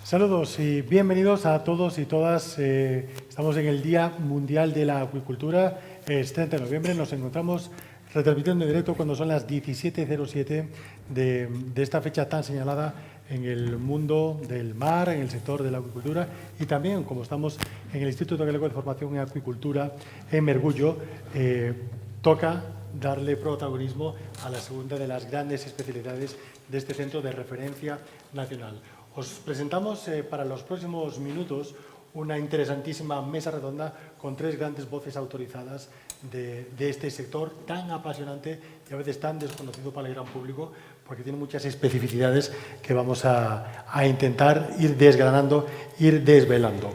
Saludos y bienvenidos a todos y todas. Estamos en el Día Mundial de la Acuicultura, el 30 de noviembre. Nos encontramos retransmitiendo en directo cuando son las 17:07 de esta fecha tan señalada en el mundo del mar, en el sector de la acuicultura y también, como estamos en el Instituto Galego de Formación en Acuicultura, en Mergullo, toca darle protagonismo a la segunda de las grandes especialidades de este centro de referencia nacional. Os presentamos para los próximos minutos una interesantísima mesa redonda con tres grandes voces autorizadas de este sector tan apasionante y a veces tan desconocido para el gran público, porque tiene muchas especificidades que vamos a intentar ir desgranando, ir desvelando.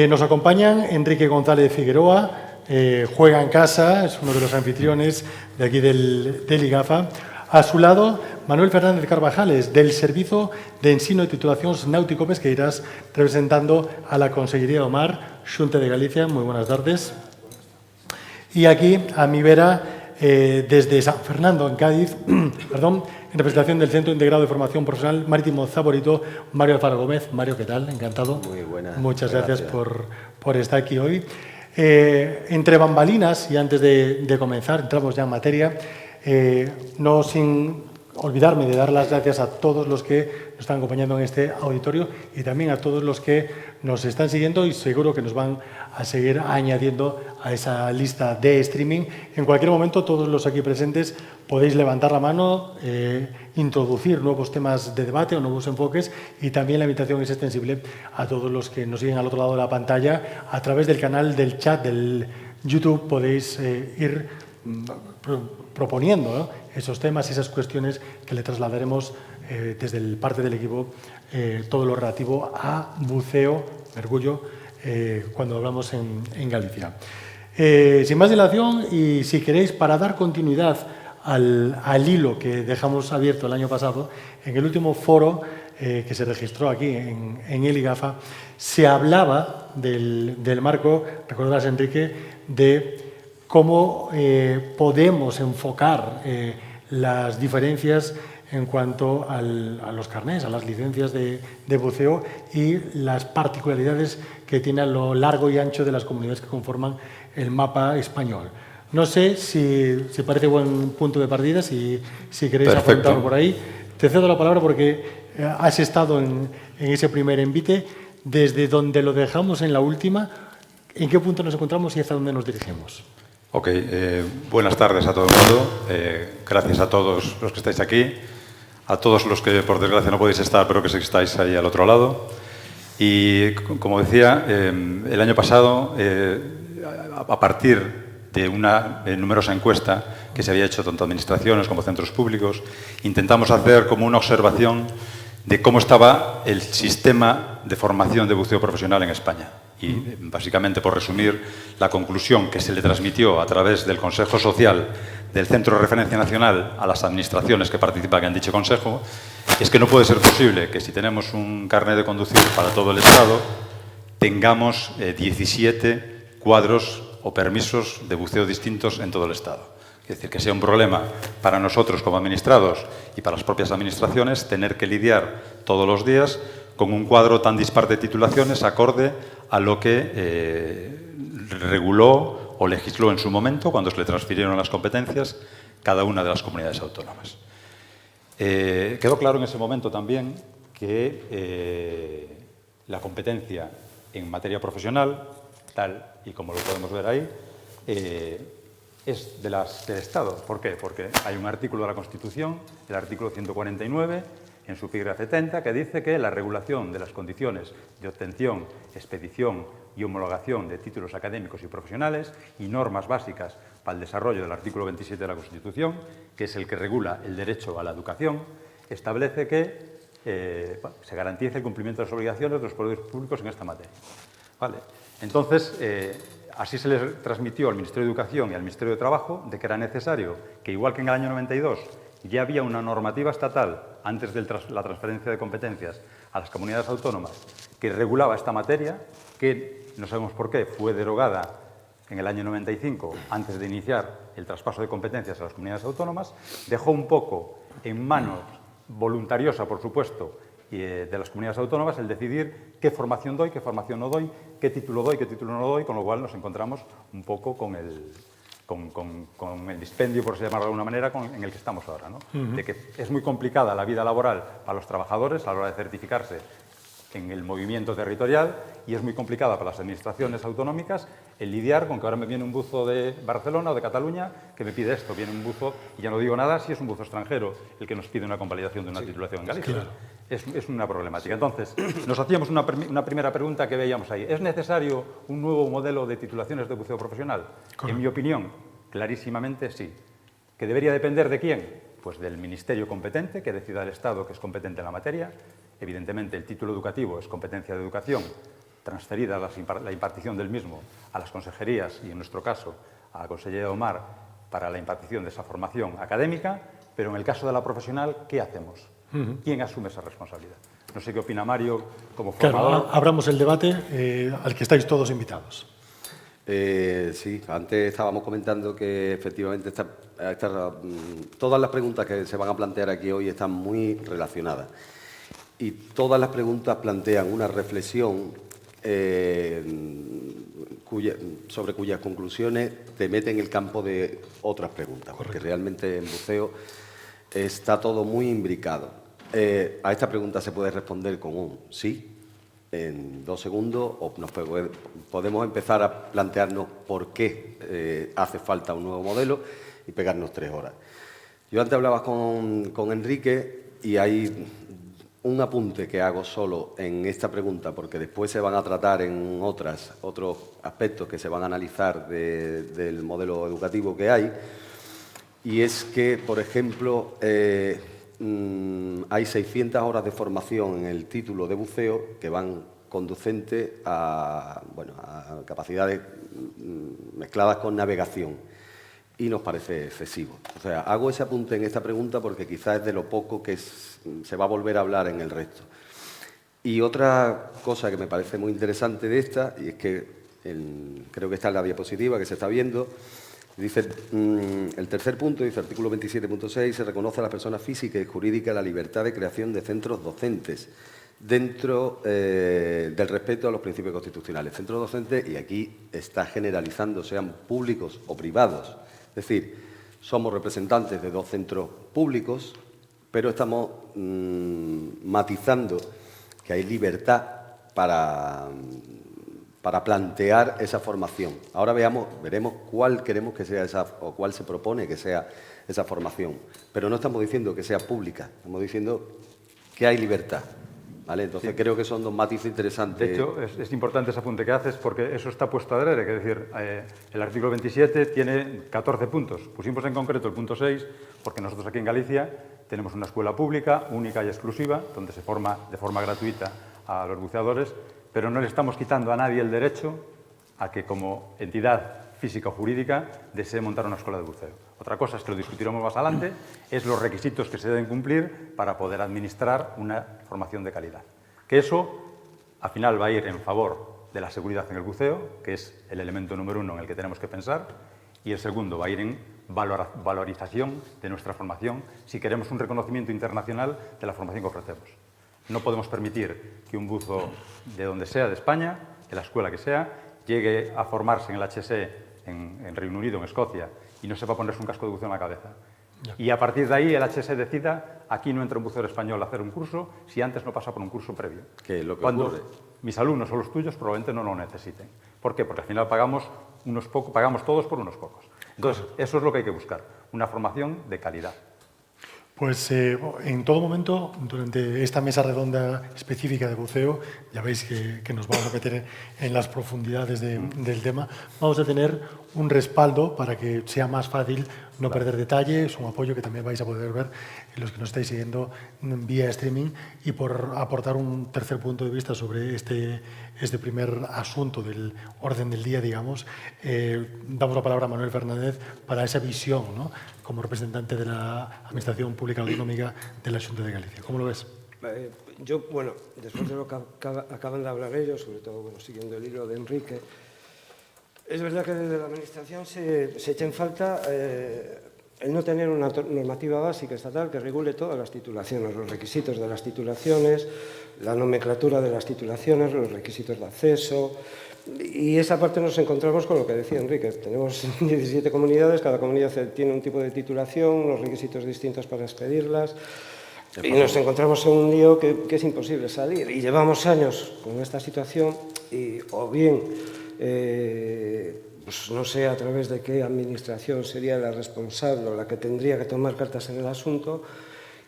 Nos acompañan Enrique González Figueroa, juega en casa, es uno de los anfitriones de aquí del IGAFA. A su lado, Manuel Fernández Carvajales, del Servicio de Ensino y Titulacións Náutico-Pesqueiras, representando a la Consellería do Mar, Xunta de Galicia. Muy buenas tardes. Y aquí, a mi vera, desde San Fernando, en Cádiz, perdón, en representación del Centro Integrado de Formación Profesional Marítimo Zaborito, Mario Alfaro Gómez. Mario, ¿qué tal? Encantado. Muy buenas. Muchas gracias por estar aquí hoy. Entre bambalinas, y antes de comenzar, entramos ya en materia, no sin olvidarme de dar las gracias a todos los que nos están acompañando en este auditorio y también a todos los que nos están siguiendo y seguro que nos van a seguir añadiendo a esa lista de streaming. En cualquier momento, todos los aquí presentes podéis levantar la mano, introducir nuevos temas de debate o nuevos enfoques, y también la invitación es extensible a todos los que nos siguen al otro lado de la pantalla. A través del canal del chat del YouTube podéis ir proponiendo, ¿no?, esos temas, esas cuestiones que le trasladaremos desde parte del equipo, todo lo relativo a buceo, mergullo, cuando hablamos en Galicia. Sin más dilación, y si queréis, para dar continuidad al hilo que dejamos abierto el año pasado, en el último foro que se registró aquí en el IGAFA, se hablaba del marco, recordarás, Enrique, de cómo podemos enfocar las diferencias en cuanto a los carnés, a las licencias de buceo y las particularidades que tiene a lo largo y ancho de las comunidades que conforman el mapa español. No sé si parece buen punto de partida, si queréis apuntarlo por ahí. Te cedo la palabra porque has estado en ese primer envite. Desde donde lo dejamos en la última, ¿en qué punto nos encontramos y hacia dónde nos dirigimos? Ok, buenas tardes a todo el mundo. Gracias a todos los que estáis aquí, a todos los que por desgracia no podéis estar, pero que sí estáis ahí al otro lado. Y como decía, el año pasado, a partir de una numerosa encuesta que se había hecho tanto administraciones como centros públicos, intentamos hacer como una observación de cómo estaba el sistema de formación de buceo profesional en España. Y básicamente, por resumir, la conclusión que se le transmitió a través del Consejo Social del Centro de Referencia Nacional a las administraciones que participan en dicho consejo es que no puede ser posible que, si tenemos un carnet de conducir para todo el Estado, tengamos 17 cuadros o permisos de buceo distintos en todo el Estado. Es decir, que sea un problema para nosotros como administrados y para las propias administraciones tener que lidiar todos los días con un cuadro tan dispar de titulaciones acorde a lo que reguló o legisló en su momento, cuando se le transfirieron las competencias, cada una de las comunidades autónomas. Quedó claro en ese momento también que la competencia en materia profesional, tal y como lo podemos ver ahí, es del Estado. ¿Por qué? Porque hay un artículo de la Constitución, el artículo 149, en su epígrafe 70, que dice que la regulación de las condiciones de obtención, expedición y homologación de títulos académicos y profesionales y normas básicas para el desarrollo del artículo 27 de la Constitución, que es el que regula el derecho a la educación, establece que se garantice el cumplimiento de las obligaciones de los poderes públicos en esta materia. ¿Vale? Entonces, así se les transmitió al Ministerio de Educación y al Ministerio de Trabajo de que era necesario que, igual que en el año 92 ya había una normativa estatal antes de la transferencia de competencias a las comunidades autónomas que regulaba esta materia, que no sabemos por qué fue derogada en el año 95 antes de iniciar el traspaso de competencias a las comunidades autónomas, dejó un poco en manos voluntariosa, por supuesto, de las comunidades autónomas el decidir qué formación doy, qué formación no doy, qué título doy, qué título no doy, con lo cual nos encontramos un poco con el dispendio, por así llamarlo de alguna manera, en el que estamos ahora, ¿no? De que es muy complicada la vida laboral para los trabajadores a la hora de certificarse en el movimiento territorial y es muy complicada para las administraciones autonómicas el lidiar con que ahora me viene un buzo de Barcelona o de Cataluña que me pide esto, viene un buzo, y ya no digo nada si es un buzo extranjero el que nos pide una convalidación de una titulación en Galicia. Claro. Es una problemática. Entonces, nos hacíamos una primera pregunta que veíamos ahí. ¿Es necesario un nuevo modelo de titulaciones de buceo profesional? Correcto. En mi opinión, clarísimamente sí. ¿Que debería depender de quién? Pues del ministerio competente, que decida el Estado que es competente en la materia. Evidentemente, el título educativo es competencia de educación, transferida la impartición del mismo a las consejerías y, en nuestro caso, a la Consellería de Mar para la impartición de esa formación académica, pero en el caso de la profesional, ¿qué hacemos? ¿Quién asume esa responsabilidad? No sé qué opina Mario como formador. Claro, abramos el debate al que estáis todos invitados. Sí, antes estábamos comentando que efectivamente todas las preguntas que se van a plantear aquí hoy están muy relacionadas. Y todas las preguntas plantean una reflexión sobre cuyas conclusiones te meten en el campo de otras preguntas. Correcto. Porque realmente en buceo está todo muy imbricado. A esta pregunta se puede responder con un sí, en 2 segundos, o podemos empezar a plantearnos por qué hace falta un nuevo modelo y pegarnos 3 horas. Yo antes hablaba con Enrique y hay un apunte que hago solo en esta pregunta, porque después se van a tratar en otros aspectos que se van a analizar del modelo educativo que hay, y es que, por ejemplo, hay 600 horas de formación en el título de buceo que van conducentes a capacidades mezcladas con navegación. Y nos parece excesivo. O sea, hago ese apunte en esta pregunta porque quizás es de lo poco que se va a volver a hablar en el resto. Y otra cosa que me parece muy interesante de esta, y es que creo que está en la diapositiva que se está viendo, dice, el tercer punto, dice artículo 27.6, se reconoce a las personas físicas y jurídicas la libertad de creación de centros docentes dentro del respeto a los principios constitucionales. Centros docentes, y aquí está generalizando, sean públicos o privados. Es decir, somos representantes de 2 centros públicos, pero estamos matizando que hay libertad para plantear esa formación. Ahora veremos cuál queremos que sea esa, o cuál se propone que sea esa formación. Pero no estamos diciendo que sea pública, estamos diciendo que hay libertad. ¿Vale? Entonces sí, creo que son 2 matices interesantes. De hecho, es importante ese apunte que haces porque eso está puesto adrede, que es decir, el artículo 27 tiene 14 puntos. Pusimos en concreto el punto 6 porque nosotros aquí en Galicia tenemos una escuela pública, única y exclusiva, donde se forma de forma gratuita a los buceadores, pero no le estamos quitando a nadie el derecho a que como entidad física o jurídica desee montar una escuela de buceo. Otra cosa es que lo discutiremos más adelante, es los requisitos que se deben cumplir para poder administrar una formación de calidad. Que eso, al final, va a ir en favor de la seguridad en el buceo, que es el elemento número 1 en el que tenemos que pensar, y el segundo va a ir en valorización de nuestra formación si queremos un reconocimiento internacional de la formación que ofrecemos. No podemos permitir que un buzo de donde sea de España, de la escuela que sea, llegue a formarse en el HSE en Reino Unido, en Escocia, y no sepa ponerse un casco de buceo en la cabeza. Y a partir de ahí el HSE decida, aquí no entra un buceador español a hacer un curso si antes no pasa por un curso previo. ¿Qué es lo que Cuando ocurre? Mis alumnos o los tuyos probablemente no lo necesiten. ¿Por qué? Porque al final pagamos todos por unos pocos. Entonces, eso es lo que hay que buscar, una formación de calidad. Pues en todo momento, durante esta mesa redonda específica de buceo, ya veis que nos vamos a meter en las profundidades del tema, vamos a tener un respaldo para que sea más fácil no perder detalles, un apoyo que también vais a poder ver en los que nos estáis siguiendo vía streaming, y por aportar un tercer punto de vista sobre este primer asunto del orden del día, digamos, damos la palabra a Manuel Fernández para esa visión, ¿no?, como representante de la Administración Pública Autonómica de la Xunta de Galicia. ¿Cómo lo ves? Yo, bueno, después de lo que acaban de hablar ellos, sobre todo, bueno, siguiendo el hilo de Enrique, es verdad que desde la Administración se echa en falta el no tener una normativa básica estatal que regule todas las titulaciones, los requisitos de las titulaciones, la nomenclatura de las titulaciones, los requisitos de acceso. Y esa parte nos encontramos con lo que decía Enrique. Tenemos 17 comunidades, cada comunidad tiene un tipo de titulación, unos requisitos distintos para expedirlas. Y nos encontramos en un lío que es imposible salir. Y llevamos años con esta situación y o bien, pues no sé a través de qué administración sería la responsable o la que tendría que tomar cartas en el asunto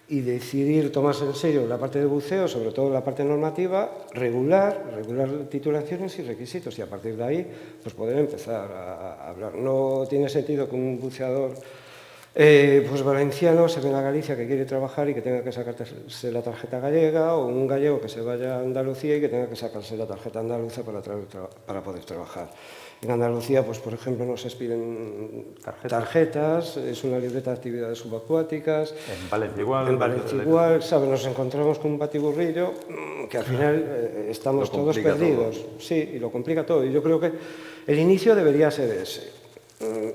y decidir tomarse en serio la parte de buceo, sobre todo la parte normativa, regular titulaciones y requisitos y a partir de ahí pues poder empezar a hablar. No tiene sentido que un buceador pues valenciano se venga a Galicia que quiere trabajar y que tenga que sacarse la tarjeta gallega, o un gallego que se vaya a Andalucía y que tenga que sacarse la tarjeta andaluza para poder trabajar. En Andalucía, pues por ejemplo, nos expiden tarjetas, es una libreta de actividades subacuáticas. En Valencia igual. En Valencia igual, ¿sabes? Nos encontramos con un batiburrillo que al final estamos todos perdidos. Todo. Sí, y lo complica todo. Y yo creo que el inicio debería ser ese.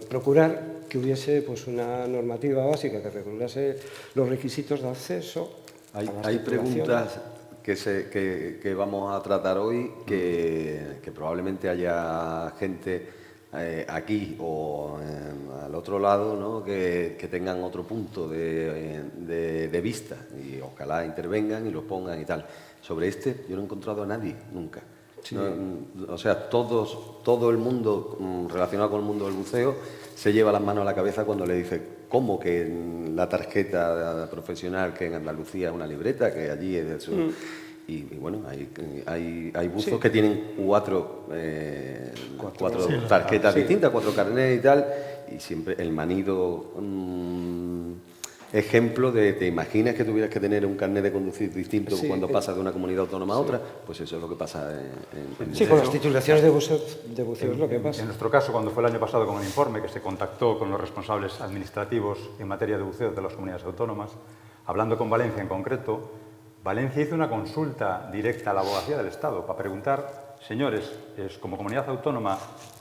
Procurar que hubiese pues, una normativa básica que regulase los requisitos de acceso. Hay preguntas que vamos a tratar hoy que probablemente haya gente aquí o al otro lado, ¿no? que tengan otro punto de vista y ojalá intervengan y lo pongan y tal. Sobre este yo no he encontrado a nadie nunca. Sí. No, o sea, todo el mundo relacionado con el mundo del buceo se lleva las manos a la cabeza cuando le dice cómo que la tarjeta profesional que en Andalucía es una libreta, que allí es eso. Y bueno, hay buzos que tienen cuatro tarjetas distintas, 4 carnets y tal, y siempre el manido ejemplo de te imaginas que tuvieras que tener un carnet de conducir distinto cuando pasas de una comunidad autónoma a otra, pues eso es lo que pasa en con las titulaciones de buceo es lo que pasa. En nuestro caso, cuando fue el año pasado con el informe que se contactó con los responsables administrativos en materia de buceo de las comunidades autónomas, hablando con Valencia en concreto, Valencia hizo una consulta directa a la Abogacía del Estado para preguntar, señores, como comunidad autónoma,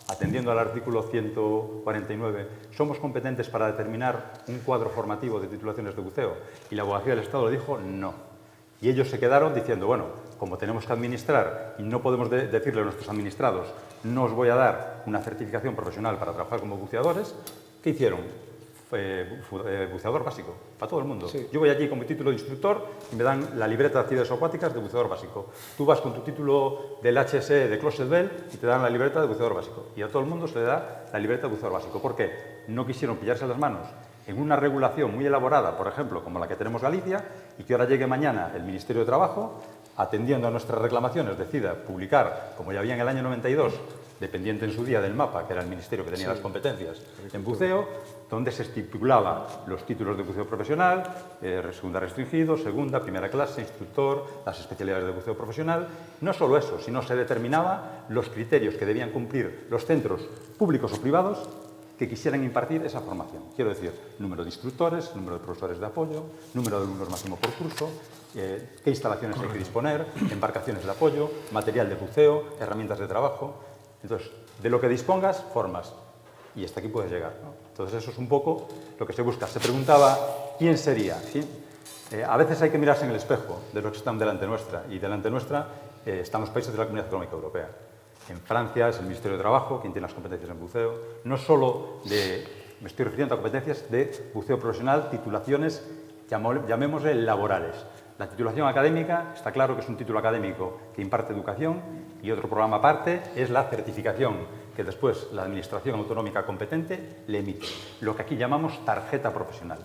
atendiendo al artículo 149, ¿somos competentes para determinar un cuadro formativo de titulaciones de buceo? Y la Abogacía del Estado le dijo no. Y ellos se quedaron diciendo, bueno, como tenemos que administrar y no podemos decirle a nuestros administrados, no os voy a dar una certificación profesional para trabajar como buceadores, ¿qué hicieron? Buceador básico, para todo el mundo. Sí. Yo voy allí con mi título de instructor y me dan la libreta de actividades acuáticas de buceador básico. Tú vas con tu título del HSE de Closet Bell y te dan la libreta de buceador básico. Y a todo el mundo se le da la libreta de buceador básico. ¿Por qué? No quisieron pillarse las manos en una regulación muy elaborada, por ejemplo, como la que tenemos Galicia, y que ahora llegue mañana el Ministerio de Trabajo, atendiendo a nuestras reclamaciones, decida publicar, como ya había en el año 92, dependiente en su día del MAPA, que era el ministerio que tenía las competencias en buceo, donde se estipulaba los títulos de buceo profesional, segunda restringido, segunda, primera clase, instructor, las especialidades de buceo profesional. No solo eso, sino se determinaba los criterios que debían cumplir los centros públicos o privados que quisieran impartir esa formación. Quiero decir, número de instructores, número de profesores de apoyo, número de alumnos máximo por curso, qué instalaciones hay que disponer, embarcaciones de apoyo, material de buceo, herramientas de trabajo. Entonces, de lo que dispongas, formas. Y hasta aquí puedes llegar, ¿no? Entonces, eso es un poco lo que se busca. Se preguntaba, ¿quién sería? ¿Sí? A veces hay que mirarse en el espejo de los que están delante nuestra. Y delante nuestra están los países de la Comunidad Económica Europea. En Francia es el Ministerio de Trabajo quien tiene las competencias en buceo. No solo me estoy refiriendo a competencias de buceo profesional, titulaciones, llamémosle laborales. La titulación académica, está claro que es un título académico que imparte educación y otro programa aparte es la certificación, que después la Administración Autonómica competente le emite. Lo que aquí llamamos tarjeta profesional,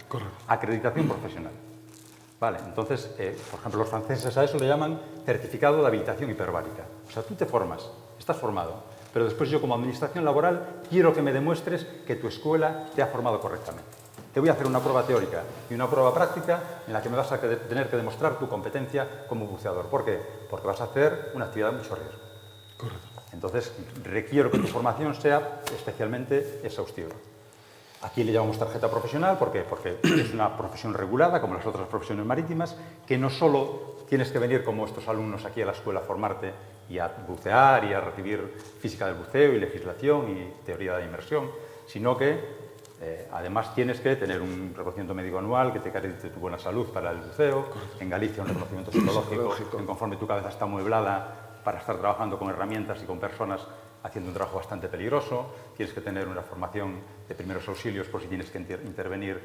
acreditación profesional. Vale, entonces, por ejemplo, los franceses a eso le llaman certificado de habilitación hiperbárica. O sea, tú te formas, estás formado, pero después yo como Administración Laboral quiero que me demuestres que tu escuela te ha formado correctamente. Te voy a hacer una prueba teórica y una prueba práctica en la que me vas a tener que demostrar tu competencia como buceador. ¿Por qué? Porque vas a hacer una actividad de mucho riesgo. Correcto. Entonces, requiero que tu formación sea especialmente exhaustiva. Aquí le llamamos tarjeta profesional, ¿por qué? Porque es una profesión regulada, como las otras profesiones marítimas, que no solo tienes que venir como estos alumnos aquí a la escuela a formarte y a bucear y a recibir física del buceo y legislación y teoría de inmersión, sino que Además, tienes que tener un reconocimiento médico anual que te acredite tu buena salud para el buceo. En Galicia, un reconocimiento psicológico. Conforme tu cabeza está amueblada para estar trabajando con herramientas y con personas haciendo un trabajo bastante peligroso. Tienes que tener una formación de primeros auxilios por si tienes que intervenir.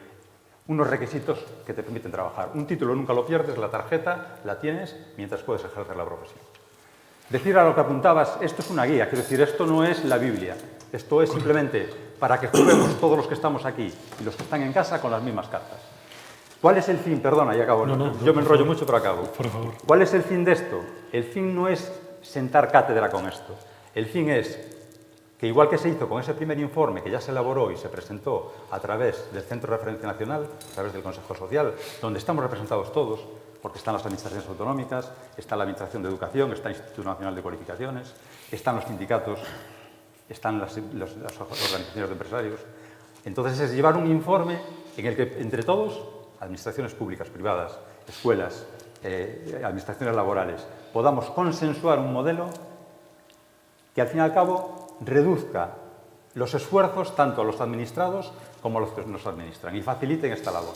Unos requisitos que te permiten trabajar. Un título nunca lo pierdes, la tarjeta la tienes mientras puedes ejercer la profesión. Decir a lo que apuntabas, esto es una guía, quiero decir, esto no es la Biblia. Esto es simplemente para que juguemos todos los que estamos aquí y los que están en casa con las mismas cartas. ¿Cuál es el fin? Perdona, ya acabo. Yo me enrollo mucho, pero acabo. Por favor. ¿Cuál es el fin de esto? El fin no es sentar cátedra con esto. El fin es que, igual que se hizo con ese primer informe que ya se elaboró y se presentó a través del Centro de Referencia Nacional, a través del Consejo Social, donde estamos representados todos, porque están las administraciones autonómicas, está la Administración de Educación, está el Instituto Nacional de Cualificaciones, están los sindicatos, están las organizaciones de empresarios. Entonces es llevar un informe en el que entre todos, administraciones públicas, privadas, escuelas, administraciones laborales, podamos consensuar un modelo que al fin y al cabo reduzca los esfuerzos tanto a los administrados como a los que nos administran y faciliten esta labor.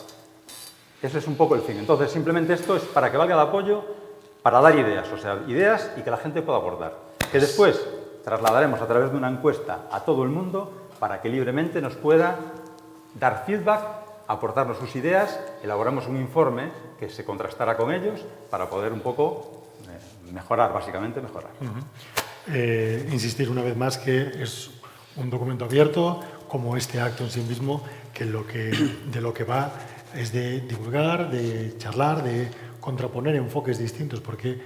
Ese es un poco el fin. Entonces, simplemente esto es para que valga de apoyo, para dar ideas, o sea, ideas y que la gente pueda abordar. Que después trasladaremos a través de una encuesta a todo el mundo para que libremente nos pueda dar feedback, aportarnos sus ideas, elaboramos un informe que se contrastará con ellos para poder un poco mejorar, básicamente mejorar. Insistir una vez más que es un documento abierto, como este acto en sí mismo, que de lo que va es de divulgar, de charlar, de contraponer enfoques distintos, porque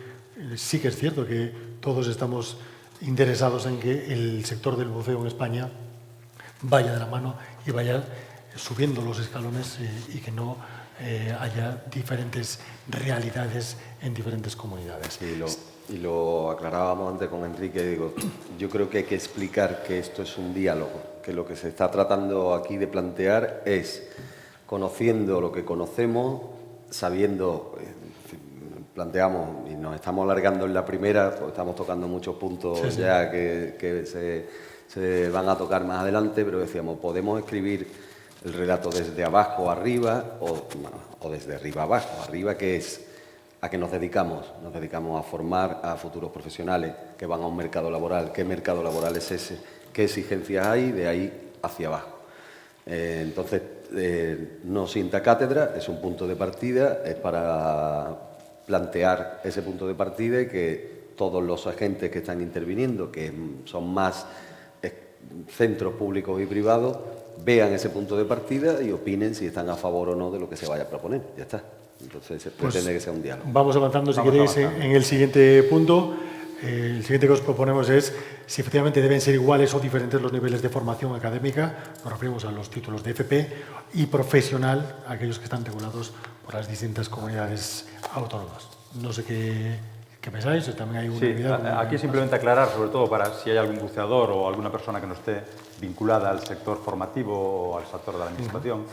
sí que es cierto que todos estamos interesados en que el sector del buceo en España vaya de la mano y vaya subiendo los escalones y que no haya diferentes realidades en diferentes comunidades. Y lo aclarábamos antes con Enrique, digo, yo creo que hay que explicar que esto es un diálogo, que lo que se está tratando aquí de plantear es, conociendo lo que conocemos, sabiendo, planteamos, y nos estamos alargando en la primera, pues estamos tocando muchos puntos ya que se van a tocar más adelante, pero decíamos, podemos escribir el relato desde abajo arriba o desde arriba abajo. Arriba, ¿qué es? ¿A qué nos dedicamos? Nos dedicamos a formar a futuros profesionales que van a un mercado laboral. ¿Qué mercado laboral es ese? ¿Qué exigencias hay? De ahí hacia abajo. Entonces, no sienta cátedra, es un punto de partida, es para plantear ese punto de partida y que todos los agentes que están interviniendo, que son más centros públicos y privados, vean ese punto de partida y opinen si están a favor o no de lo que se vaya a proponer. Ya está. Entonces, se pretende que sea un diálogo. Vamos avanzando, si queréis, en el siguiente punto. El siguiente que os proponemos es si efectivamente deben ser iguales o diferentes los niveles de formación académica. Nos referimos a los títulos de FP y profesional, aquellos que están regulados por las distintas comunidades autónomas. No sé qué pensáis, también hay una idea. Aquí simplemente aclarar, sobre todo para si hay algún buceador o alguna persona que no esté vinculada al sector formativo o al sector de la administración,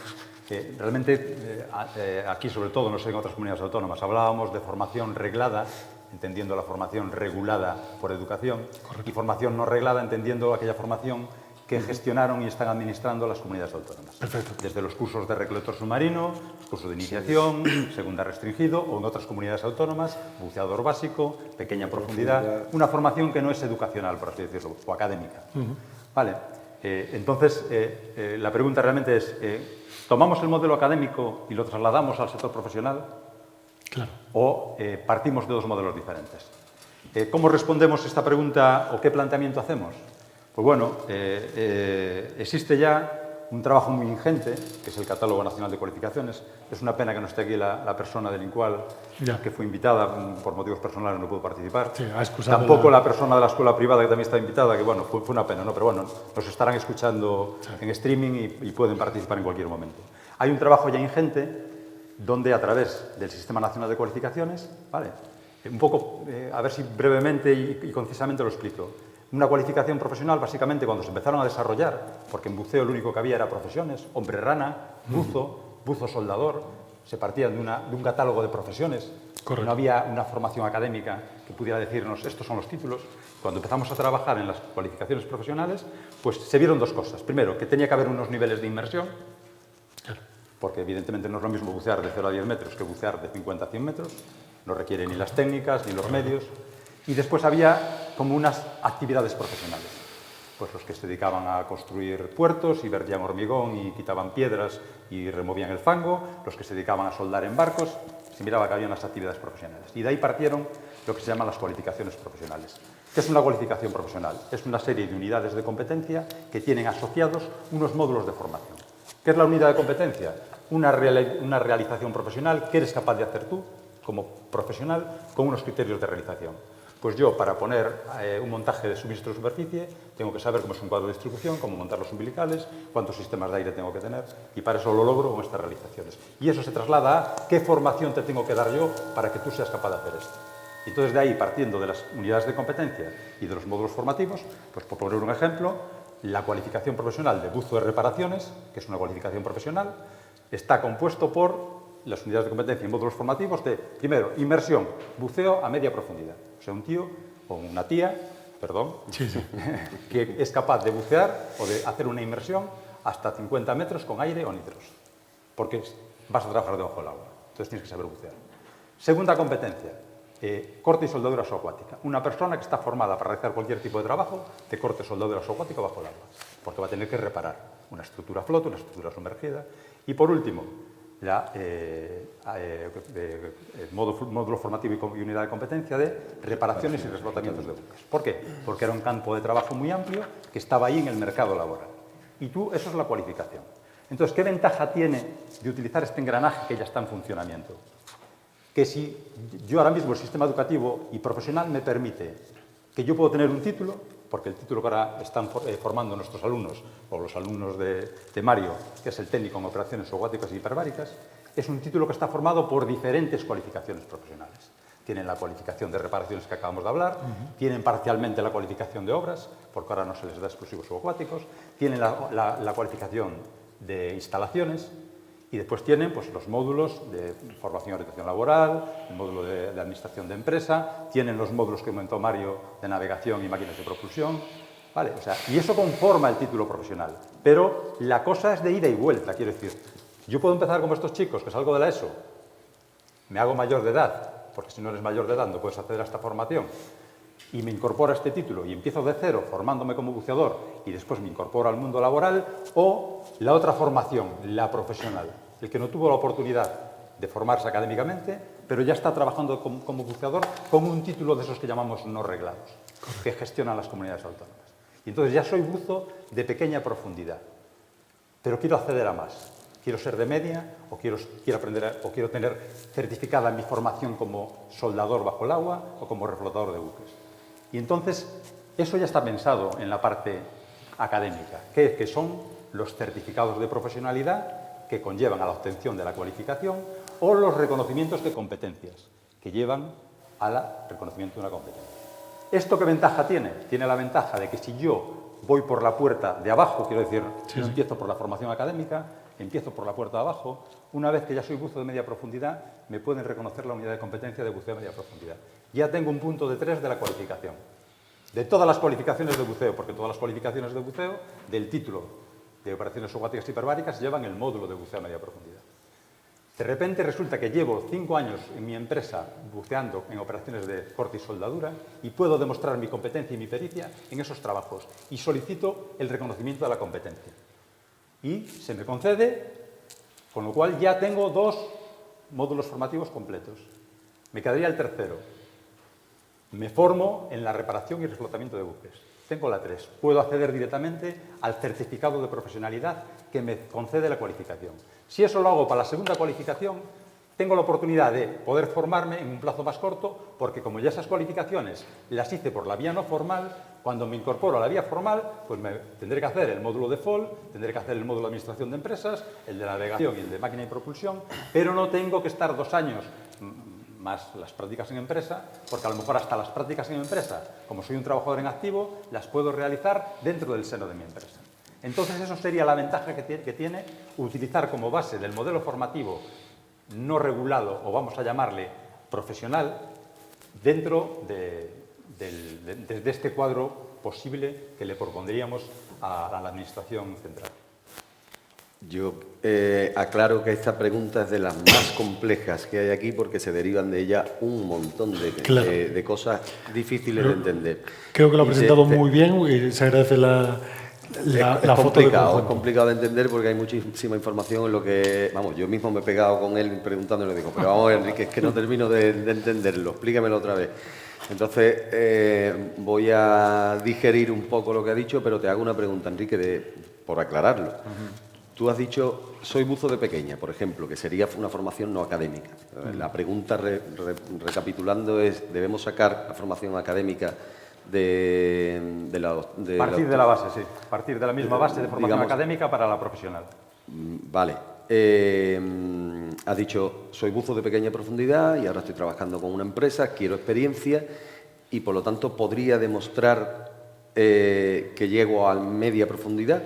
que realmente aquí, sobre todo, no sé en otras comunidades autónomas, hablábamos de formación reglada, entendiendo la formación regulada por educación, y formación no reglada, entendiendo aquella formación que gestionaron y están administrando las comunidades autónomas. Perfecto. Desde los cursos de recolector submarino, cursos de iniciación, segunda restringido, o en otras comunidades autónomas, buceador básico, pequeña profundidad, una formación que no es educacional, por así decirlo, o académica. Vale. Entonces, la pregunta realmente es, ¿tomamos el modelo académico y lo trasladamos al sector profesional? Claro. ¿O partimos de dos modelos diferentes? ¿Cómo respondemos esta pregunta o qué planteamiento hacemos? Pues bueno, existe ya un trabajo muy ingente, que es el Catálogo Nacional de Cualificaciones. Es una pena que no esté aquí la persona del INCUAL, que fue invitada, por motivos personales no pudo participar. Sí, ha excusado tampoco la persona de la escuela privada, que también está invitada, que bueno, fue una pena, ¿no? Pero bueno, nos estarán escuchando en streaming y pueden participar en cualquier momento. Hay un trabajo ya ingente donde a través del Sistema Nacional de Cualificaciones, ¿vale? Un poco, a ver si brevemente y concisamente lo explico. Una cualificación profesional, básicamente, cuando se empezaron a desarrollar, porque en buceo lo único que había era profesiones, hombre rana, buzo soldador, se partían de un catálogo de profesiones. Correcto. No había una formación académica que pudiera decirnos estos son los títulos. cuando empezamos a trabajar en las cualificaciones profesionales, pues se vieron dos cosas. Primero, que tenía que haber unos niveles de inmersión, porque evidentemente no es lo mismo bucear de 0 a 10 metros que bucear de 50 a 100 metros, no requiere ni las técnicas ni los medios. Y después había como unas actividades profesionales, pues los que se dedicaban a construir puertos y vertían hormigón y quitaban piedras y removían el fango, los que se dedicaban a soldar en barcos, se miraba que había unas actividades profesionales. Y de ahí partieron lo que se llaman las cualificaciones profesionales. ¿Qué es una cualificación profesional? Es una serie de unidades de competencia que tienen asociados unos módulos de formación. ¿Qué es la unidad de competencia? Una realización profesional que eres capaz de hacer tú, como profesional, con unos criterios de realización. Pues yo, para poner un montaje de suministro de superficie, tengo que saber cómo es un cuadro de distribución, cómo montar los umbilicales, cuántos sistemas de aire tengo que tener, y para eso lo logro con estas realizaciones. Y eso se traslada a qué formación te tengo que dar yo para que tú seas capaz de hacer esto. Entonces, de ahí, partiendo de las unidades de competencia y de los módulos formativos, pues por poner un ejemplo, la cualificación profesional de buzo de reparaciones, que es una cualificación profesional, está compuesto por las unidades de competencia y módulos formativos de, primero, inmersión, buceo a media profundidad. O sea, un tío o una tía, perdón, que es capaz de bucear o de hacer una inmersión hasta 50 metros con aire o nitros, porque vas a trabajar debajo del agua. Entonces tienes que saber bucear. Segunda competencia, corte y soldadura subacuática. Una persona que está formada para realizar cualquier tipo de trabajo de corte y soldadura subacuática bajo el agua, porque va a tener que reparar una estructura a flote, una estructura sumergida. Y por último, módulo formativo y unidad de competencia de reparaciones y reflotamientos de buques. ¿Por qué? Porque era un campo de trabajo muy amplio que estaba ahí en el mercado laboral. Y eso es la cualificación. Entonces, ¿qué ventaja tiene de utilizar este engranaje que ya está en funcionamiento? Que si yo ahora mismo el sistema educativo y profesional me permite que yo puedo tener un título, porque el título que ahora están formando nuestros alumnos, o los alumnos de Mario, que es el técnico en operaciones subacuáticas y hiperbáricas, es un título que está formado por diferentes cualificaciones profesionales. Tienen la cualificación de reparaciones que acabamos de hablar, tienen parcialmente la cualificación de obras, porque ahora no se les da exclusivos subacuáticos, tienen la cualificación de instalaciones, y después tienen pues, los módulos de formación y orientación laboral, el módulo de administración de empresa, tienen los módulos que comentó Mario de navegación y máquinas de propulsión, ¿vale? O sea, y eso conforma el título profesional. Pero la cosa es de ida y vuelta, quiero decir. Yo puedo empezar como estos chicos, que salgo de la ESO, me hago mayor de edad, porque si no eres mayor de edad no puedes acceder a esta formación, y me incorporo a este título y empiezo de cero formándome como buceador y después me incorporo al mundo laboral, o la otra formación, la profesional, el que no tuvo la oportunidad de formarse académicamente, pero ya está trabajando como buceador con un título de esos que llamamos no reglados, que gestionan las comunidades autónomas. Y entonces ya soy buzo de pequeña profundidad, pero quiero acceder a más. Quiero ser de media o quiero aprender o quiero tener certificada mi formación como soldador bajo el agua o como reflotador de buques. Y entonces eso ya está pensado en la parte académica, que son los certificados de profesionalidad que conllevan a la obtención de la cualificación o los reconocimientos de competencias que llevan al reconocimiento de una competencia. ¿Esto qué ventaja tiene? Tiene la ventaja de que si yo voy por la puerta de abajo, quiero decir, no empiezo por la formación académica, empiezo por la puerta de abajo, una vez que ya soy buzo de media profundidad, me pueden reconocer la unidad de competencia de buceo de media profundidad. Ya tengo un punto de 3 de la cualificación. De todas las cualificaciones de buceo, porque todas las cualificaciones de buceo del título de operaciones subacuáticas hiperbáricas llevan el módulo de buceo a media profundidad. De repente resulta que llevo 5 años en mi empresa buceando en operaciones de corte y soldadura y puedo demostrar mi competencia y mi pericia en esos trabajos y solicito el reconocimiento de la competencia. Y se me concede, con lo cual ya tengo 2 módulos formativos completos. Me quedaría el tercero. Me formo en la reparación y reflotamiento de buques. Tengo la 3. Puedo acceder directamente al certificado de profesionalidad que me concede la cualificación. Si eso lo hago para la segunda cualificación, tengo la oportunidad de poder formarme en un plazo más corto, porque como ya esas cualificaciones las hice por la vía no formal, cuando me incorporo a la vía formal, pues me tendré que hacer el módulo de FOL, tendré que hacer el módulo de administración de empresas, el de navegación y el de máquina y propulsión, pero no tengo que estar 2 años más las prácticas en empresa, porque a lo mejor hasta las prácticas en empresa, como soy un trabajador en activo, las puedo realizar dentro del seno de mi empresa. Entonces, eso sería la ventaja que tiene utilizar como base del modelo formativo no regulado, o vamos a llamarle profesional, dentro de desde este cuadro posible que le propondríamos a la Administración central. Yo aclaro que esta pregunta es de las más complejas que hay aquí porque se derivan de ella un montón de cosas difíciles de entender. Creo que lo ha presentado muy bien y se agradece la foto de conjunto. Es complicado de entender porque hay muchísima información en lo que... Vamos, yo mismo me he pegado con él preguntándole, digo, pero vamos, Enrique, es que no termino de entenderlo, explícamelo otra vez. Entonces, voy a digerir un poco lo que ha dicho, pero te hago una pregunta, Enrique, por aclararlo. Tú has dicho, soy buzo de pequeña, por ejemplo, que sería una formación no académica. La pregunta, recapitulando, es, ¿debemos sacar la formación académica Partir de la base, sí. Partir de la misma base de formación académica para la profesional. Vale. Has dicho, soy buzo de pequeña profundidad y ahora estoy trabajando con una empresa, quiero experiencia y, por lo tanto, podría demostrar que llego a media profundidad.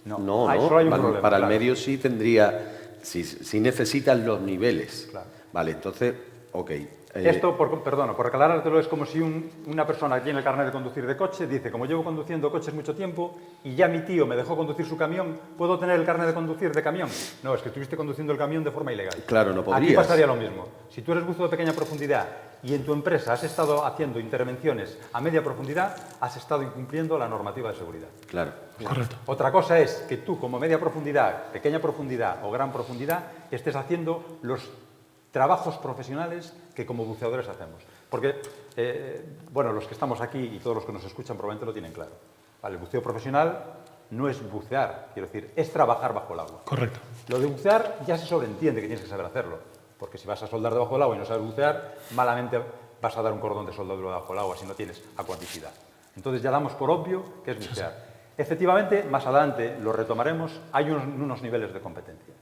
No. Solo hay un problema, para el medio sí tendría, sí necesitan los niveles. Claro. Vale, entonces, ok. Esto, por aclarártelo, es como si una persona que tiene el carnet de conducir de coche dice, como llevo conduciendo coches mucho tiempo y ya mi tío me dejó conducir su camión, ¿puedo tener el carnet de conducir de camión? No, es que estuviste conduciendo el camión de forma ilegal. Claro, no podrías. Aquí pasaría lo mismo. Si tú eres buzo de pequeña profundidad y en tu empresa has estado haciendo intervenciones a media profundidad, has estado incumpliendo la normativa de seguridad. Claro. Correcto. Otra cosa es que tú, como media profundidad, pequeña profundidad o gran profundidad, estés haciendo los trabajos profesionales que como buceadores hacemos. Porque, bueno, los que estamos aquí y todos los que nos escuchan probablemente lo tienen claro. Vale, el buceo profesional no es bucear, quiero decir, es trabajar bajo el agua. Correcto. Lo de bucear ya se sobreentiende que tienes que saber hacerlo. Porque si vas a soldar debajo del agua y no sabes bucear, malamente vas a dar un cordón de soldadura debajo del agua si no tienes acuaticidad. Entonces ya damos por obvio que es bucear. Efectivamente, más adelante lo retomaremos, hay unos niveles de competencia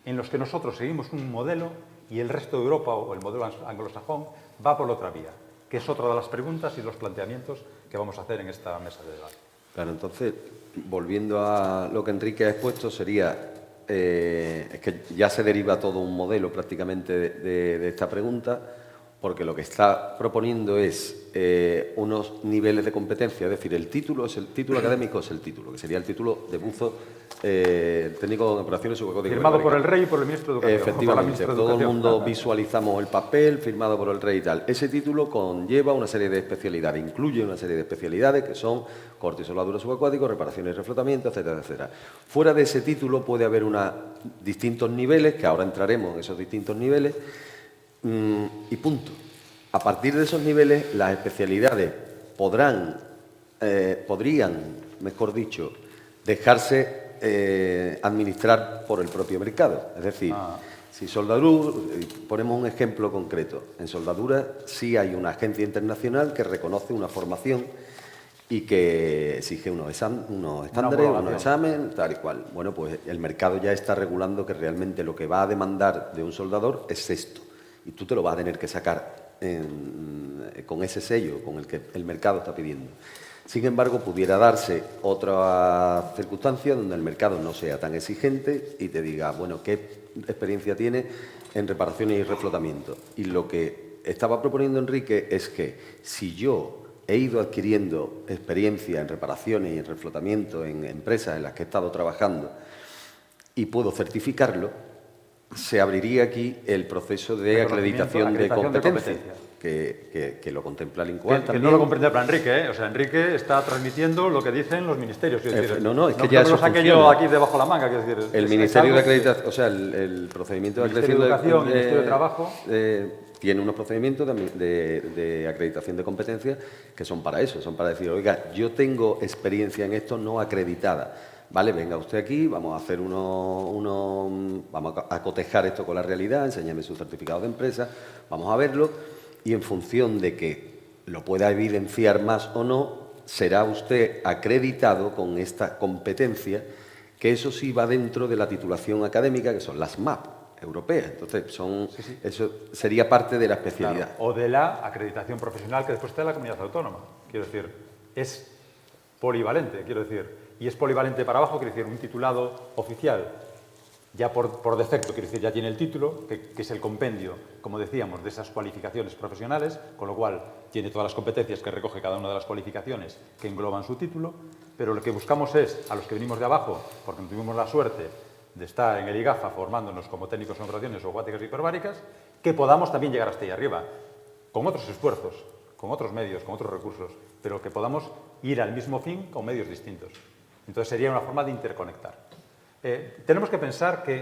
en los que nosotros seguimos un modelo y el resto de Europa o el modelo anglosajón va por la otra vía, que es otra de las preguntas y los planteamientos que vamos a hacer en esta mesa de debate. Claro, entonces, volviendo a lo que Enrique ha expuesto, sería, es que ya se deriva todo un modelo prácticamente de esta pregunta, porque lo que está proponiendo es unos niveles de competencia, es decir, el título académico es el título, que sería el título de buzo técnico de operaciones subcódigo. Firmado por el rey y por el ministro de Educación. Efectivamente, todo el mundo visualizamos el papel firmado por el rey y tal. Ese título conlleva una serie de especialidades, incluye una serie de especialidades que son corte y soldadura subacuático, reparaciones y reflotamiento, etcétera, etcétera. Fuera de ese título puede haber distintos niveles, que ahora entraremos en esos distintos niveles, y punto. A partir de esos niveles, las especialidades podrían, mejor dicho, dejarse administrar por el propio mercado. Es decir, si soldadura, ponemos un ejemplo concreto, en soldadura sí hay una agencia internacional que reconoce una formación y que exige unos estándares, unos exámenes, tal y cual. Bueno, pues el mercado ya está regulando que realmente lo que va a demandar de un soldador es esto. Y tú te lo vas a tener que sacar con ese sello con el que el mercado está pidiendo. Sin embargo, pudiera darse otra circunstancia donde el mercado no sea tan exigente y te diga, bueno, ¿qué experiencia tiene en reparaciones y reflotamiento? Y lo que estaba proponiendo Enrique es que si yo he ido adquiriendo experiencia en reparaciones y en reflotamiento en empresas en las que he estado trabajando y puedo certificarlo, se abriría aquí el proceso de acreditación de competencia. Que lo contempla el INCOAL también. Que no lo comprende el plan Enrique, ¿eh? O sea, Enrique está transmitiendo lo que dicen los ministerios. Es decir, es que ya eso lo saqué yo aquí debajo de la manga. Quiero decir, el Ministerio de Acreditación, o sea, el procedimiento de acreditación de Educación y el Ministerio de Trabajo tiene unos procedimientos de acreditación de competencia que son para eso, son para decir, oiga, yo tengo experiencia en esto no acreditada. Vale, venga usted aquí, vamos a hacer vamos a cotejar esto con la realidad, enséñame su certificado de empresa, vamos a verlo y en función de que lo pueda evidenciar más o no, será usted acreditado con esta competencia, que eso sí va dentro de la titulación académica, que son las MAP europeas. Entonces, eso sería parte de la especialidad. Claro, o de la acreditación profesional que después está en la comunidad autónoma. Quiero decir, es polivalente, quiero decir. Y es polivalente para abajo, quiere decir, un titulado oficial ya por defecto, quiero decir, ya tiene el título, que es el compendio, como decíamos, de esas cualificaciones profesionales, con lo cual tiene todas las competencias que recoge cada una de las cualificaciones que engloban su título, pero lo que buscamos es, a los que venimos de abajo, porque tuvimos la suerte de estar en el IGAFA formándonos como técnicos en operaciones subacuáticas y hiperbáricas, que podamos también llegar hasta ahí arriba, con otros esfuerzos, con otros medios, con otros recursos, pero que podamos ir al mismo fin con medios distintos. Entonces sería una forma de interconectar. Tenemos que pensar que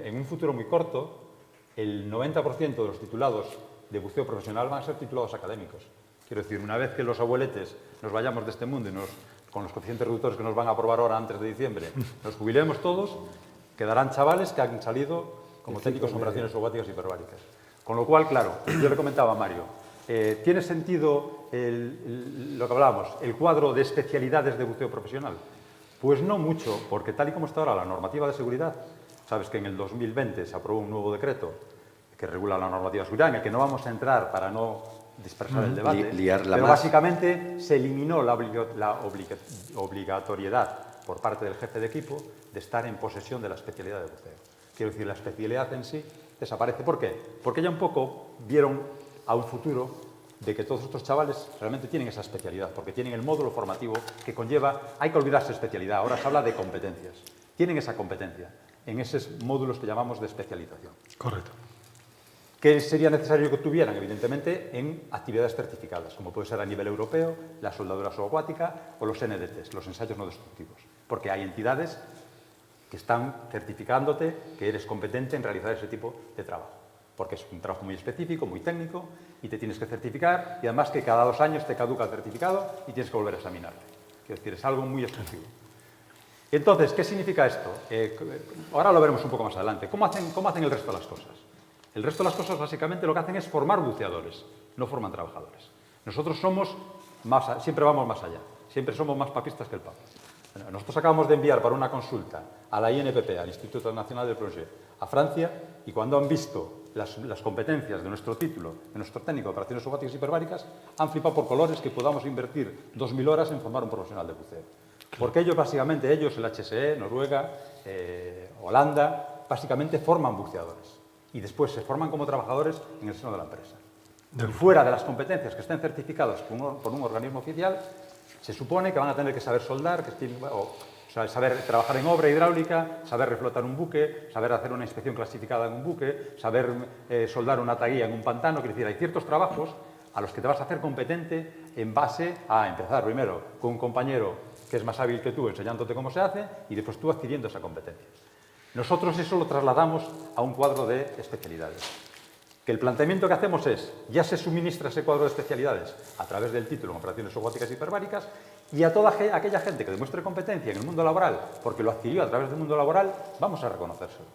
en un futuro muy corto, el 90% de los titulados de buceo profesional van a ser titulados académicos. Quiero decir, una vez que los abueletes nos vayamos de este mundo y con los coeficientes reductores que nos van a aprobar ahora antes de diciembre, nos jubilemos todos, quedarán chavales que han salido como técnicos en operaciones subacuáticas y hiperbáricas. Con lo cual, claro, yo le comentaba a Mario, ¿tiene sentido lo que hablábamos, el cuadro de especialidades de buceo profesional? Pues no mucho, porque tal y como está ahora la normativa de seguridad, sabes que en el 2020 se aprobó un nuevo decreto que regula la normativa de seguridad, en el que no vamos a entrar para no dispersar el debate, pero básicamente se eliminó la obligatoriedad por parte del jefe de equipo de estar en posesión de la especialidad de buceo. Quiero decir, la especialidad en sí desaparece. ¿Por qué? Porque ya un poco vieron a un futuro de que todos estos chavales realmente tienen esa especialidad, porque tienen el módulo formativo que conlleva, hay que olvidarse de especialidad, ahora se habla de competencias. Tienen esa competencia en esos módulos que llamamos de especialización. Correcto. ¿Qué sería necesario que tuvieran? Evidentemente, en actividades certificadas, como puede ser a nivel europeo, la soldadura subacuática o los NDTs, los ensayos no destructivos. Porque hay entidades que están certificándote que eres competente en realizar ese tipo de trabajo. Porque es un trabajo muy específico, muy técnico, y te tienes que certificar, y además que cada 2 años te caduca el certificado y tienes que volver a examinarte. Quiero decir, es algo muy exclusivo. Entonces, ¿qué significa esto? Ahora lo veremos un poco más adelante. ¿Cómo hacen el resto de las cosas? El resto de las cosas, básicamente, lo que hacen es formar buceadores, no forman trabajadores. Nosotros siempre vamos más allá, siempre somos más papistas que el Papa. Bueno, nosotros acabamos de enviar para una consulta a la INPP, al Instituto Nacional del Projet, a Francia, y cuando han visto las competencias de nuestro título, de nuestro técnico de operaciones subacuáticas y hiperbáricas, han flipado por colores que podamos invertir 2.000 horas en formar un profesional de buceo. Porque ellos, básicamente, el HSE, Noruega, Holanda, básicamente forman buceadores. Y después se forman como trabajadores en el seno de la empresa. Y fuera de las competencias que estén certificadas por un organismo oficial, se supone que van a tener que saber soldar, saber trabajar en obra hidráulica, saber reflotar un buque, saber hacer una inspección clasificada en un buque, saber soldar una taguilla en un pantano. Quiero decir, hay ciertos trabajos a los que te vas a hacer competente en base a empezar primero con un compañero que es más hábil que tú enseñándote cómo se hace y después tú adquiriendo esa competencia. Nosotros eso lo trasladamos a un cuadro de especialidades. Que el planteamiento que hacemos es, ya se suministra ese cuadro de especialidades a través del título en operaciones subacuáticas y hiperbáricas, y a toda aquella gente que demuestre competencia en el mundo laboral, porque lo adquirió a través del mundo laboral, vamos a reconocérselo.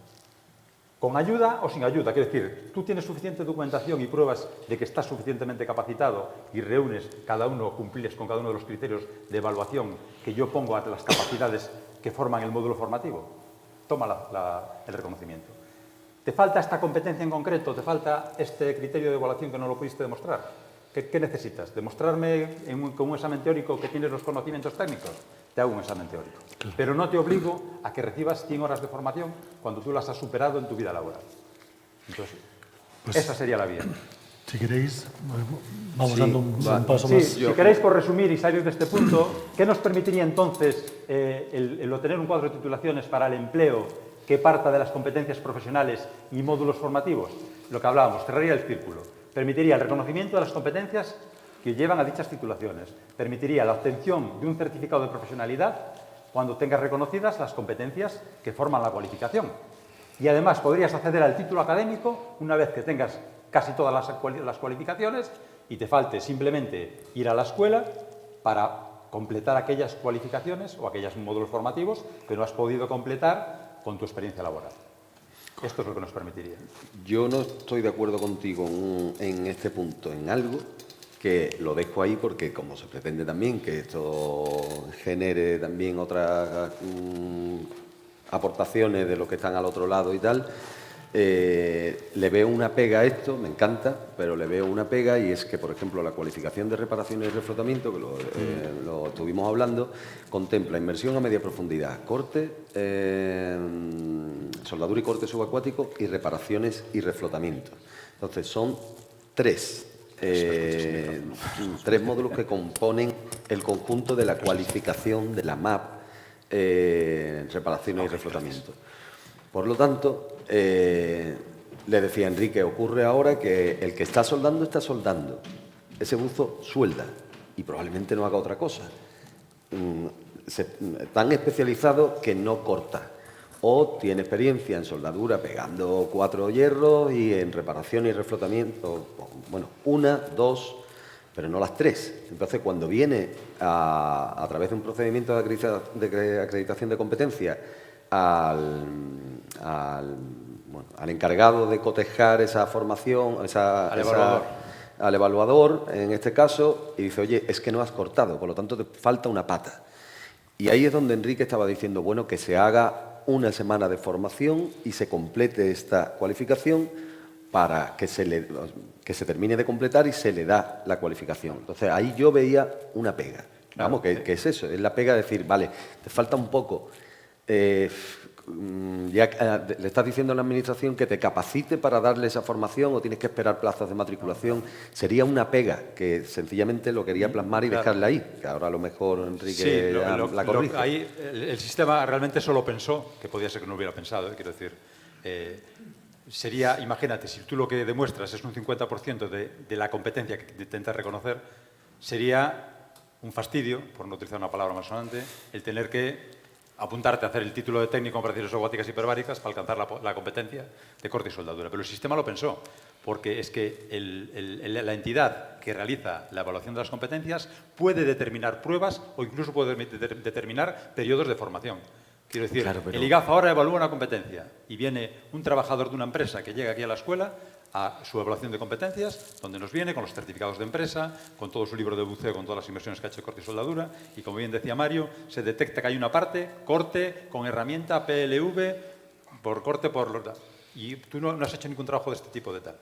Con ayuda o sin ayuda, quiero decir, tú tienes suficiente documentación y pruebas de que estás suficientemente capacitado y reúnes cumples con cada uno de los criterios de evaluación que yo pongo a las capacidades que forman el módulo formativo. Toma el reconocimiento. ¿Te falta esta competencia en concreto? ¿Te falta este criterio de evaluación que no lo pudiste demostrar? ¿Qué necesitas? ¿Demostrarme con un examen teórico que tienes los conocimientos técnicos? Te hago un examen teórico. Pero no te obligo a que recibas 100 horas de formación cuando tú las has superado en tu vida laboral. Entonces, esa sería la vía. Si queréis, vamos dando un paso sí, más. Si queréis, por resumir y salir de este punto, ¿qué nos permitiría entonces el obtener un cuadro de titulaciones para el empleo que parta de las competencias profesionales y módulos formativos? Lo que hablábamos, cerraría el círculo. Permitiría el reconocimiento de las competencias que llevan a dichas titulaciones. Permitiría la obtención de un certificado de profesionalidad cuando tengas reconocidas las competencias que forman la cualificación. Y además podrías acceder al título académico una vez que tengas casi todas las cualificaciones y te falte simplemente ir a la escuela para completar aquellas cualificaciones o aquellos módulos formativos que no has podido completar con tu experiencia laboral. Esto es lo que nos permitiría. Yo no estoy de acuerdo contigo en este punto, en algo que lo dejo ahí porque como se pretende también que esto genere también otras aportaciones de los que están al otro lado y tal, le veo una pega a esto, me encanta, pero le veo una pega y es que, por ejemplo, la cualificación de reparaciones y reflotamiento, que lo estuvimos hablando, contempla inmersión a media profundidad, corte, soldadura y corte subacuático y reparaciones y reflotamiento. Entonces, son tres módulos que componen el conjunto de la cualificación de la MAP, reparaciones y reflotamiento. Por lo tanto, le decía a Enrique, ocurre ahora que el que está soldando, ese buzo suelda y probablemente no haga otra cosa. Tan especializado que no corta. O tiene experiencia en soldadura pegando 4 hierros y en reparación y reflotamiento, bueno, 1, 2, pero no las 3. Entonces, cuando viene a través de un procedimiento de acreditación de competencia al encargado de cotejar esa formación, al evaluador, en este caso, y dice, oye, es que no has cortado, por lo tanto te falta una pata. Y ahí es donde Enrique estaba diciendo, bueno, que se haga una semana de formación y se complete esta cualificación para que se termine de completar y se le da la cualificación. Entonces, ahí yo veía una pega. Vamos, que es eso, es la pega de decir, vale, te falta un poco. Ya le estás diciendo a la Administración que te capacite para darle esa formación o tienes que esperar plazas de matriculación. Sería una pega que sencillamente lo quería plasmar y dejarla ahí, que ahora a lo mejor Enrique la corrige. Ahí el sistema realmente solo pensó, que podía ser que no hubiera pensado, quiero decir, sería, imagínate, si tú lo que demuestras es un 50% de la competencia que intentas reconocer, sería un fastidio, por no utilizar una palabra más sonante, el tener que apuntarte a hacer el título de técnico en operaciones acuáticas hiperbáricas para alcanzar la competencia de corte y soldadura. Pero el sistema lo pensó, porque es que la entidad que realiza la evaluación de las competencias puede determinar pruebas o incluso puede determinar periodos de formación. Quiero decir, claro, el IGAF ahora evalúa una competencia y viene un trabajador de una empresa que llega aquí a la escuela a su evaluación de competencias, donde nos viene con los certificados de empresa, con todo su libro de buceo, con todas las inversiones que ha hecho de corte y soldadura, y como bien decía Mario, se detecta que hay una parte, corte, con herramienta PLV, por corte, y tú no has hecho ningún trabajo de este tipo de tal.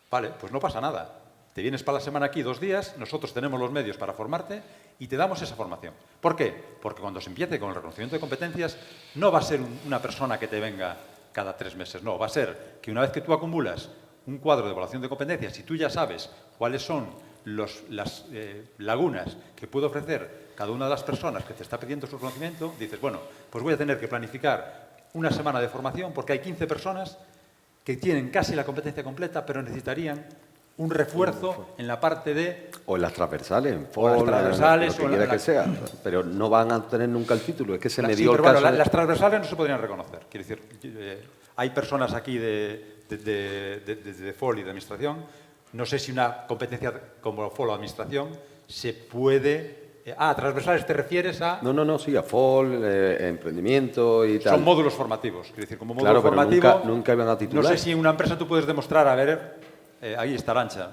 Vale, pues no pasa nada. Te vienes para la semana aquí 2 días, nosotros tenemos los medios para formarte y te damos esa formación. ¿Por qué? Porque cuando se empiece con el reconocimiento de competencias, no va a ser una persona que te venga cada 3 meses, no, va a ser que una vez que tú acumulas un cuadro de evaluación de competencias y tú ya sabes cuáles son las lagunas que puede ofrecer cada una de las personas que te está pidiendo su reconocimiento, dices, bueno, pues voy a tener que planificar una semana de formación porque hay 15 personas que tienen casi la competencia completa, pero necesitarían un refuerzo en la parte de... O en las transversales, en o las transversales, lo que quiera que sea, pero no van a tener nunca el título. Es que se me dio el caso... Bueno, las transversales no se podrían reconocer. Quiero decir, hay personas aquí de FOL y de Administración. No sé si una competencia como FOL o Administración se puede... transversales te refieres a... No, sí, a FOL, emprendimiento y tal. Son módulos formativos. Quiero decir, como módulo claro, pero formativo... nunca iban a titular. No sé si en una empresa tú puedes demostrar, a ver, ahí está Arancha.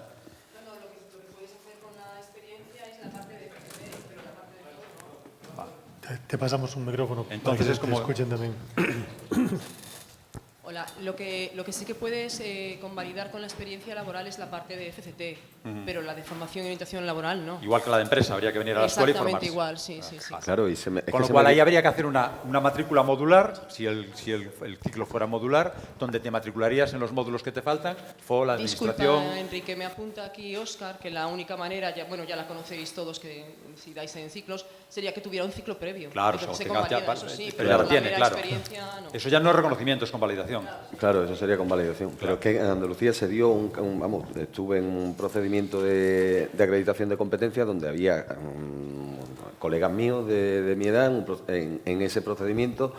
Lo que puedes hacer con la experiencia es la parte de PCB, pero la parte de todo no. Te pasamos un micrófono. Entonces para que es como... te escuchen también. Hola, lo que sí que puedes convalidar con la experiencia laboral es la parte de FCT, pero la de formación y orientación laboral no. Igual que la de empresa, habría que venir a la escuela y formarse. Exactamente igual, sí. Claro, Con lo cual ahí habría que hacer una matrícula modular, si el ciclo fuera modular, donde te matricularías en los módulos que te faltan, FOL, Administración... Disculpa, Enrique, me apunta aquí Óscar, que la única manera, ya la conocéis todos, que si dais en ciclos, sería que tuviera un ciclo previo. Claro, eso se ya, convalida, eso sí, pero ya lo tiene, la claro. experiencia no. Eso ya no es reconocimiento, es convalidación. Claro, eso sería convalidación. Claro. Pero es que en Andalucía se dio estuve en un procedimiento de acreditación de competencias donde había colegas míos de mi edad en ese procedimiento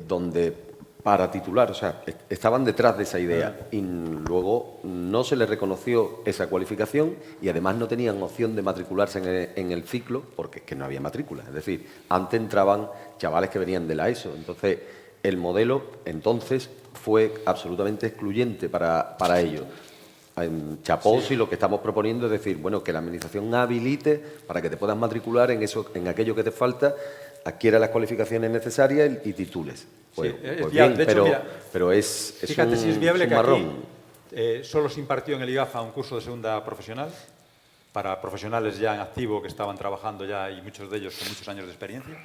donde para titular, o sea, estaban detrás de esa idea y luego no se les reconoció esa cualificación y además no tenían opción de matricularse en el ciclo porque es que no había matrícula. Es decir, antes entraban chavales que venían de la ESO. Entonces, el modelo entonces fue absolutamente excluyente para ellos. En Chapó, sí, lo que estamos proponiendo es decir, bueno, que la Administración habilite para que te puedas matricular en aquello que te falta, adquiera las cualificaciones necesarias y titules. Pues, sí, pues bien, de hecho, pero fíjate si es viable que marrón. Aquí solo se impartió en el IGAFA un curso de segunda profesional para profesionales ya en activo que estaban trabajando ya y muchos de ellos con muchos años de experiencia.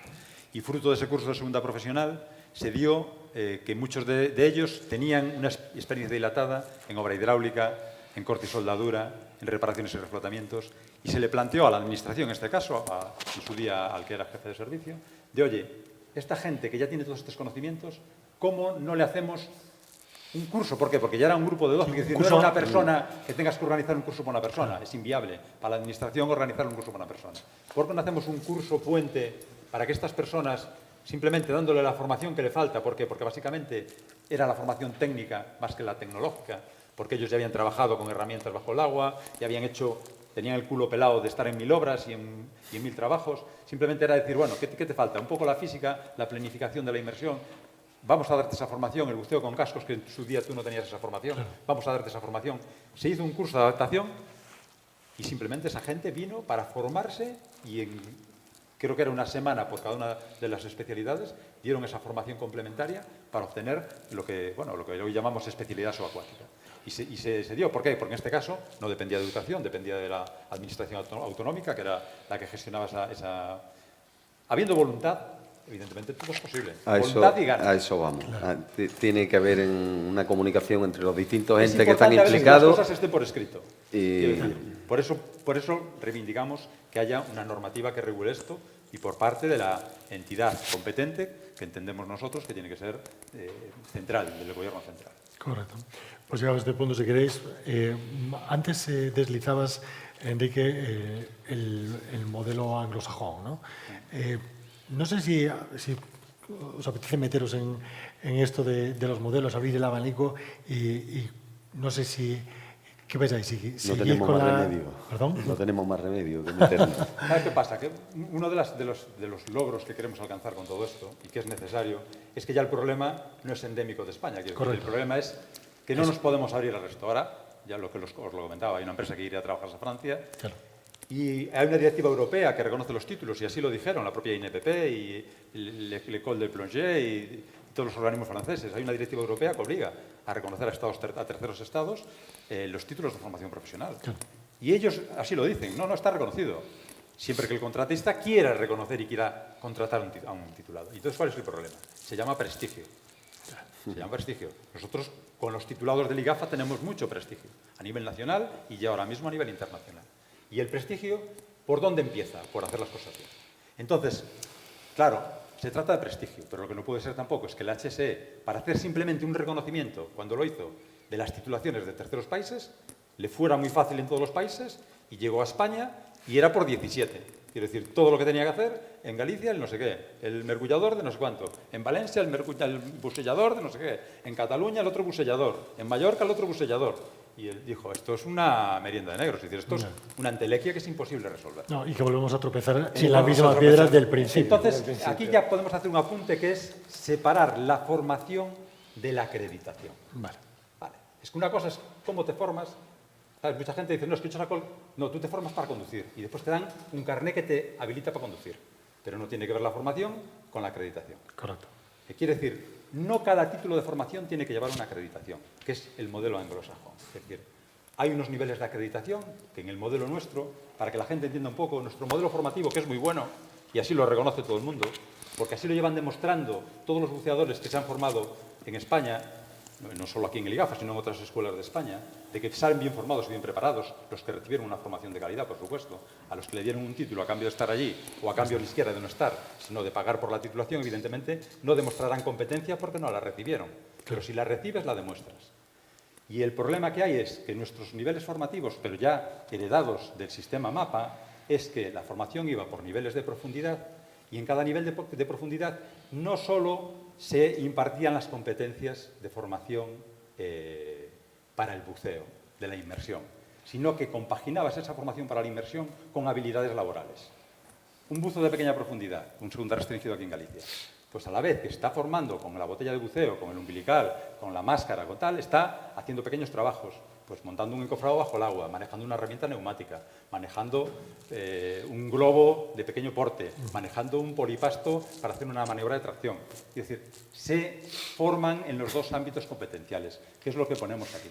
Y fruto de ese curso de segunda profesional se dio que muchos de ellos tenían una experiencia dilatada en obra hidráulica, en corte y soldadura, en reparaciones y reflotamientos, y se le planteó a la Administración, en este caso, en su día al que era jefe de servicio, de oye, esta gente que ya tiene todos estos conocimientos, ¿cómo no le hacemos un curso? ¿Por qué? Porque ya era un grupo de dos, es decir, no era una persona que tengas que organizar un curso para una persona, es inviable para la Administración organizar un curso para una persona. ¿Por qué no hacemos un curso puente para que estas personas, simplemente dándole la formación que le falta? ¿Por qué? Porque básicamente era la formación técnica más que la tecnológica, porque ellos ya habían trabajado con herramientas bajo el agua, ya habían hecho, tenían el culo pelado de estar en 1000 obras y en 1000 trabajos. Simplemente era decir, bueno, ¿qué te falta? Un poco la física, la planificación de la inmersión. Vamos a darte esa formación, el buceo con cascos, que en su día tú no tenías esa formación. Vamos a darte esa formación. Se hizo un curso de adaptación y simplemente esa gente vino para formarse y creo que era una semana por cada una de las especialidades, dieron esa formación complementaria para obtener lo que hoy llamamos especialidad subacuática. Y se dio. ¿Por qué? Porque en este caso no dependía de educación, dependía de la administración autonómica, que era la que gestionaba esa... Habiendo voluntad, evidentemente todo es posible. Voluntad y ganas. A eso vamos. Claro. Tiene que haber una comunicación entre los distintos entes que están implicados. Que las cosas estén por escrito. Por eso reivindicamos que haya una normativa que regule esto y por parte de la entidad competente que entendemos nosotros que tiene que ser central, del gobierno central. Correcto. Pues llegado a este punto, si queréis, antes deslizabas, Enrique, el modelo anglosajón, ¿no? No sé si os apetece meteros en esto de los modelos, abrir el abanico y no sé si... ¿Qué pensáis? No tenemos más remedio. ¿Perdón? No tenemos más remedio que meternos. ¿Sabes qué pasa? Que uno de los logros que queremos alcanzar con todo esto y que es necesario es que ya el problema no es endémico de España. El problema es que no nos podemos abrir al resto. Ahora, ya os lo comentaba, hay una empresa que iría a trabajar a Francia. Claro. Y hay una directiva europea que reconoce los títulos, y así lo dijeron, la propia INPP y l'École de Plongée y todos los organismos franceses. Hay una directiva europea que obliga a reconocer a terceros estados los títulos de formación profesional. Claro. Y ellos así lo dicen, no está reconocido. Siempre que el contratista quiera reconocer y quiera contratar a un titulado. ¿Y entonces cuál es el problema? Se llama prestigio. Se llama prestigio. Nosotros con los titulados del IGAFA tenemos mucho prestigio, a nivel nacional y ya ahora mismo a nivel internacional. Y el prestigio, ¿por dónde empieza? Por hacer las cosas bien. Entonces, claro, se trata de prestigio, pero lo que no puede ser tampoco es que el HSE, para hacer simplemente un reconocimiento, cuando lo hizo, de las titulaciones de terceros países, le fuera muy fácil en todos los países y llegó a España y era por 17. Quiero decir, todo lo que tenía que hacer, en Galicia el no sé qué, el mergullador de no sé cuánto, en Valencia el busellador de no sé qué, en Cataluña el otro busellador, en Mallorca el otro busellador. Y él dijo, esto es una merienda de negros, es decir, esto es una entelequia que es imposible resolver. No, y que volvemos a tropezar sin las mismas piedras del principio. Entonces, aquí ya podemos hacer un apunte que es separar la formación de la acreditación. Vale. Es que una cosa es cómo te formas. ¿Sabes? Mucha gente dice, no, es que he hecho una No, tú te formas para conducir y después te dan un carné que te habilita para conducir. Pero no tiene que ver la formación con la acreditación. Correcto. ¿Qué quiere decir? No cada título de formación tiene que llevar una acreditación, que es el modelo anglosajón. Es decir, hay unos niveles de acreditación que en el modelo nuestro, para que la gente entienda un poco, nuestro modelo formativo, que es muy bueno, y así lo reconoce todo el mundo, porque así lo llevan demostrando todos los buceadores que se han formado en España, no solo aquí en el IGAFA, sino en otras escuelas de España, de que salen bien formados y bien preparados, los que recibieron una formación de calidad, por supuesto, a los que le dieron un título a cambio de estar allí, o a cambio ni siquiera de no estar, sino de pagar por la titulación, evidentemente, no demostrarán competencia porque no la recibieron. Pero si la recibes, la demuestras. Y el problema que hay es que nuestros niveles formativos, pero ya heredados del sistema MAPA, es que la formación iba por niveles de profundidad y en cada nivel de profundidad no solo se impartían las competencias de formación para el buceo, de la inmersión, sino que compaginabas esa formación para la inmersión con habilidades laborales. Un buzo de pequeña profundidad, un segundo restringido aquí en Galicia, pues a la vez que está formando con la botella de buceo, con el umbilical, con la máscara, con tal, está haciendo pequeños trabajos, pues montando un encofrado bajo el agua, manejando una herramienta neumática, manejando un globo de pequeño porte, manejando un polipasto para hacer una maniobra de tracción. Es decir, se forman en los dos ámbitos competenciales, que es lo que ponemos aquí.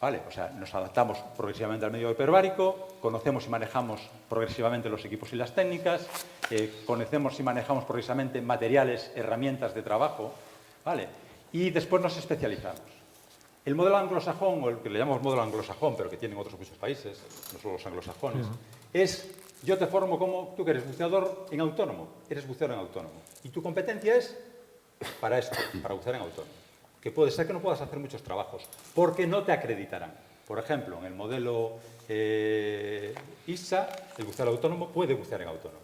¿Vale? O sea, nos adaptamos progresivamente al medio hiperbárico, conocemos y manejamos progresivamente los equipos y las técnicas, conocemos y manejamos progresivamente materiales, herramientas de trabajo, ¿vale? Y después nos especializamos. El modelo anglosajón, o el que le llamamos modelo anglosajón, pero que tienen otros muchos países, no solo los anglosajones, es yo te formo como tú que eres buceador en autónomo, eres buceador en autónomo. Y tu competencia es para esto, para bucear en autónomo. Que puede ser que no puedas hacer muchos trabajos, porque no te acreditarán. Por ejemplo, en el modelo ISA, el buceador autónomo puede bucear en autónomo.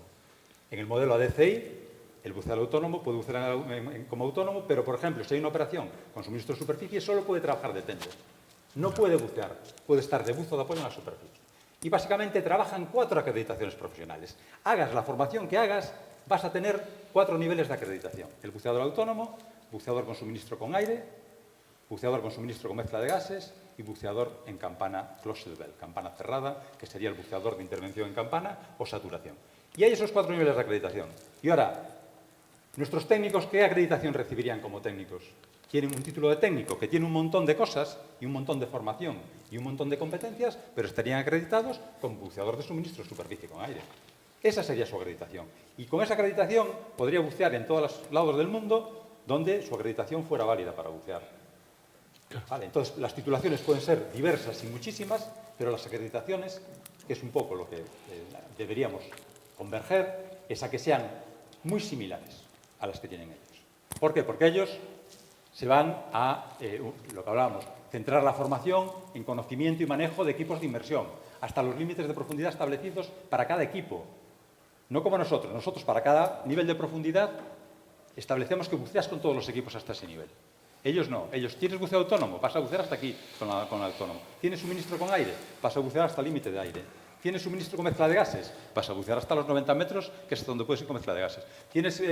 En el modelo ADCI, el buceador autónomo puede bucear como autónomo, pero, por ejemplo, si hay una operación con suministro de superficie, solo puede trabajar de tender. No puede bucear, puede estar de buzo de apoyo en la superficie. Y básicamente trabajan 4 acreditaciones profesionales. Hagas la formación que hagas, vas a tener 4 niveles de acreditación. El buceador autónomo, buceador con suministro con aire, buceador con suministro con mezcla de gases y buceador en campana closed well, campana cerrada, que sería el buceador de intervención en campana o saturación. Y hay esos 4 niveles de acreditación. Y ahora, nuestros técnicos, ¿qué acreditación recibirían como técnicos? Tienen un título de técnico que tiene un montón de cosas y un montón de formación y un montón de competencias, pero estarían acreditados como buceador de suministro de superficie con aire. Esa sería su acreditación. Y con esa acreditación podría bucear en todos los lados del mundo donde su acreditación fuera válida para bucear. Vale, entonces, las titulaciones pueden ser diversas y muchísimas, pero las acreditaciones, que es un poco lo que deberíamos converger, es a que sean muy similares a las que tienen ellos. ¿Por qué? Porque ellos se van a, lo que hablábamos, centrar la formación en conocimiento y manejo de equipos de inmersión, hasta los límites de profundidad establecidos para cada equipo. No como nosotros. Nosotros, para cada nivel de profundidad, establecemos que buceas con todos los equipos hasta ese nivel. Ellos no. Ellos, ¿tienes buceo autónomo? Vas a bucear hasta aquí con el autónomo. ¿Tienes suministro con aire? Vas a bucear hasta el límite de aire. ¿Tienes suministro con mezcla de gases? Vas a bucear hasta los 90 metros, que es donde puedes ir con mezcla de gases. ¿Tienes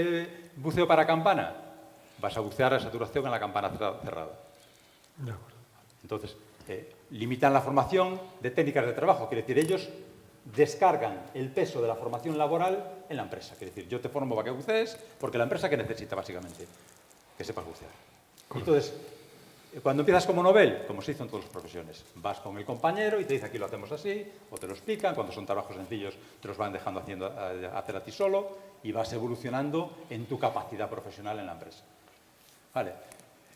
buceo para campana? Vas a bucear a saturación en la campana cerrada. De acuerdo. Entonces, limitan la formación de técnicas de trabajo. Quiere decir, ellos descargan el peso de la formación laboral en la empresa. Quiere decir, yo te formo para que bucees, porque la empresa, ¿qué necesita, básicamente? Que sepas bucear. Entonces, cuando empiezas como novel, como se hizo en todas las profesiones, vas con el compañero y te dice, aquí lo hacemos así, o te lo explican, cuando son trabajos sencillos te los van dejando hacer a ti solo, y vas evolucionando en tu capacidad profesional en la empresa. Vale.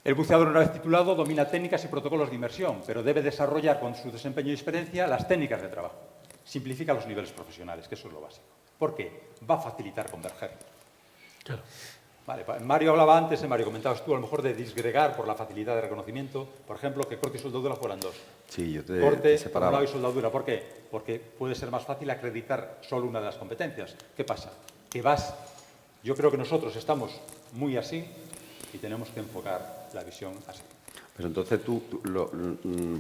El buceador, una vez titulado, domina técnicas y protocolos de inmersión, pero debe desarrollar con su desempeño y experiencia las técnicas de trabajo. Simplifica los niveles profesionales, que eso es lo básico. ¿Por qué? Va a facilitar converger. Claro. Vale, Mario hablaba antes, Mario, comentabas tú a lo mejor de disgregar por la facilidad de reconocimiento, por ejemplo, que corte y soldadura fueran 2. Sí, yo te Corte, separaba. formulado y soldadura. ¿Por qué? Porque puede ser más fácil acreditar solo una de las competencias. ¿Qué pasa? Que yo creo que nosotros estamos muy así y tenemos que enfocar la visión así. Pero entonces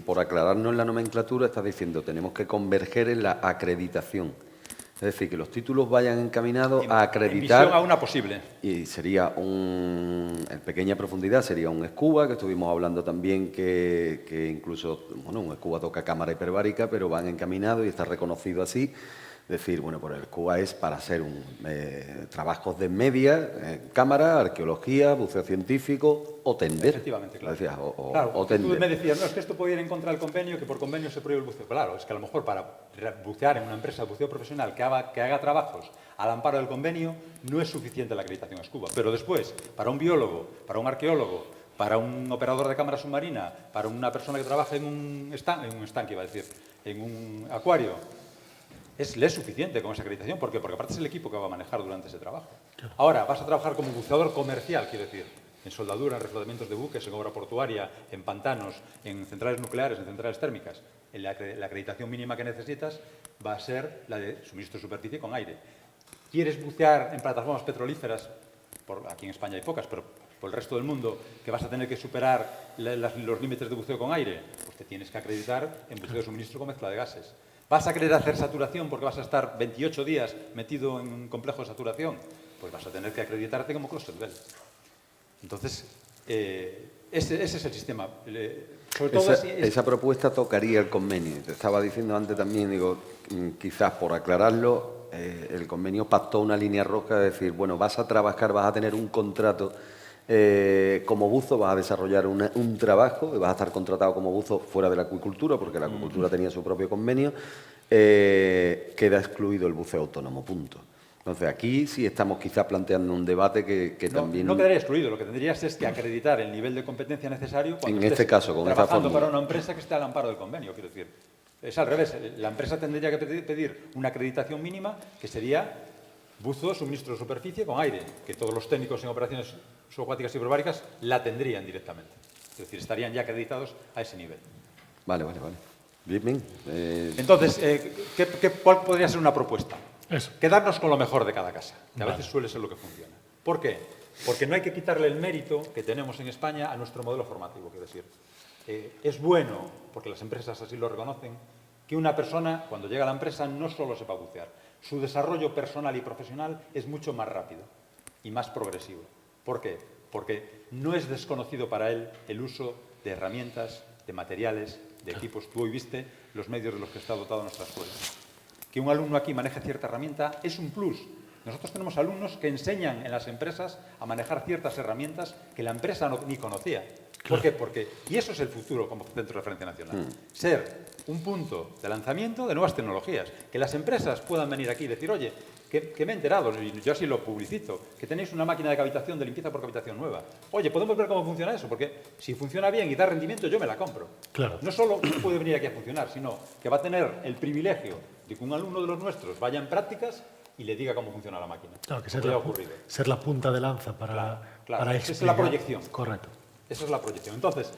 por aclararnos en la nomenclatura, estás diciendo tenemos que converger en la acreditación. Es decir, que los títulos vayan encaminados a acreditar... En visión a una posible. Y sería en pequeña profundidad, sería un scuba, que estuvimos hablando también que incluso, bueno, un scuba toca cámara hiperbárica, pero van encaminados y está reconocido así. Es decir, bueno, pues el scuba es para hacer trabajos de media, cámara, arqueología, buceo científico o tender. Efectivamente, claro. Decías, claro, o tender. tú me decías, no, es que esto puede ir en contra del convenio, que por convenio se prohíbe el buceo. Claro, es que a lo mejor para bucear en una empresa de buceo profesional que haga trabajos al amparo del convenio, no es suficiente la acreditación scuba. Pero después, para un biólogo, para un arqueólogo, para un operador de cámara submarina, para una persona que trabaja en un estanque, iba a decir, en un acuario, le es suficiente con esa acreditación. ¿Por qué? Porque aparte es el equipo que va a manejar durante ese trabajo. Claro. Ahora, vas a trabajar como buceador comercial, quiero decir, en soldadura, en reflotamientos de buques, en obra portuaria, en pantanos, en centrales nucleares, en centrales térmicas. La acreditación mínima que necesitas va a ser la de suministro de superficie con aire. ¿Quieres bucear en plataformas petrolíferas? Aquí en España hay pocas, pero por el resto del mundo, que vas a tener que superar los límites de buceo con aire, pues te tienes que acreditar en buceo de suministro con mezcla de gases. ¿Vas a querer hacer saturación porque vas a estar 28 días metido en un complejo de saturación? Pues vas a tener que acreditarte como closed well. Entonces, ese es el sistema. Sobre todo esa propuesta tocaría el convenio. Te estaba diciendo antes también, digo, quizás por aclararlo, el convenio pactó una línea roja de decir, bueno, vas a trabajar, vas a tener un contrato Como buzo vas a desarrollar un trabajo y vas a estar contratado como buzo fuera de la acuicultura, porque la acuicultura tenía su propio convenio. Queda excluido el buceo autónomo, punto. Entonces, aquí sí estamos quizás planteando un debate que también... No quedaría excluido, lo que tendrías es que acreditar el nivel de competencia necesario cuando En estés este caso, con esta trabajando fórmula. para una empresa que esté al amparo del convenio, quiero decir. Es al revés, la empresa tendría que pedir una acreditación mínima que sería buzo, suministro de superficie con aire, que todos los técnicos en operaciones subacuáticas y hiperbáricas la tendrían directamente. Es decir, estarían ya acreditados a ese nivel. Vale. Bien. Entonces, ¿cuál podría ser una propuesta? Eso. Quedarnos con lo mejor de cada casa, que a veces suele ser lo que funciona. ¿Por qué? Porque no hay que quitarle el mérito que tenemos en España a nuestro modelo formativo, quiero decir. Es bueno, porque las empresas así lo reconocen, que una persona, cuando llega a la empresa, no solo sepa bucear. Su desarrollo personal y profesional es mucho más rápido y más progresivo. ¿Por qué? Porque no es desconocido para él el uso de herramientas, de materiales, de equipos. Tú hoy viste los medios de los que está dotado nuestra escuela. Que un alumno aquí maneje cierta herramienta es un plus. Nosotros tenemos alumnos que enseñan en las empresas a manejar ciertas herramientas que la empresa ni conocía. ¿Por qué? Y eso es el futuro como centro de referencia nacional. Ser un punto de lanzamiento de nuevas tecnologías. Que las empresas puedan venir aquí y decir, oye, que me he enterado, y yo así lo publicito, que tenéis una máquina de cavitación de limpieza por cavitación nueva. Oye, ¿podemos ver cómo funciona eso? Porque si funciona bien y da rendimiento, yo me la compro. Claro. No solo puede venir aquí a funcionar, sino que va a tener el privilegio de que un alumno de los nuestros vaya en prácticas y le diga cómo funciona la máquina. Claro, que ya ha ocurrido. ser la punta de lanza para Claro. Esa es explicar. la proyección. Correcto. Esa es la proyección. Entonces,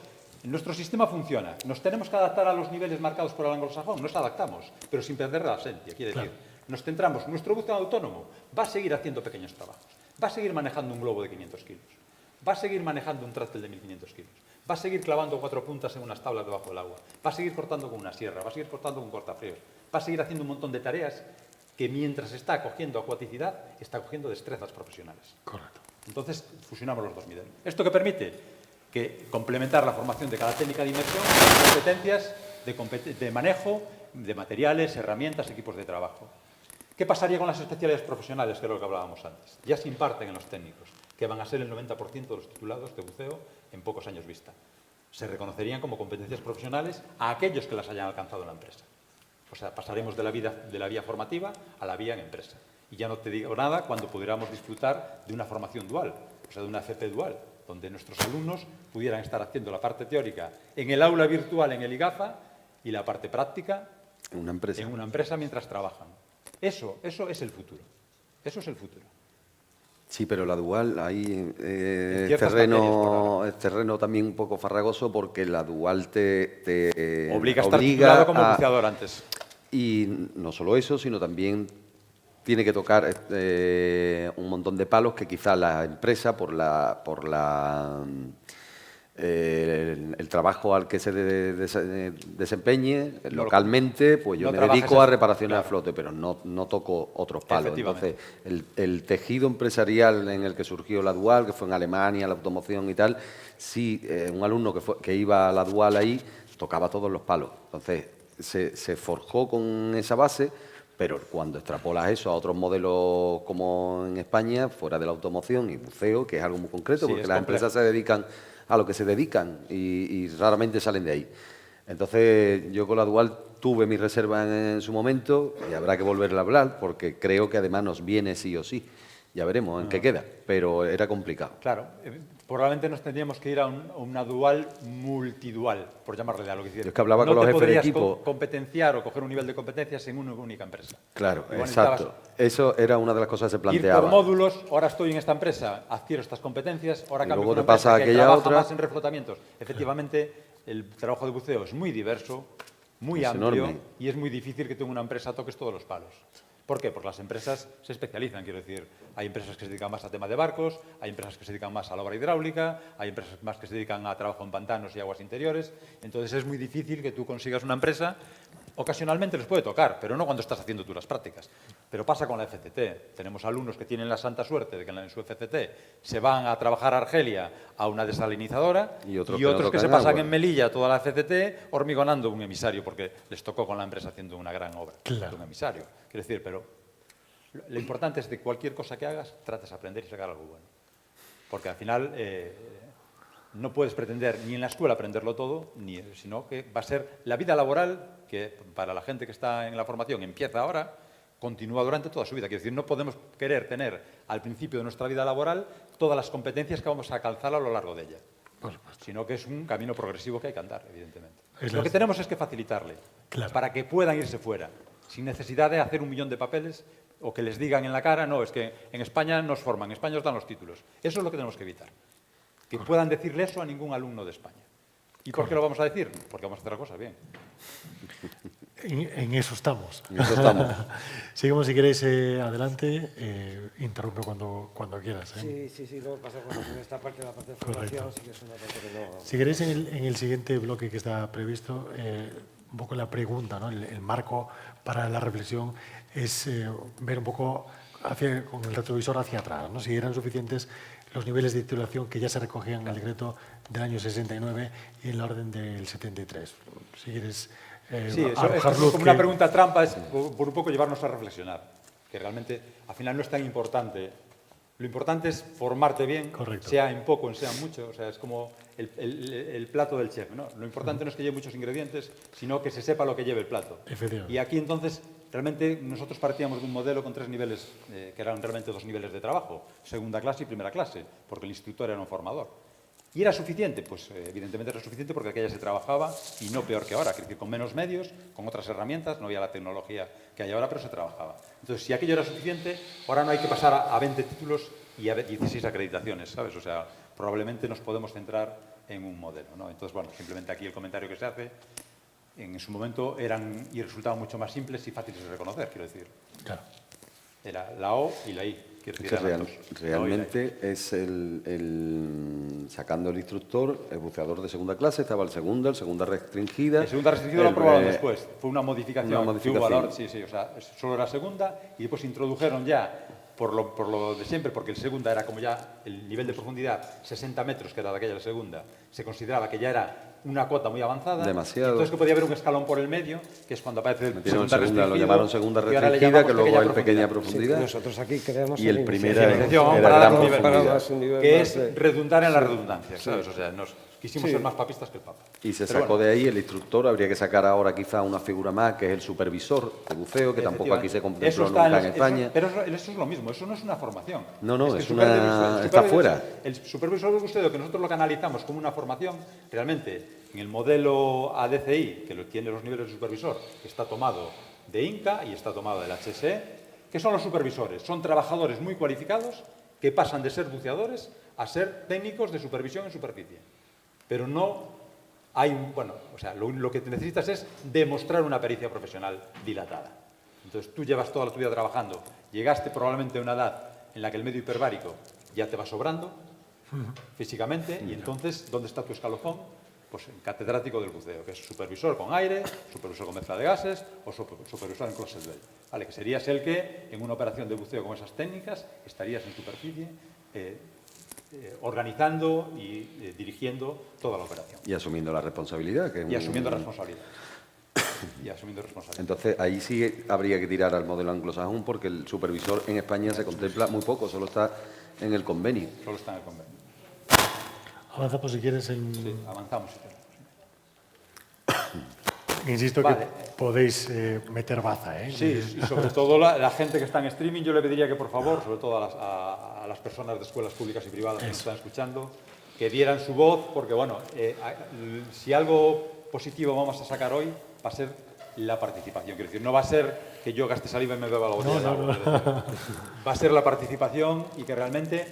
nuestro sistema funciona. Nos tenemos que adaptar a los niveles marcados por el anglosajón. Nos adaptamos, pero sin perder la esencia. Quiere decir, nos centramos. Nuestro buceo autónomo va a seguir haciendo pequeños trabajos. Va a seguir manejando un globo de 500 kilos. Va a seguir manejando un tractel de 1500 kilos. Va a seguir clavando 4 puntas en unas tablas debajo del agua. Va a seguir cortando con una sierra. Va a seguir cortando con cortafríos. Va a seguir haciendo un montón de tareas que mientras está cogiendo acuaticidad, está cogiendo destrezas profesionales. Correcto. Entonces, fusionamos los dos niveles. ¿Esto qué permite? Que complementar la formación de cada técnica de inmersión con competencias de manejo de materiales, herramientas, equipos de trabajo. ¿Qué pasaría con las especialidades profesionales, que es lo que hablábamos antes? Ya se imparten en los técnicos, que van a ser el 90% de los titulados de buceo en pocos años vista. Se reconocerían como competencias profesionales a aquellos que las hayan alcanzado en la empresa. O sea, pasaremos de la vía formativa a la vía en empresa. Y ya no te digo nada cuando pudiéramos disfrutar de una formación dual, o sea, de una FP dual, donde nuestros alumnos pudieran estar haciendo la parte teórica en el aula virtual, en el IGAFA, y la parte práctica En una empresa. mientras trabajan. Eso es el futuro. Eso es el futuro. Sí, pero la dual, ahí es ciertas terreno también un poco farragoso, porque la dual te Obliga a estar titulado como buceador antes. Y no solo eso, sino también tiene que tocar un montón de palos que quizá la empresa, el trabajo al que se desempeñe localmente, pues yo me dedico a reparaciones a flote, pero no toco otros palos. Entonces, el tejido empresarial en el que surgió la dual, que fue en Alemania, la automoción y tal, sí, un alumno que iba a la dual ahí tocaba todos los palos. Entonces, se forjó con esa base, pero cuando extrapolas eso a otros modelos como en España, fuera de la automoción y buceo, que es algo muy concreto, Sí, porque las empresas se dedican a lo que se dedican y raramente salen de ahí. Entonces, yo con la dual tuve mi reserva en su momento y habrá que volverla a hablar, porque creo que además nos viene sí o sí. Ya veremos en qué queda, pero era complicado. Claro, probablemente nos tendríamos que ir a una dual multidual, por llamarle de algo que Yo es que hablaba con los jefes de equipo. No te podrías competenciar o coger un nivel de competencias en una única empresa. Claro, Igual exacto. Eso era una de las cosas que se Ir planteaba. por módulos, ahora estoy en esta empresa, adquiero estas competencias, ahora Y cambio luego por una te pasa empresa que aquella trabaja otra. más en reflotamientos. Efectivamente, el trabajo de buceo es muy diverso, muy Es amplio, enorme. y es muy difícil que tú en una empresa toques todos los palos. ¿Por qué? Porque las empresas se especializan, quiero decir. Hay empresas que se dedican más a tema de barcos, hay empresas que se dedican más a la obra hidráulica, hay empresas más que se dedican a trabajo en pantanos y aguas interiores. Entonces es muy difícil que tú consigas una empresa. Ocasionalmente les puede tocar, pero no cuando estás haciendo tú las prácticas. Pero pasa con la FCT. Tenemos alumnos que tienen la santa suerte de que en su FCT se van a trabajar a Argelia a una desalinizadora Y otros que que se no pasan tocan en Melilla toda la FCT hormigonando un emisario porque les tocó con la empresa haciendo una gran obra de un emisario. Quiero decir, pero lo importante es de cualquier cosa que hagas, trates de aprender y sacar algo bueno. Porque al final no puedes pretender ni en la escuela aprenderlo todo, sino que va a ser la vida laboral, que para la gente que está en la formación empieza ahora, continúa durante toda su vida. Quiero decir, no podemos querer tener al principio de nuestra vida laboral todas las competencias que vamos a calzar a lo largo de ella, sino que es un camino progresivo que hay que andar, evidentemente. Lo que tenemos es que facilitarle, para que puedan irse fuera, sin necesidad de hacer 1 millón de papeles o que les digan en la cara, no, es que en España nos forman, en España nos dan los títulos. Eso es lo que tenemos que evitar. Que puedan decirle eso a ningún alumno de España. ¿Y por qué lo vamos a decir? Porque vamos a hacer las cosas bien. En eso estamos. En eso estamos. Seguimos, si queréis, adelante. Interrumpe cuando quieras. Sí, luego pasamos en esta parte, la parte de formación, sí que es una parte que no... Si queréis, en el siguiente bloque que está previsto, un poco la pregunta, ¿no? El marco para la reflexión es ver un poco con el retrovisor hacia atrás, ¿no? Si eran suficientes los niveles de titulación que ya se recogían en el decreto del año 69 y en la orden del 73. Si quieres... sí, eso es como una pregunta trampa, es por un poco llevarnos a reflexionar, que realmente al final no es tan importante. Lo importante es formarte bien, sea en poco, sea en mucho, o sea, es como el plato del chef, ¿no? Lo importante no es que lleve muchos ingredientes, sino que se sepa lo que lleve el plato. Y aquí entonces, realmente nosotros partíamos de un modelo con 3 niveles, que eran realmente 2 niveles de trabajo, segunda clase y primera clase, porque el instructor era un formador. ¿Y era suficiente? Pues evidentemente era suficiente porque aquella se trabajaba y no peor que ahora, es decir, con menos medios, con otras herramientas, no había la tecnología que hay ahora, pero se trabajaba. Entonces, si aquello era suficiente, ahora no hay que pasar a 20 títulos y a 16 acreditaciones, ¿sabes? O sea, probablemente nos podemos centrar en un modelo, ¿no? Entonces, bueno, simplemente aquí el comentario que se hace, en su momento eran y resultaban mucho más simples y fáciles de reconocer, quiero decir. Claro. Era la O y la I. Realmente es sacando el instructor, el buceador de segunda clase, estaba el segunda restringida. El segunda restringida lo aprobaron después, fue una modificación. Que hubo a la hora, sí, o sea, solo era segunda y después introdujeron ya, por lo de siempre, porque el segunda era como ya el nivel de profundidad, 60 metros, que era de aquella la segunda, se consideraba que ya era una cota muy avanzada. Demasiado. Entonces que podía haber un escalón por el medio, que es cuando aparece el segunda restringida. Lo llamaron segunda restringida, que luego hay pequeña profundidad. Sí, nosotros aquí creamos... Y el primero era gran profundidad. Que es redundar en la redundancia, ¿sabes? O sea, quisimos ser más papistas que el Papa. Y se sacó de ahí el instructor, habría que sacar ahora quizá una figura más, que es el supervisor de buceo, que tampoco aquí se contempló nunca en España. Pero eso es lo mismo, eso no es una formación. No, está fuera. El supervisor de buceo, que nosotros lo canalizamos como una formación, realmente en el modelo ADCI, que tiene los niveles de supervisor, que está tomado de INCA y está tomado del HSE, ¿qué son los supervisores? Son trabajadores muy cualificados que pasan de ser buceadores a ser técnicos de supervisión en superficie. Pero no hay lo que necesitas es demostrar una pericia profesional dilatada. Entonces, tú llevas toda tu vida trabajando, llegaste probablemente a una edad en la que el medio hiperbárico ya te va sobrando físicamente, y entonces, ¿dónde está tu escalofón? Pues en catedrático del buceo, que es supervisor con aire, supervisor con mezcla de gases o supervisor en closet bell. ¿Vale? Que serías el que, en una operación de buceo con esas técnicas, estarías en superficie organizando y dirigiendo toda la operación. Y asumiendo la responsabilidad. Y asumiendo responsabilidad. Entonces, ahí sí habría que tirar al modelo anglosajón, porque el supervisor en España se contempla muy poco, solo está en el convenio. Solo está en el convenio. Avanzamos, si quieres. Sí, avanzamos. Insisto que podéis meter baza, ¿eh? Sí, y sobre todo la gente que está en streaming, yo le pediría que, por favor, sobre todo a las personas de escuelas públicas y privadas que nos están escuchando, que dieran su voz, porque, bueno, si algo positivo vamos a sacar hoy, va a ser la participación. Quiero decir, no va a ser que yo gaste saliva y me beba la botella de agua. Va a ser la participación y que realmente,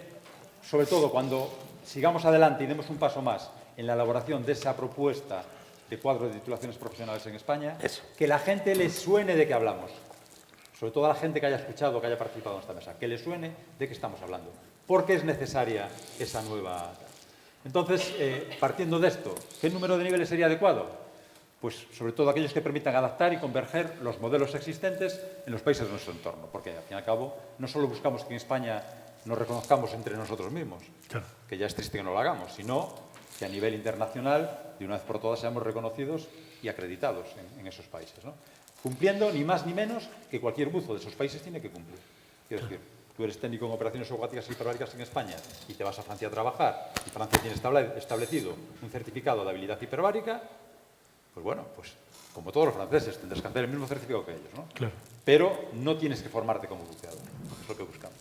sobre todo cuando sigamos adelante y demos un paso más en la elaboración de esa propuesta de cuadro de titulaciones profesionales en España, que la gente le suene de qué hablamos. Sobre todo a la gente que haya escuchado, que haya participado en esta mesa, que le suene de qué estamos hablando. Porque es necesaria esa nueva... Entonces, partiendo de esto, ¿qué número de niveles sería adecuado? Pues sobre todo aquellos que permitan adaptar y converger los modelos existentes en los países de nuestro entorno. Porque, al fin y al cabo, no solo buscamos que en España nos reconozcamos entre nosotros mismos, que ya es triste que no lo hagamos, sino que a nivel internacional, de una vez por todas, seamos reconocidos y acreditados en esos países, ¿no? Cumpliendo ni más ni menos que cualquier buzo de esos países tiene que cumplir. Quiero decir, tú eres técnico en operaciones acuáticas y hiperbáricas en España y te vas a Francia a trabajar y Francia tiene establecido un certificado de habilidad hiperbárica, pues bueno, pues como todos los franceses tendrás que hacer el mismo certificado que ellos, ¿no? Claro. Pero no tienes que formarte como buceador, es lo que buscamos.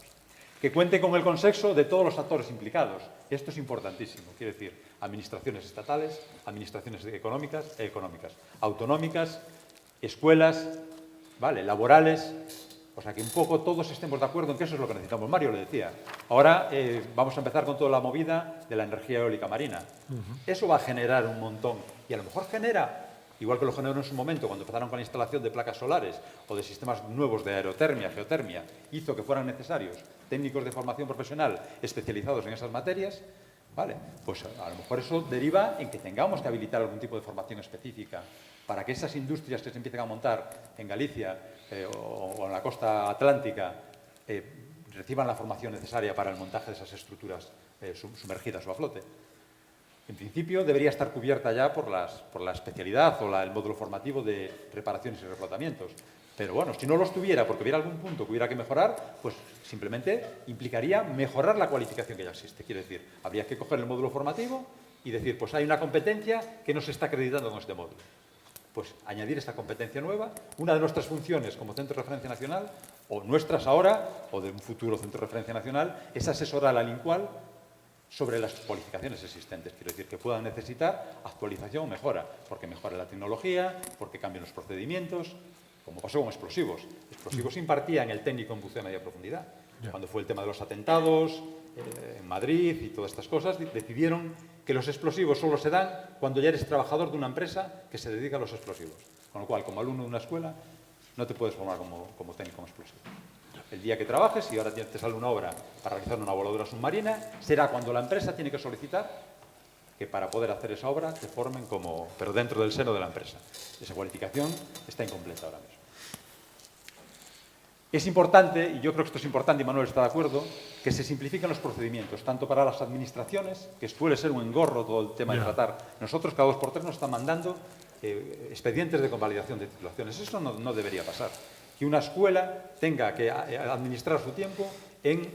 Que cuente con el consenso de todos los actores implicados. Esto es importantísimo, quiero decir, administraciones estatales, administraciones económicas, autonómicas, escuelas, ¿vale?, laborales. O sea, que un poco todos estemos de acuerdo en que eso es lo que necesitamos. Mario lo decía. Ahora vamos a empezar con toda la movida de la energía eólica marina. Eso va a generar un montón. Y a lo mejor genera, igual que lo generó en su momento, cuando empezaron con la instalación de placas solares o de sistemas nuevos de aerotermia, geotermia, hizo que fueran necesarios técnicos de formación profesional especializados en esas materias, ¿vale? Pues a lo mejor eso deriva en que tengamos que habilitar algún tipo de formación específica para que esas industrias que se empiecen a montar en Galicia o en la costa atlántica reciban la formación necesaria para el montaje de esas estructuras sumergidas o a flote. En principio debería estar cubierta ya por la especialidad o el módulo formativo de reparaciones y reflotamientos. Pero bueno, si no los tuviera porque hubiera algún punto que hubiera que mejorar, pues simplemente implicaría mejorar la cualificación que ya existe. Quiero decir, habría que coger el módulo formativo y decir, pues hay una competencia que no se está acreditando con este módulo. Pues añadir esta competencia nueva. Una de nuestras funciones como Centro de Referencia Nacional, o nuestras ahora, o de un futuro Centro de Referencia Nacional, es asesorar al INCUAL sobre las cualificaciones existentes. Quiero decir, que puedan necesitar actualización o mejora, porque mejore la tecnología, porque cambien los procedimientos, como pasó con explosivos. Explosivos se impartía en el técnico en buceo de media profundidad. Cuando fue el tema de los atentados en Madrid y todas estas cosas, decidieron que los explosivos solo se dan cuando ya eres trabajador de una empresa que se dedica a los explosivos. Con lo cual, como alumno de una escuela, no te puedes formar como técnico en explosivos. El día que trabajes, y ahora te sale una obra para realizar una voladura submarina, será cuando la empresa tiene que solicitar que para poder hacer esa obra te formen pero dentro del seno de la empresa. Esa cualificación está incompleta ahora mismo. Es importante, y yo creo que esto es importante, y Manuel está de acuerdo, que se simplifiquen los procedimientos, tanto para las administraciones, que suele ser un engorro todo el tema de tratar. Nosotros cada 2 por 3 nos están mandando expedientes de convalidación de titulaciones. Eso no debería pasar. Que una escuela tenga que administrar su tiempo en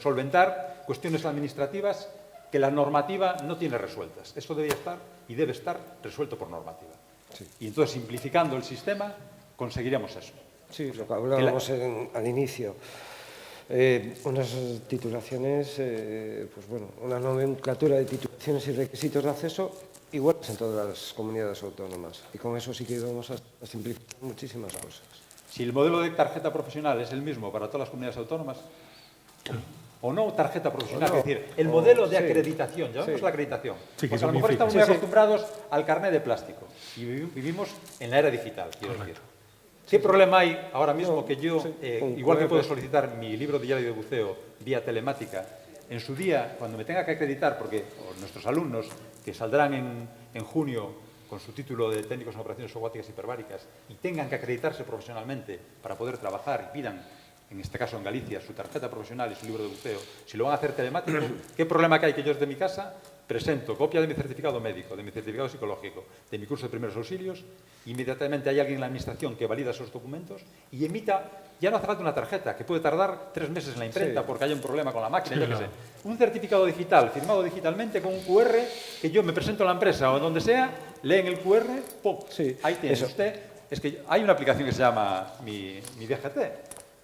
solventar cuestiones administrativas que la normativa no tiene resueltas. Eso debería estar y debe estar resuelto por normativa. Sí. Y entonces, simplificando el sistema, conseguiríamos eso. Sí, lo que hablábamos al inicio. Unas titulaciones, pues bueno, una nomenclatura de titulaciones y requisitos de acceso iguales en todas las comunidades autónomas. Y con eso sí que vamos a simplificar muchísimas cosas. Si el modelo de tarjeta profesional es el mismo para todas las comunidades autónomas, o no tarjeta profesional, es decir, el modelo de acreditación, llamamos la acreditación. Sí, porque a lo mejor estamos muy acostumbrados al carnet de plástico y vivimos en la era digital, quiero decir. ¿Qué problema hay ahora mismo que yo, igual que puedo solicitar mi libro diario de buceo vía telemática, en su día, cuando me tenga que acreditar, porque nuestros alumnos que saldrán en junio con su título de técnicos en operaciones acuáticas hiperbáricas y tengan que acreditarse profesionalmente para poder trabajar y pidan, en este caso en Galicia, su tarjeta profesional y su libro de buceo, si lo van a hacer telemático, ¿qué problema que hay que yo desde mi casa presento copia de mi certificado médico, de mi certificado psicológico, de mi curso de primeros auxilios, inmediatamente hay alguien en la administración que valida esos documentos y emita, ya no hace falta una tarjeta, que puede tardar 3 meses en la imprenta porque haya un problema con la máquina, yo qué sé. Un certificado digital, firmado digitalmente con un QR, que yo me presento a la empresa o en donde sea, leen el QR, ¡pum! Ahí tiene usted. Es que hay una aplicación que se llama mi DGT.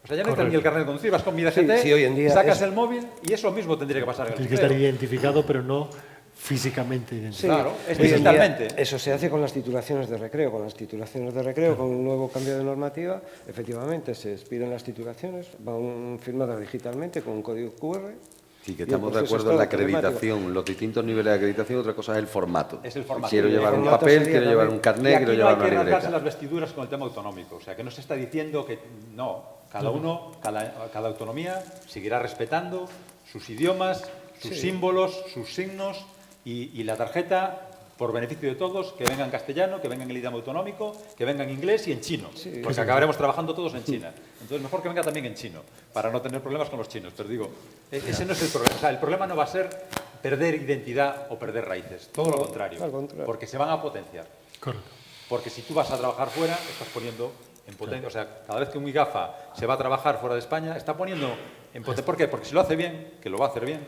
O sea, ya no necesitas ni el carnet de conducir, vas con mi DGT, hoy en día sacas el móvil y eso mismo tendría que pasar en el Tiene que estar identificado, pero no físicamente identificado. Claro, es digitalmente. Eso se hace con las titulaciones de recreo. Con las titulaciones de recreo, con un nuevo cambio de normativa, efectivamente se expiden las titulaciones, van firmadas digitalmente con un código QR. Sí, que estamos de acuerdo en la acreditación, los distintos niveles de acreditación, otra cosa es el formato. Es el formato. Quiero llevar un papel, quiero llevar un carnet, quiero llevar una libreta. Y aquí no hay que rasgarse las vestiduras con el tema autonómico, o sea, que no se está diciendo que no, cada autonomía seguirá respetando sus idiomas, sus símbolos, sus signos y la tarjeta, por beneficio de todos, que venga en castellano, que venga en el idioma autonómico, que venga en inglés y en chino, porque acabaremos trabajando todos en China. Entonces, mejor que venga también en chino, para no tener problemas con los chinos. Pero digo, ese no es el problema. O sea, el problema no va a ser perder identidad o perder raíces, todo lo contrario, porque se van a potenciar. Correcto. Porque si tú vas a trabajar fuera, estás poniendo en potencia. O sea, cada vez que un IGAFA se va a trabajar fuera de España, está poniendo en potencia. ¿Por qué? Porque si lo hace bien, que lo va a hacer bien,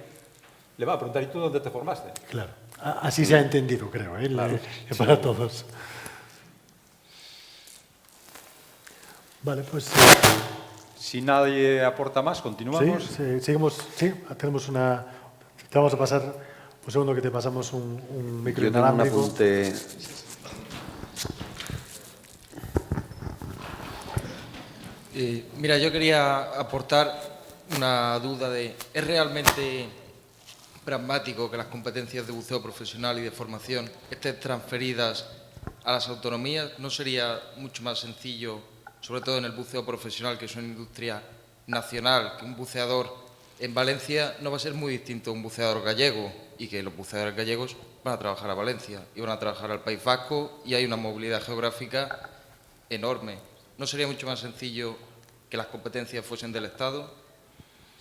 le va a preguntar, ¿y tú dónde te formaste? Claro. Así se ha entendido, creo, Claro. Para todos. Vale, pues Si nadie aporta más, continuamos. seguimos. Sí, tenemos una. Te vamos a pasar un segundo que te pasamos un micro Yo tengo un inalámbrico. apunte. Mira, yo quería aportar una duda de, ¿es realmente pragmático que las competencias de buceo profesional y de formación estén transferidas a las autonomías? ¿No sería mucho más sencillo, sobre todo en el buceo profesional, que es una industria nacional, que un buceador en Valencia no va a ser muy distinto a un buceador gallego, y que los buceadores gallegos van a trabajar a Valencia y van a trabajar al País Vasco, y hay una movilidad geográfica enorme? ¿No sería mucho más sencillo que las competencias fuesen del Estado?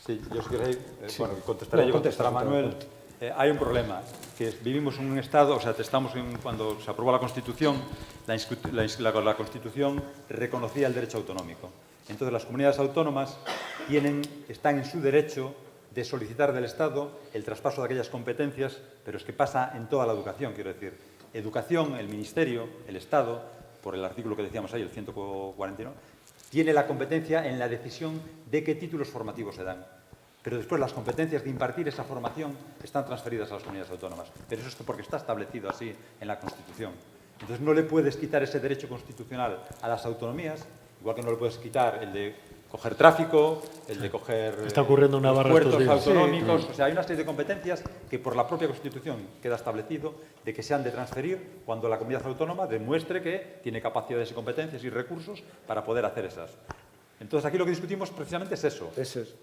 Sí, yo si queréis, bueno, contestaré yo, contestará Manuel. Hay un problema, que vivimos en un Estado, o sea, cuando se aprobó la Constitución, la Constitución reconocía el derecho autonómico. Entonces, las comunidades autónomas están en su derecho de solicitar del Estado el traspaso de aquellas competencias, pero es que pasa en toda la educación, quiero decir. Educación, el Ministerio, el Estado, por el artículo que decíamos ahí, el 149, tiene la competencia en la decisión de qué títulos formativos se dan. Pero después las competencias de impartir esa formación están transferidas a las comunidades autónomas. Pero eso es porque está establecido así en la Constitución. Entonces no le puedes quitar ese derecho constitucional a las autonomías, igual que no le puedes quitar el de coger tráfico, el de coger Está ocurriendo en Navarra puertos estos días. autonómicos. O sea, hay una serie de competencias que por la propia Constitución queda establecido de que se han de transferir cuando la comunidad autónoma demuestre que tiene capacidades y competencias y recursos para poder hacer esas. Entonces, aquí lo que discutimos precisamente es eso,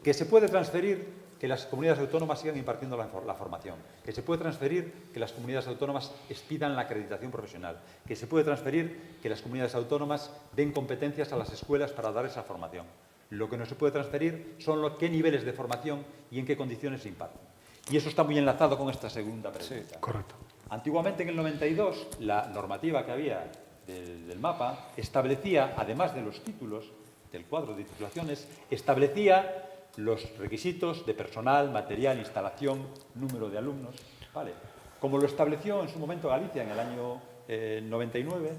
que se puede transferir que las comunidades autónomas sigan impartiendo la formación, que se puede transferir que las comunidades autónomas expidan la acreditación profesional, que se puede transferir que las comunidades autónomas den competencias a las escuelas para dar esa formación. Lo que no se puede transferir son qué niveles de formación y en qué condiciones se imparten. Y eso está muy enlazado con esta segunda pregunta. Sí, correcto. Antiguamente, en el 92, la normativa que había del mapa establecía, además de los títulos, del cuadro de titulaciones, establecía los requisitos de personal, material, instalación, número de alumnos. ¿Vale? Como lo estableció en su momento Galicia en el año 99,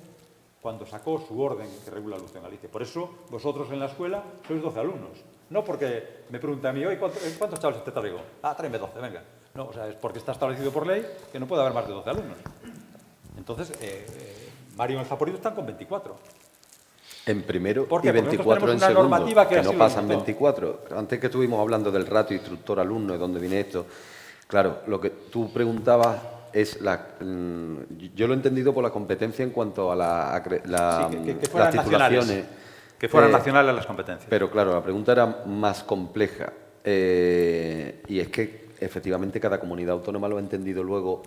cuando sacó su orden que regula la luz en Galicia. Por eso, vosotros en la escuela sois 12 alumnos. No porque me preguntan a mí, hoy ¿cuántos chavales te traigo? Tráeme 12, venga. No, o sea, es porque está establecido por ley que no puede haber más de 12 alumnos. Entonces, Mario y el Zaporito están con 24. En primero ¿Por qué? y Porque 24 en nosotros tenemos una segundo, normativa que que así no lo pasan dictó. 24. Antes que estuvimos hablando del ratio instructor-alumno, de dónde viene esto, claro, lo que tú preguntabas es yo lo he entendido por la competencia en cuanto a Sí, que las fueran titulaciones. nacionales. Que fueran nacionales las competencias. Pero claro, la pregunta era más compleja. Y es que efectivamente cada comunidad autónoma lo ha entendido luego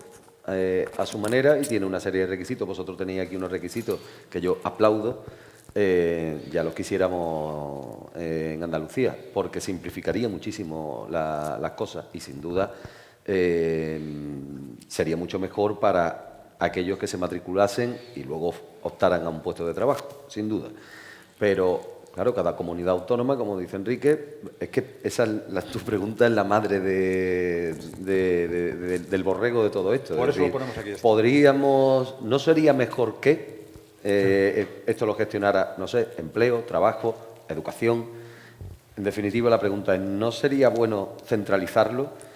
a su manera y tiene una serie de requisitos. Vosotros tenéis aquí unos requisitos que yo aplaudo. Ya los quisiéramos en Andalucía, porque simplificaría muchísimo las cosas y sin duda sería mucho mejor para aquellos que se matriculasen y luego optaran a un puesto de trabajo, sin duda. Pero, claro, cada comunidad autónoma, como dice Enrique, es que tu pregunta es la madre del borrego de todo esto. Por Es eso lo decir, ponemos aquí. ¿no sería mejor que esto lo gestionara, no sé, empleo, trabajo, educación? En definitiva, la pregunta es, ¿no sería bueno centralizarlo?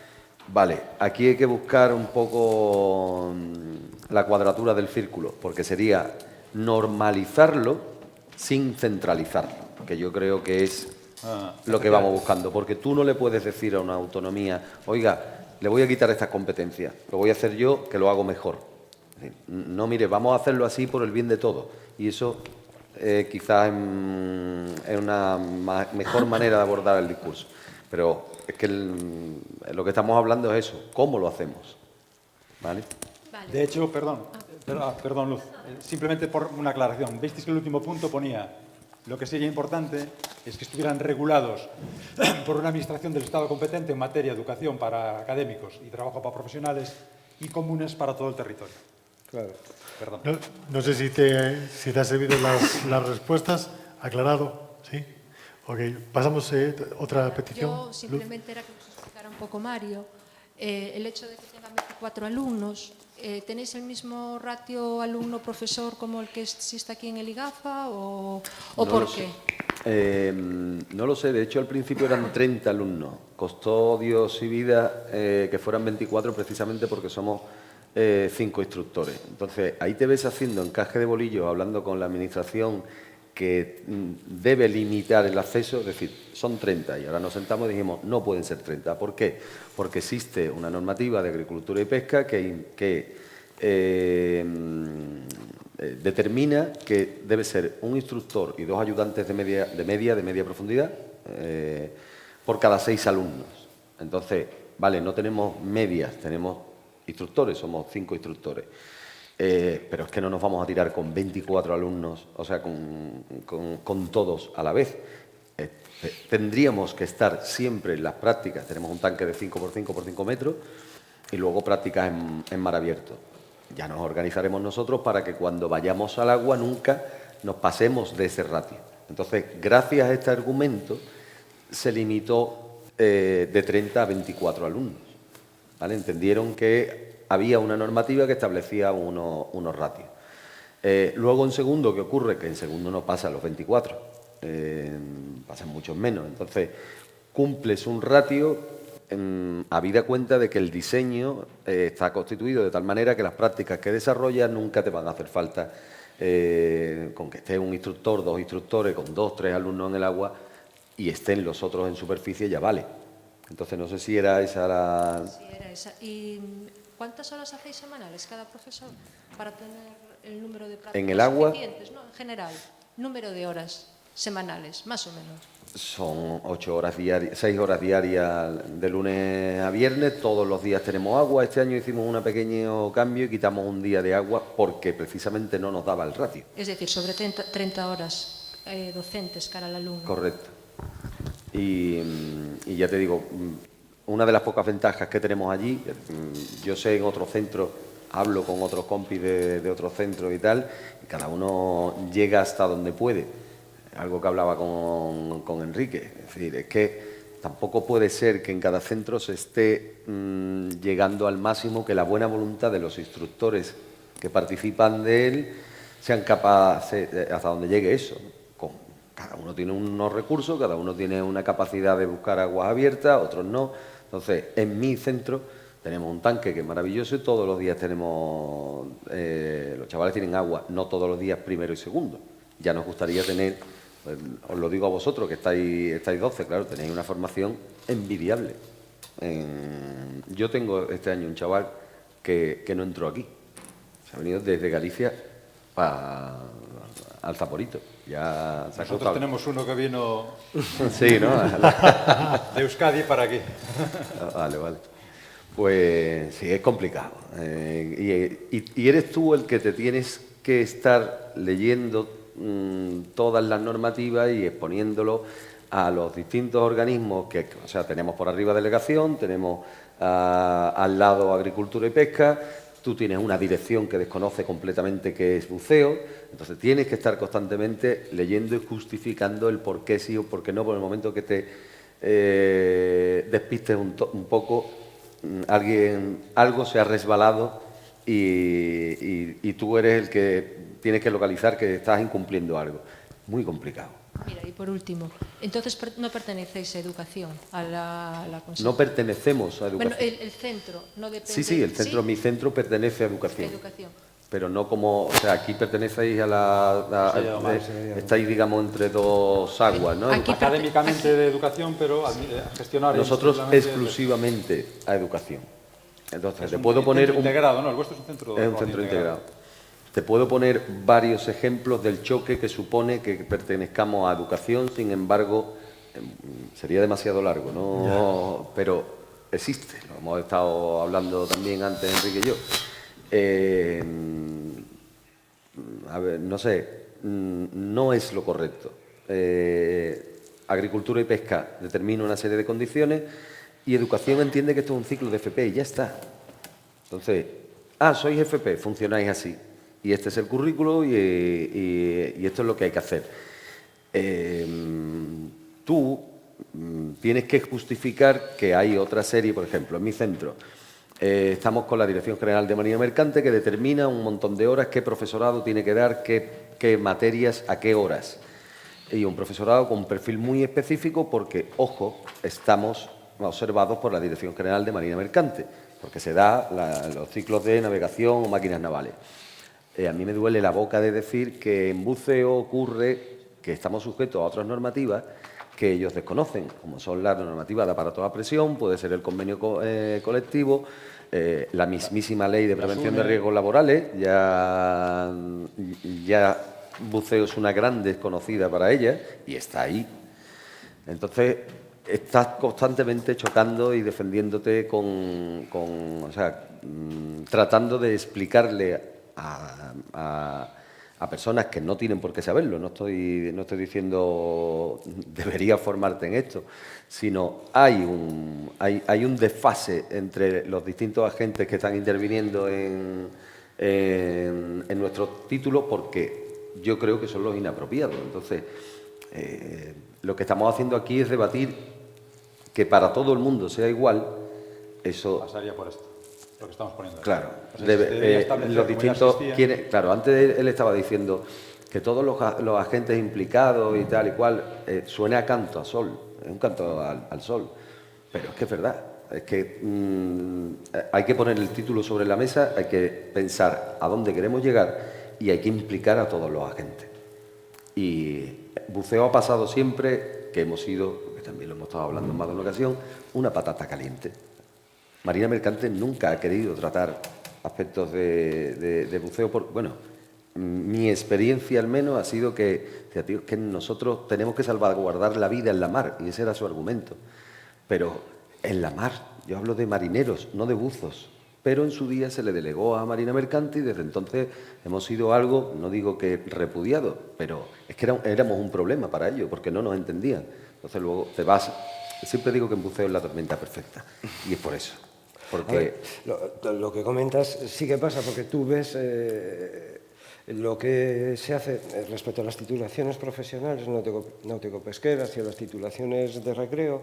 Vale, aquí hay que buscar un poco la cuadratura del círculo, porque sería normalizarlo sin centralizarlo, que yo creo que es lo que vamos buscando, porque tú no le puedes decir a una autonomía, oiga, le voy a quitar estas competencias, lo voy a hacer yo, que lo hago mejor. No, mire, vamos a hacerlo así por el bien de todos. Y eso quizás es una mejor manera de abordar el discurso. Pero es que lo que estamos hablando es eso, ¿cómo lo hacemos? ¿Vale? Vale. De hecho, perdón, Luz, simplemente por una aclaración. Visteis que el último punto ponía, lo que sería importante es que estuvieran regulados por una administración del Estado competente en materia de educación para académicos y trabajo para profesionales y comunes para todo el territorio. Claro. Perdón. No sé si te han servido las respuestas. ¿Aclarado? ¿Sí? Ok, pasamos otra petición. Yo Luz. simplemente era que nos explicara un poco Mario, el hecho de que tengan 24 alumnos, ¿tenéis el mismo ratio alumno-profesor como el que existe aquí en el IGAFA o No por lo qué? sé. No lo sé, de hecho al principio eran 30 alumnos. Costó Dios y vida que fueran 24 precisamente porque somos 5 instructores. Entonces ahí te ves haciendo encaje de bolillos, hablando con la administración que debe limitar el acceso, es decir, son 30 y ahora nos sentamos y dijimos no pueden ser 30. ¿Por qué? Porque existe una normativa de agricultura y pesca que determina que debe ser un instructor y 2 ayudantes de media profundidad por cada 6 alumnos. Entonces, vale, no tenemos medias, tenemos instructores, somos 5 instructores. Pero es que no nos vamos a tirar con 24 alumnos, o sea, con todos a la vez. Tendríamos que estar siempre en las prácticas, tenemos un tanque de 5x5 por 5 metros y luego prácticas en mar abierto. Ya nos organizaremos nosotros para que cuando vayamos al agua nunca nos pasemos de ese ratio. Entonces, gracias a este argumento, se limitó de 30 a 24 alumnos. ¿Vale? Entendieron que había una normativa que establecía unos ratios. Luego, en segundo, ¿qué ocurre? Que en segundo no pasan los 24, pasan muchos menos. Entonces, cumples un ratio habida cuenta de que el diseño está constituido de tal manera que las prácticas que desarrollas nunca te van a hacer falta con que esté un instructor, 2 instructores, con 2, 3 alumnos en el agua y estén los otros en superficie, ya vale. Entonces, no sé si era esa la... Sí, era esa. ¿Y cuántas horas hacéis semanales cada profesor para tener el número de prácticas En el agua suficientes, ¿no? En general, número de horas semanales, más o menos. son 8 horas diarias, 6 horas diarias de lunes a viernes. Todos los días tenemos agua. Este año hicimos un pequeño cambio y quitamos un día de agua porque precisamente no nos daba el ratio. Es decir, sobre 30 horas docentes cara al alumno. Correcto. Y ya te digo, una de las pocas ventajas que tenemos allí, yo sé en otros centros, hablo con otros compis de otros centros y tal, y cada uno llega hasta donde puede. Algo que hablaba con Enrique. Es decir, es que tampoco puede ser que en cada centro se esté llegando al máximo, que la buena voluntad de los instructores que participan de él sean capaces, hasta donde llegue eso. Cada uno tiene unos recursos, cada uno tiene una capacidad de buscar aguas abiertas, otros no. Entonces, en mi centro tenemos un tanque que es maravilloso y todos los días tenemos, los chavales tienen agua, no todos los días primero y segundo. Ya nos gustaría tener, pues, os lo digo a vosotros que estáis 12, claro, tenéis una formación envidiable. Yo tengo este año un chaval que no entró aquí, se ha venido desde Galicia al Zaporito. Ya se ha Nosotros acostado. tenemos uno que vino Sí, ¿no? de Euskadi para aquí. Vale, vale. Pues sí, es complicado. Y eres tú el que te tienes que estar leyendo todas las normativas y exponiéndolo a los distintos organismos que, o sea, tenemos por arriba delegación, tenemos al lado agricultura y pesca. Tú tienes una dirección que desconoce completamente qué es buceo, entonces tienes que estar constantemente leyendo y justificando el por qué sí o por qué no, por el momento que te despistes un poco, algo se ha resbalado y tú eres el que tienes que localizar que estás incumpliendo algo. Muy complicado. Mira, y por último, entonces no pertenecéis a educación, a la consejería. No pertenecemos a educación. Bueno, el centro no depende... Sí, el centro, ¿sí? mi centro pertenece a educación. Educación. Pero no como, o sea, aquí pertenecéis a estáis, digamos, entre dos aguas, ¿no? Aquí Académicamente de educación, pero a gestionar Nosotros exclusivamente a educación. Entonces, te puedo un poner centro integrado, ¿no? El vuestro es un centro es un centro integrado. Te puedo poner varios ejemplos del choque que supone que pertenezcamos a educación, sin embargo, sería demasiado largo, ¿no? Pero existe, lo hemos estado hablando también antes Enrique y yo. A ver, no sé, no es lo correcto. Agricultura y pesca determina una serie de condiciones y educación entiende que esto es un ciclo de FP y ya está. Entonces, sois FP, funcionáis así. Y este es el currículo y esto es lo que hay que hacer. tú tienes que justificar que hay otra serie, por ejemplo, en mi centro. Estamos con la Dirección General de Marina Mercante, que determina un montón de horas, qué profesorado tiene que dar, qué materias, a qué horas. Y un profesorado con un perfil muy específico porque, ojo, estamos observados por la Dirección General de Marina Mercante, porque se da los ciclos de navegación o máquinas navales. A mí me duele la boca de decir que en buceo ocurre que estamos sujetos a otras normativas que ellos desconocen, como son las normativas de aparatos a presión, puede ser el convenio colectivo, la mismísima ley de prevención de riesgos laborales, ya buceo es una gran desconocida para ella y está ahí. Entonces, estás constantemente chocando y defendiéndote o sea, tratando de explicarle a personas que no tienen por qué saberlo. No estoy diciendo deberías formarte en esto, sino hay un desfase entre los distintos agentes que están interviniendo en nuestro título, porque yo creo que son los inapropiados. Entonces, lo que estamos haciendo aquí es debatir que para todo el mundo sea igual. Eso pasaría por esto, lo que estamos poniendo. Claro, los distintos. Claro, antes él estaba diciendo que todos los agentes implicados y tal y cual suena a canto a sol, es un canto al sol, pero es que es verdad. Es que hay que poner el título sobre la mesa, hay que pensar a dónde queremos llegar y hay que implicar a todos los agentes. Y buceo ha pasado siempre que hemos sido, que también lo hemos estado hablando en más de una ocasión, una patata caliente. Marina Mercante nunca ha querido tratar aspectos de buceo. Bueno, mi experiencia al menos ha sido que nosotros tenemos que salvaguardar la vida en la mar, y ese era su argumento. Pero en la mar, yo hablo de marineros, no de buzos. Pero en su día se le delegó a Marina Mercante y desde entonces hemos sido algo, no digo que repudiado, pero es que éramos un problema para ellos, porque no nos entendían. Entonces luego te vas. Siempre digo que en buceo es la tormenta perfecta, y es por eso. Porque lo que comentas sí que pasa, porque tú ves lo que se hace respecto a las titulaciones profesionales náutico-pesqueras y a las titulaciones de recreo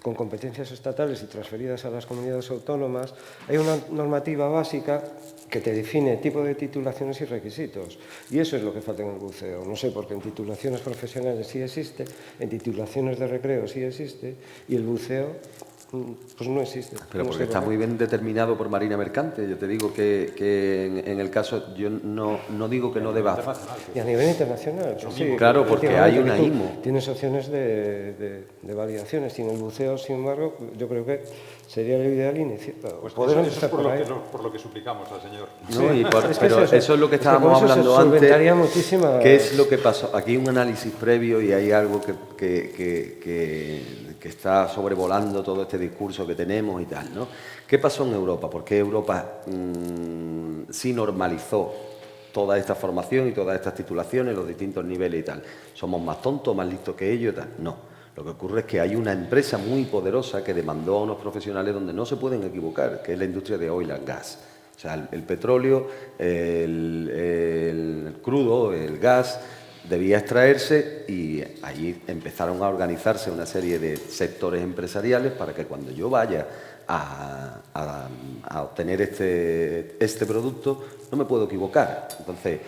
con competencias estatales y transferidas a las comunidades autónomas. Hay una normativa básica que te define tipo de titulaciones y requisitos, y eso es lo que falta en el buceo. No sé, porque en titulaciones profesionales sí existe, en titulaciones de recreo sí existe, y el buceo pues no existe. Pero porque está muy bien determinado por Marina Mercante. Yo te digo que en el caso, yo no digo que no deba. Y a nivel internacional, pues sí. Claro, porque hay una IMO. Tienes opciones de validaciones, y en el buceo, sin embargo, yo creo que sería lo ideal iniciar. Pues eso es por lo que suplicamos al señor. No, pero eso es lo que estábamos hablando antes. ¿Qué es lo que pasó? Aquí hay un análisis previo y hay algo que está sobrevolando todo este discurso que tenemos y tal, ¿no? ¿Qué pasó en Europa? ¿Por qué Europa sí normalizó toda esta formación y todas estas titulaciones, los distintos niveles y tal? ¿Somos más tontos, más listos que ellos y tal? No. Lo que ocurre es que hay una empresa muy poderosa que demandó a unos profesionales donde no se pueden equivocar, que es la industria de oil and gas. O sea, el petróleo, el crudo, el gas debía extraerse, y allí empezaron a organizarse una serie de sectores empresariales para que cuando yo vaya a obtener este producto no me puedo equivocar. Entonces,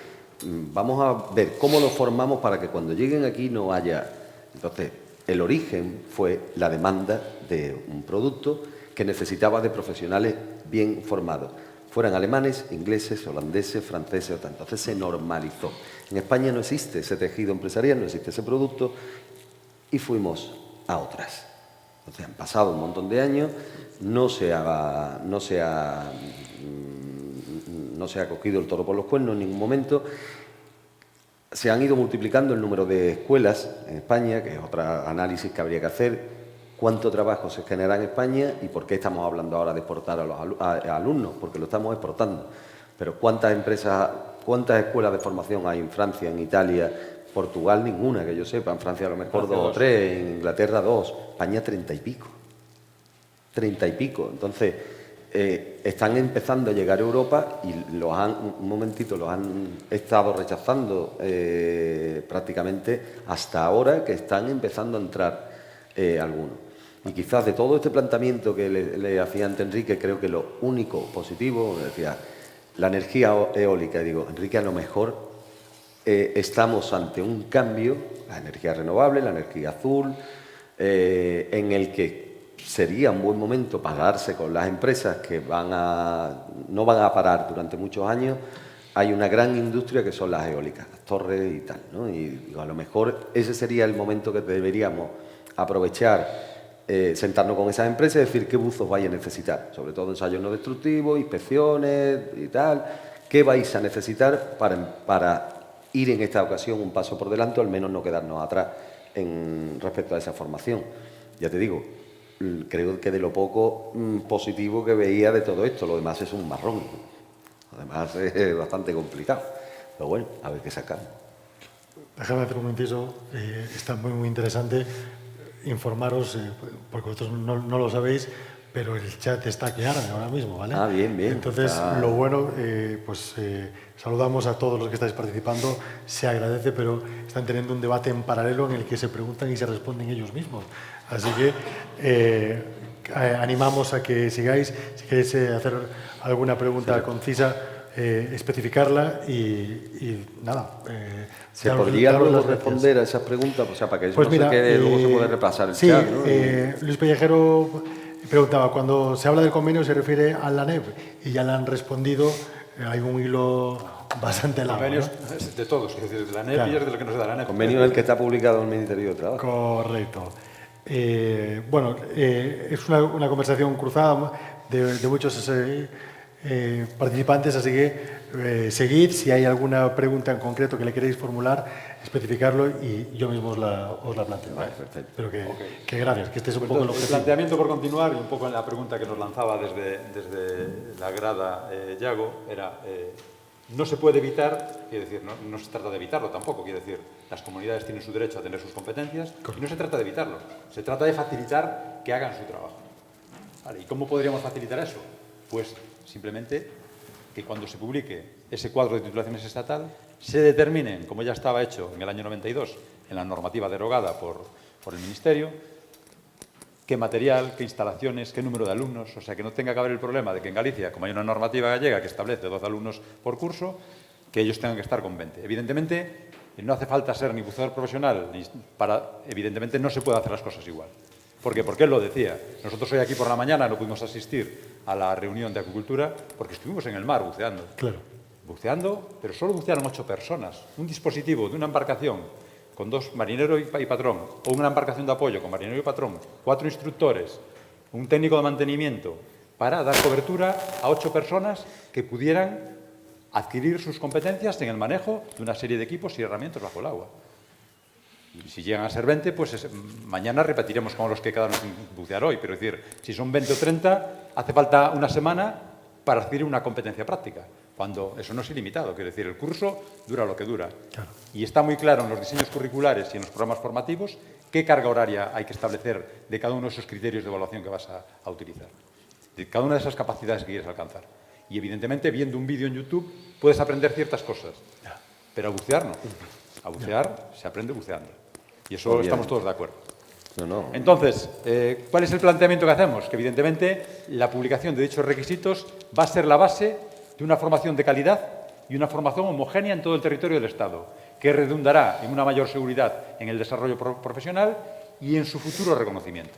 vamos a ver cómo lo formamos para que cuando lleguen aquí no haya. Entonces, el origen fue la demanda de un producto que necesitaba de profesionales bien formados, fueran alemanes, ingleses, holandeses, franceses o tal. Entonces se normalizó. En España no existe ese tejido empresarial, no existe ese producto, y fuimos a otras. Entonces han pasado un montón de años, no se ha cogido el toro por los cuernos en ningún momento. Se han ido multiplicando el número de escuelas en España, que es otro análisis que habría que hacer. ¿Cuánto trabajo se genera en España y por qué estamos hablando ahora de exportar a los alumnos? Porque lo estamos exportando. Pero ¿cuántas escuelas de formación hay en Francia, en Italia, Portugal? Ninguna, que yo sepa. En Francia a lo mejor 2 o 3, en Inglaterra 2, España 30 y pico. 30 y pico. Entonces, están empezando a llegar a Europa y los han estado rechazando prácticamente hasta ahora, que están empezando a entrar algunos. Y quizás de todo este planteamiento que le hacía ante Enrique, creo que lo único positivo, decía, la energía eólica. Digo, Enrique, a lo mejor estamos ante un cambio, la energía renovable, la energía azul, en el que sería un buen momento pagarse con las empresas que no van a parar durante muchos años. Hay una gran industria que son las eólicas, las torres y tal, ¿no? Y digo, a lo mejor ese sería el momento que deberíamos aprovechar, sentarnos con esas empresas y decir qué buzos vais a necesitar, sobre todo ensayos no destructivos, inspecciones y tal, qué vais a necesitar para ir en esta ocasión un paso por delante o al menos no quedarnos atrás respecto a esa formación. Ya te digo, creo que de lo poco positivo que veía de todo esto, lo demás es un marrón, lo demás es bastante complicado, pero bueno, a ver qué sacamos. Déjame hacer un inciso, está muy interesante informaros, porque vosotros no lo sabéis, pero el chat está aquí ahora mismo, ¿vale? Ah, bien. Entonces, lo bueno, saludamos a todos los que estáis participando, se agradece, pero están teniendo un debate en paralelo en el que se preguntan y se responden ellos mismos. Así que animamos a que sigáis, si queréis hacer alguna pregunta concisa, especificarla y nada. ¿Se podría luego responder a esas preguntas? O sea, para que eso pues no mira, se quede, luego se puede repasar el chat, ¿no? Luis Pellejero preguntaba, cuando se habla del convenio se refiere a la NEP y ya le han respondido, hay un hilo bastante largo. Convenios de todos, es decir, de la NEP y es de lo que nos da la NEP. Convenio el que está publicado en el Ministerio de Trabajo. Correcto. Es una conversación cruzada de muchos participantes, así que seguid. Si hay alguna pregunta en concreto que le queréis formular, especificarlo y yo mismo os la planteo. Vale, perfecto. Pero que gracias, que este es un poco el Entonces, el objetivo. planteamiento, por continuar, y un poco en la pregunta que nos lanzaba desde la grada Yago, era no se puede evitar, quiere decir, no se trata de evitarlo tampoco, quiere decir, las comunidades tienen su derecho a tener sus competencias y no se trata de evitarlo, se trata de facilitar que hagan su trabajo. ¿Vale? ¿Y cómo podríamos facilitar eso? Pues simplemente que cuando se publique ese cuadro de titulaciones estatal se determinen, como ya estaba hecho en el año 92, en la normativa derogada por el Ministerio, qué material, qué instalaciones, qué número de alumnos, o sea, que no tenga que haber el problema de que en Galicia, como hay una normativa gallega que establece 12 alumnos por curso, que ellos tengan que estar con 20. Evidentemente, no hace falta ser ni buceador profesional, evidentemente no se puede hacer las cosas igual. ¿Por qué? Porque él lo decía. Nosotros hoy aquí por la mañana no pudimos asistir a la reunión de acuicultura porque estuvimos en el mar buceando. Claro. Buceando, pero solo bucearon 8 personas. Un dispositivo de una embarcación con 2 marineros y patrón, o una embarcación de apoyo con marinero y patrón, 4 instructores, un técnico de mantenimiento, para dar cobertura a 8 personas que pudieran adquirir sus competencias en el manejo de una serie de equipos y herramientas bajo el agua. Y si llegan a ser 20, pues mañana repetiremos con los que quedaron sin bucear hoy. Pero es decir, si son 20 o 30, hace falta una semana para adquirir una competencia práctica, cuando eso no es ilimitado. Quiere decir, el curso dura lo que dura. Claro. Y está muy claro en los diseños curriculares y en los programas formativos qué carga horaria hay que establecer de cada uno de esos criterios de evaluación que vas a utilizar, de cada una de esas capacidades que quieres alcanzar. Y evidentemente, viendo un vídeo en YouTube, puedes aprender ciertas cosas, pero a bucear no. A bucear se aprende buceando. Y eso estamos todos de acuerdo. No. Entonces, ¿cuál es el planteamiento que hacemos? Que evidentemente la publicación de dichos requisitos va a ser la base de una formación de calidad y una formación homogénea en todo el territorio del Estado, que redundará en una mayor seguridad en el desarrollo profesional y en su futuro reconocimiento.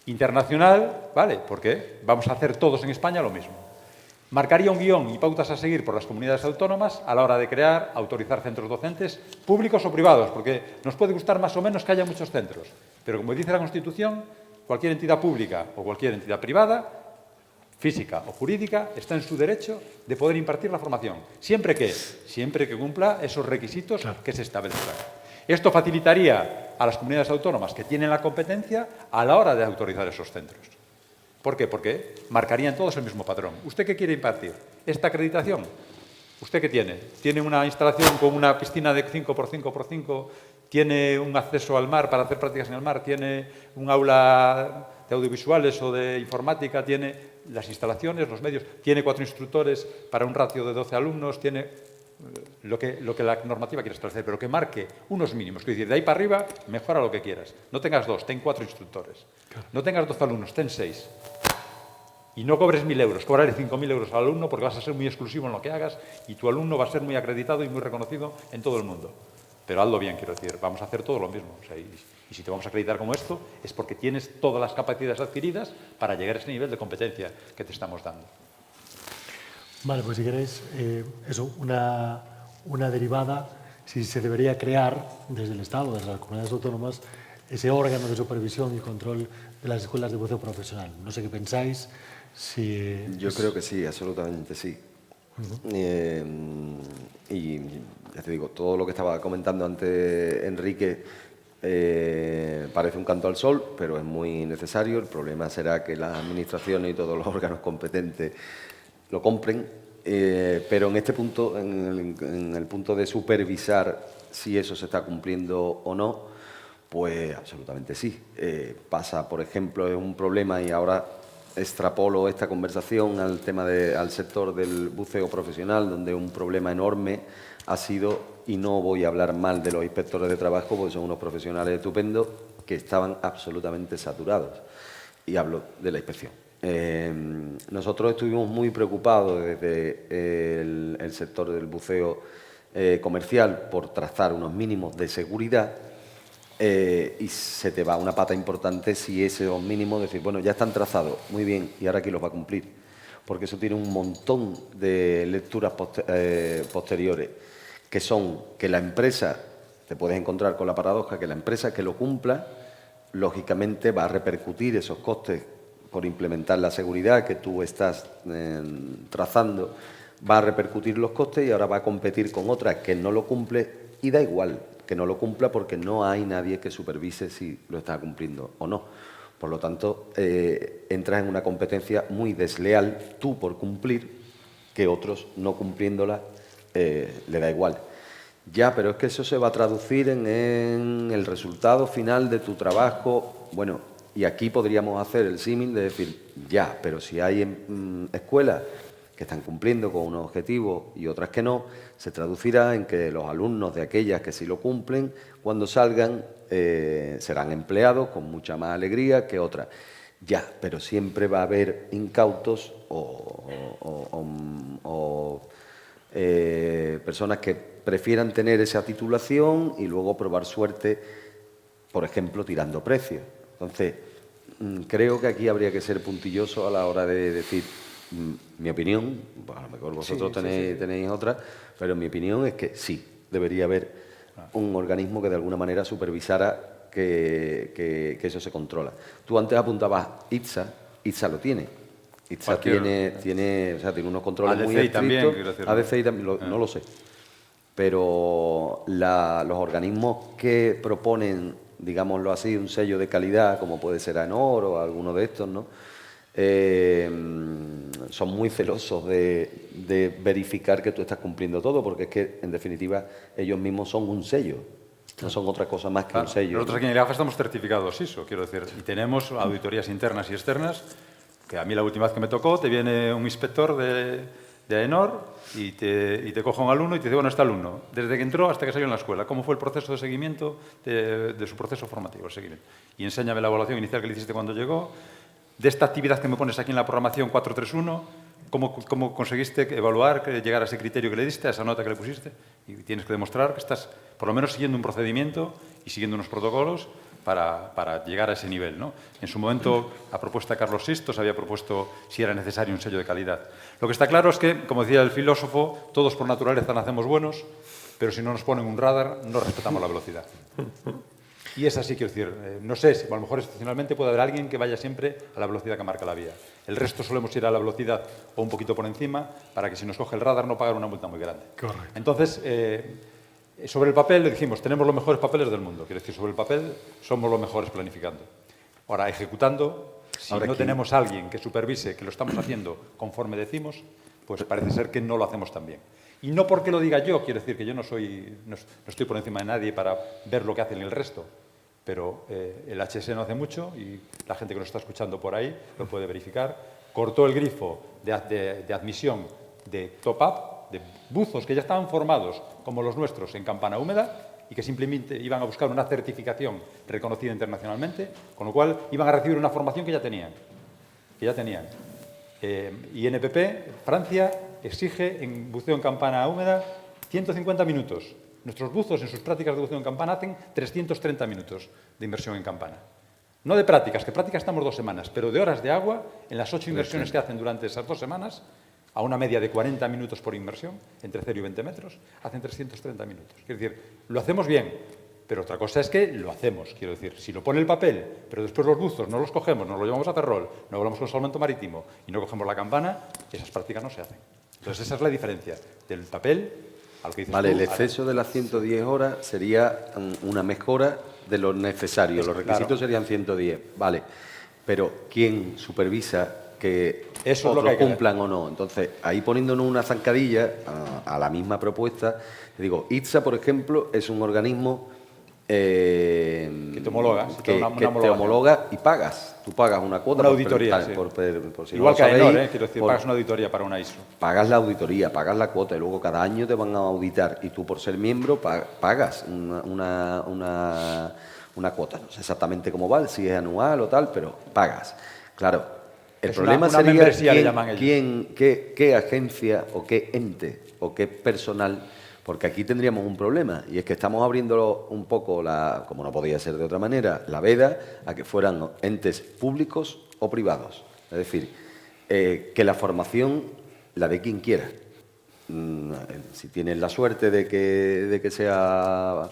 Internacional, ¿vale? Porque vamos a hacer todos en España lo mismo. Marcaría un guión y pautas a seguir por las comunidades autónomas a la hora de crear, autorizar centros docentes públicos o privados, porque nos puede gustar más o menos que haya muchos centros, pero como dice la Constitución, cualquier entidad pública o cualquier entidad privada, física o jurídica, está en su derecho de poder impartir la formación, siempre que cumpla esos requisitos que se establezcan. Esto facilitaría a las comunidades autónomas que tienen la competencia a la hora de autorizar esos centros. ¿Por qué? Porque marcarían todos el mismo patrón. ¿Usted qué quiere impartir? ¿Esta acreditación? ¿Usted qué tiene? ¿Tiene una instalación con una piscina de 5x5x5? ¿Tiene un acceso al mar para hacer prácticas en el mar? ¿Tiene un aula de audiovisuales o de informática? ¿Tiene las instalaciones, los medios. Tiene 4 instructores para un ratio de 12 alumnos, tiene lo que la normativa quiere establecer, pero que marque unos mínimos. Es decir, de ahí para arriba, mejora lo que quieras. No tengas 2, ten 4 instructores. No tengas 12 alumnos, ten 6. Y no cobres 1.000 euros, cobraré 5.000 euros al alumno porque vas a ser muy exclusivo en lo que hagas y tu alumno va a ser muy acreditado y muy reconocido en todo el mundo. Pero hazlo bien, quiero decir, vamos a hacer todo lo mismo. O sea, y si te vamos a acreditar como esto, es porque tienes todas las capacidades adquiridas para llegar a ese nivel de competencia que te estamos dando. Vale, pues si queréis, eso, una derivada, si se debería crear desde el Estado, desde las comunidades autónomas, ese órgano de supervisión y control de las escuelas de buceo profesional. No sé qué pensáis. Yo creo que sí, absolutamente sí. Y ya te digo, todo lo que estaba comentando antes Enrique parece un canto al sol, pero es muy necesario. El problema será que las administraciones y todos los órganos competentes lo compren, pero en este punto, en el punto de supervisar si eso se está cumpliendo o no, pues absolutamente sí. Pasa, por ejemplo, es un problema y ahora extrapolo esta conversación al tema al sector del buceo profesional, donde un problema enorme ha sido, y no voy a hablar mal de los inspectores de trabajo, porque son unos profesionales estupendos, que estaban absolutamente saturados. Y hablo de la inspección. Nosotros estuvimos muy preocupados desde el sector del buceo comercial por trazar unos mínimos de seguridad. Y se te va una pata importante si esos mínimos, decir, bueno, ya están trazados, muy bien, y ahora quién los va a cumplir. Porque eso tiene un montón de lecturas posteriores, que son que la empresa, te puedes encontrar con la paradoja, que la empresa que lo cumpla, lógicamente va a repercutir esos costes por implementar la seguridad que tú estás trazando, va a repercutir los costes y ahora va a competir con otra que no lo cumple y da igual que no lo cumpla porque no hay nadie que supervise si lo está cumpliendo o no. Por lo tanto, entras en una competencia muy desleal, tú por cumplir, que otros no cumpliéndola le da igual. Ya, pero es que eso se va a traducir en el resultado final de tu trabajo. Bueno, y aquí podríamos hacer el símil de decir, ya, pero si hay escuelas que están cumpliendo con unos objetivos y otras que no, se traducirá en que los alumnos de aquellas que sí lo cumplen, cuando salgan, serán empleados con mucha más alegría que otras. Ya, pero siempre va a haber incautos o personas que prefieran tener esa titulación y luego probar suerte, por ejemplo, tirando precios. Entonces, creo que aquí habría que ser puntilloso a la hora de decir, mi opinión, pues a lo mejor vosotros tenéis otra, pero mi opinión es que sí, debería haber un organismo que de alguna manera supervisara que eso se controla. Tú antes apuntabas ITSA lo tiene. ITSA tiene unos controles muy estrictos. También, quiero decir, ADCI también, no lo sé. Pero los organismos que proponen, digámoslo así, un sello de calidad, como puede ser AENOR o alguno de estos, ¿no? Son muy celosos de verificar que tú estás cumpliendo todo, porque es que, en definitiva, ellos mismos son un sello. No son otra cosa más que un sello. Nosotros aquí en el IGAFA estamos certificados ISO, quiero decir, y tenemos auditorías internas y externas, que a mí la última vez que me tocó, te viene un inspector de AENOR y te coge un alumno y te dice, bueno, este alumno, desde que entró hasta que salió en la escuela, ¿cómo fue el proceso de seguimiento de su proceso formativo? El seguimiento? Y enséñame la evaluación inicial que le hiciste cuando llegó, de esta actividad que me pones aquí en la programación 431, ¿cómo conseguiste evaluar, llegar a ese criterio que le diste, a esa nota que le pusiste? Y tienes que demostrar que estás, por lo menos, siguiendo un procedimiento y siguiendo unos protocolos para llegar a ese nivel, ¿no? En su momento, a propuesta de Carlos Sistos, había propuesto si era necesario un sello de calidad. Lo que está claro es que, como decía el filósofo, todos por naturaleza nacemos buenos, pero si no nos ponen un radar, no respetamos la velocidad. Y es así, quiero decir, no sé, si a lo mejor excepcionalmente puede haber alguien que vaya siempre a la velocidad que marca la vía. El resto solemos ir a la velocidad o un poquito por encima para que si nos coge el radar no pagar una multa muy grande. Correcto. Entonces, sobre el papel le dijimos, tenemos los mejores papeles del mundo. Quiero decir, sobre el papel somos los mejores planificando. Ahora, ejecutando, si no tenemos a alguien que supervise que lo estamos haciendo conforme decimos, pues parece ser que no lo hacemos tan bien. Y no porque lo diga yo, quiero decir que yo no estoy por encima de nadie para ver lo que hacen el resto, pero el HS no hace mucho y la gente que nos está escuchando por ahí lo puede verificar. cortó el grifo de admisión de top-up, de buzos que ya estaban formados, como los nuestros, en campana húmeda, y que simplemente iban a buscar una certificación reconocida internacionalmente, con lo cual iban a recibir una formación que ya tenían. INPP, Francia, exige en buceo en campana húmeda 150 minutos. Nuestros buzos en sus prácticas de buceo en campana hacen 330 minutos de inmersión en campana. No de prácticas, que prácticas estamos 2 semanas, pero de horas de agua, en las 8 inmersiones que hacen durante esas 2 semanas, a una media de 40 minutos por inmersión, entre 0 y 20 metros, hacen 330 minutos. Quiero decir, lo hacemos bien, pero otra cosa es que lo hacemos. Quiero decir, si lo pone el papel, pero después los buzos no los cogemos, nos los llevamos a Ferrol, no volamos con salvamento marítimo y no cogemos la campana, esas prácticas no se hacen. Entonces, esa es la diferencia del papel al que dices Vale, tú, el exceso de las 110 horas sería una mejora de lo necesario. Los requisitos serían 110, vale. Pero ¿quién supervisa que eso otros es lo que hay que cumplan o no? Entonces, ahí poniéndonos una zancadilla a la misma propuesta, te digo, ITSA, por ejemplo, es un organismo que te homologa, que te homologa y pagas. Tú pagas una cuota. Una auditoría, sí. por si igual no que sabéis, AENOR, quiero decir, pagas una auditoría para una ISO. Pagas la auditoría, pagas la cuota y luego cada año te van a auditar y tú por ser miembro pagas una cuota. No sé exactamente cómo va, si es anual o tal, pero pagas. Claro, el problema sería qué agencia o qué ente o qué personal, porque aquí tendríamos un problema y es que estamos abriendo un poco, como no podía ser de otra manera, la veda a que fueran entes públicos o privados. Es decir, que la formación la dé quien quiera. Si tienes la suerte de que sea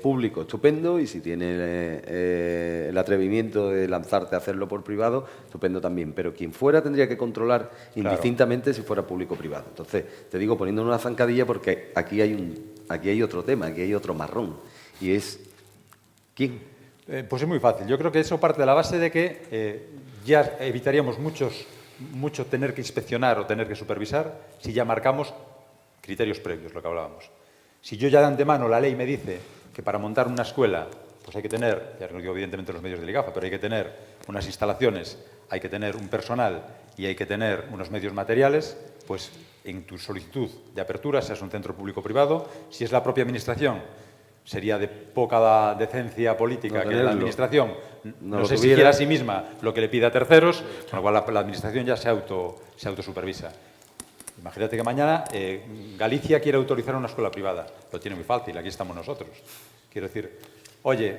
público, estupendo, y si tienes el atrevimiento de lanzarte a hacerlo por privado, estupendo también. Pero quien fuera tendría que controlar indistintamente si fuera público o privado. Entonces, te digo, poniendo una zancadilla, porque aquí hay otro tema, aquí hay otro marrón, y es ¿quién? Pues es muy fácil. Yo creo que eso parte de la base de que ya evitaríamos mucho tener que inspeccionar o tener que supervisar si ya marcamos criterios previos, lo que hablábamos. Si yo ya de antemano la ley me dice que para montar una escuela pues hay que tener, ya no digo evidentemente los medios del IGAFA, pero hay que tener unas instalaciones, hay que tener un personal y hay que tener unos medios materiales, pues en tu solicitud de apertura, seas un centro público o privado, si es la propia administración, sería de poca decencia política que la administración no se exigiera a sí misma lo que le pide a terceros, con lo cual la administración ya se autosupervisa. Imagínate que mañana Galicia quiere autorizar una escuela privada. Lo tiene muy fácil, aquí estamos nosotros. Quiero decir, oye,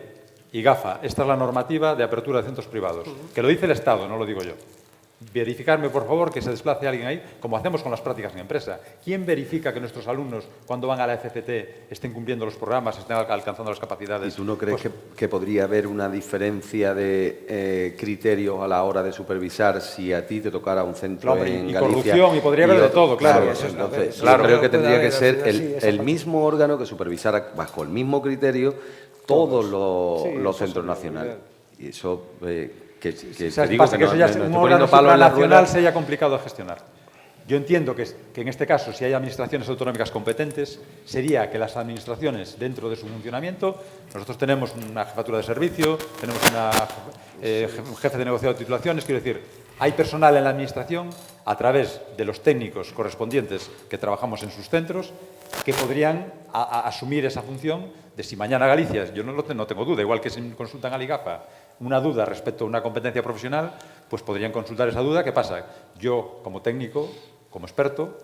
IGAFA, esta es la normativa de apertura de centros privados. Que lo dice el Estado, no lo digo yo. Verificarme, por favor, que se desplace alguien ahí, como hacemos con las prácticas en empresa. ¿Quién verifica que nuestros alumnos, cuando van a la FCT, estén cumpliendo los programas, estén alcanzando las capacidades? ¿Y tú no crees que podría haber una diferencia de criterios a la hora de supervisar si a ti te tocara un centro en Galicia? Corrupción, y podría haber de todo, claro. Entonces, yo creo que tendría que ser el mismo órgano que supervisara bajo el mismo criterio todos los centros nacionales. Y eso... que eso ya un órgano supranacional sería complicado de gestionar. Yo entiendo que en este caso, si hay administraciones autonómicas competentes, sería que las administraciones, dentro de su funcionamiento, nosotros tenemos una jefatura de servicio, tenemos un jefe de negociado de titulaciones, quiero decir, hay personal en la administración, a través de los técnicos correspondientes que trabajamos en sus centros, que podrían asumir esa función de si mañana Galicia, yo no tengo duda, igual que si consultan al IGAFA una duda respecto a una competencia profesional, pues podrían consultar esa duda. ¿Qué pasa? Yo, como técnico, como experto,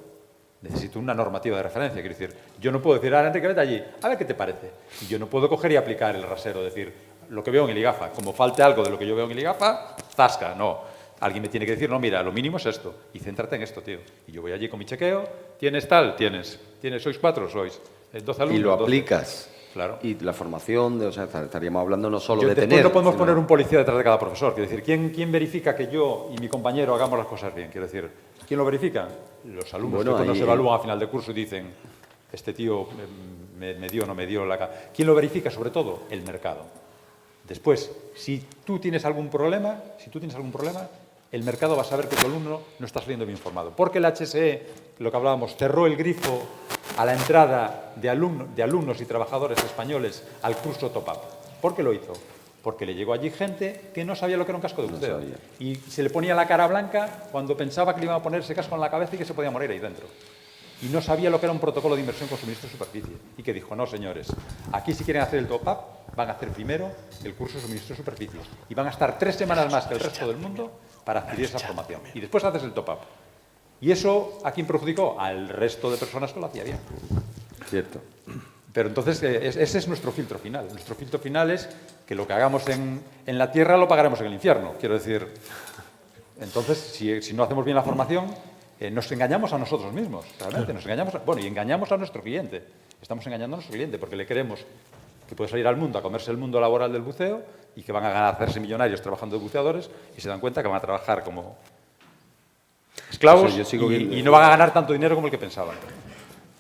necesito una normativa de referencia. Quiero decir, yo no puedo decir, Enrique, vete allí, a ver qué te parece. Y yo no puedo coger y aplicar el rasero, decir, lo que veo en el IGAFA, como falte algo de lo que yo veo en el IGAFA, zasca, no. Alguien me tiene que decir, no, mira, lo mínimo es esto, y céntrate en esto, tío. Y yo voy allí con mi chequeo, ¿tienes tal? Tienes, ¿sois 4? Sois. 12 alumnos. Y lo aplicas. Claro. Y la formación, o sea, estaríamos hablando no solo de después tener... no podemos poner un policía detrás de cada profesor. Quiero decir, ¿quién verifica que yo y mi compañero hagamos las cosas bien? Quiero decir, ¿quién lo verifica? Los alumnos que cuando se evalúan a final de curso y dicen, este tío me dio o no me dio la... ¿Quién lo verifica? Sobre todo, el mercado. Después, si tú tienes algún problema, el mercado va a saber que tu alumno no está saliendo bien formado. Porque el HSE, lo que hablábamos, cerró el grifo a la entrada de alumnos y trabajadores españoles al curso top-up. ¿Por qué lo hizo? porque le llegó allí gente que no sabía lo que era un casco de buceo. Y se le ponía la cara blanca cuando pensaba que le iban a poner ese casco en la cabeza y que se podía morir ahí dentro. Y no sabía lo que era un protocolo de inmersión con suministro de superficie. Y que dijo, no, señores, aquí si quieren hacer el top-up, van a hacer primero el curso de suministro de superficie. Y van a estar 3 semanas más que el resto del mundo para adquirir esa formación. Y después haces el top-up. ¿Y eso a quién perjudicó? Al resto de personas que lo hacía bien. Cierto. Pero entonces ese es nuestro filtro final. Nuestro filtro final es que lo que hagamos en la tierra lo pagaremos en el infierno. Quiero decir, entonces, si no hacemos bien la formación, nos engañamos a nosotros mismos, realmente. Nos engañamos, y engañamos a nuestro cliente. Estamos engañando a nuestro cliente porque le queremos que puede salir al mundo a comerse el mundo laboral del buceo y que van a hacerse millonarios trabajando de buceadores y se dan cuenta que van a trabajar como esclavos y no van a ganar tanto dinero como el que pensaban.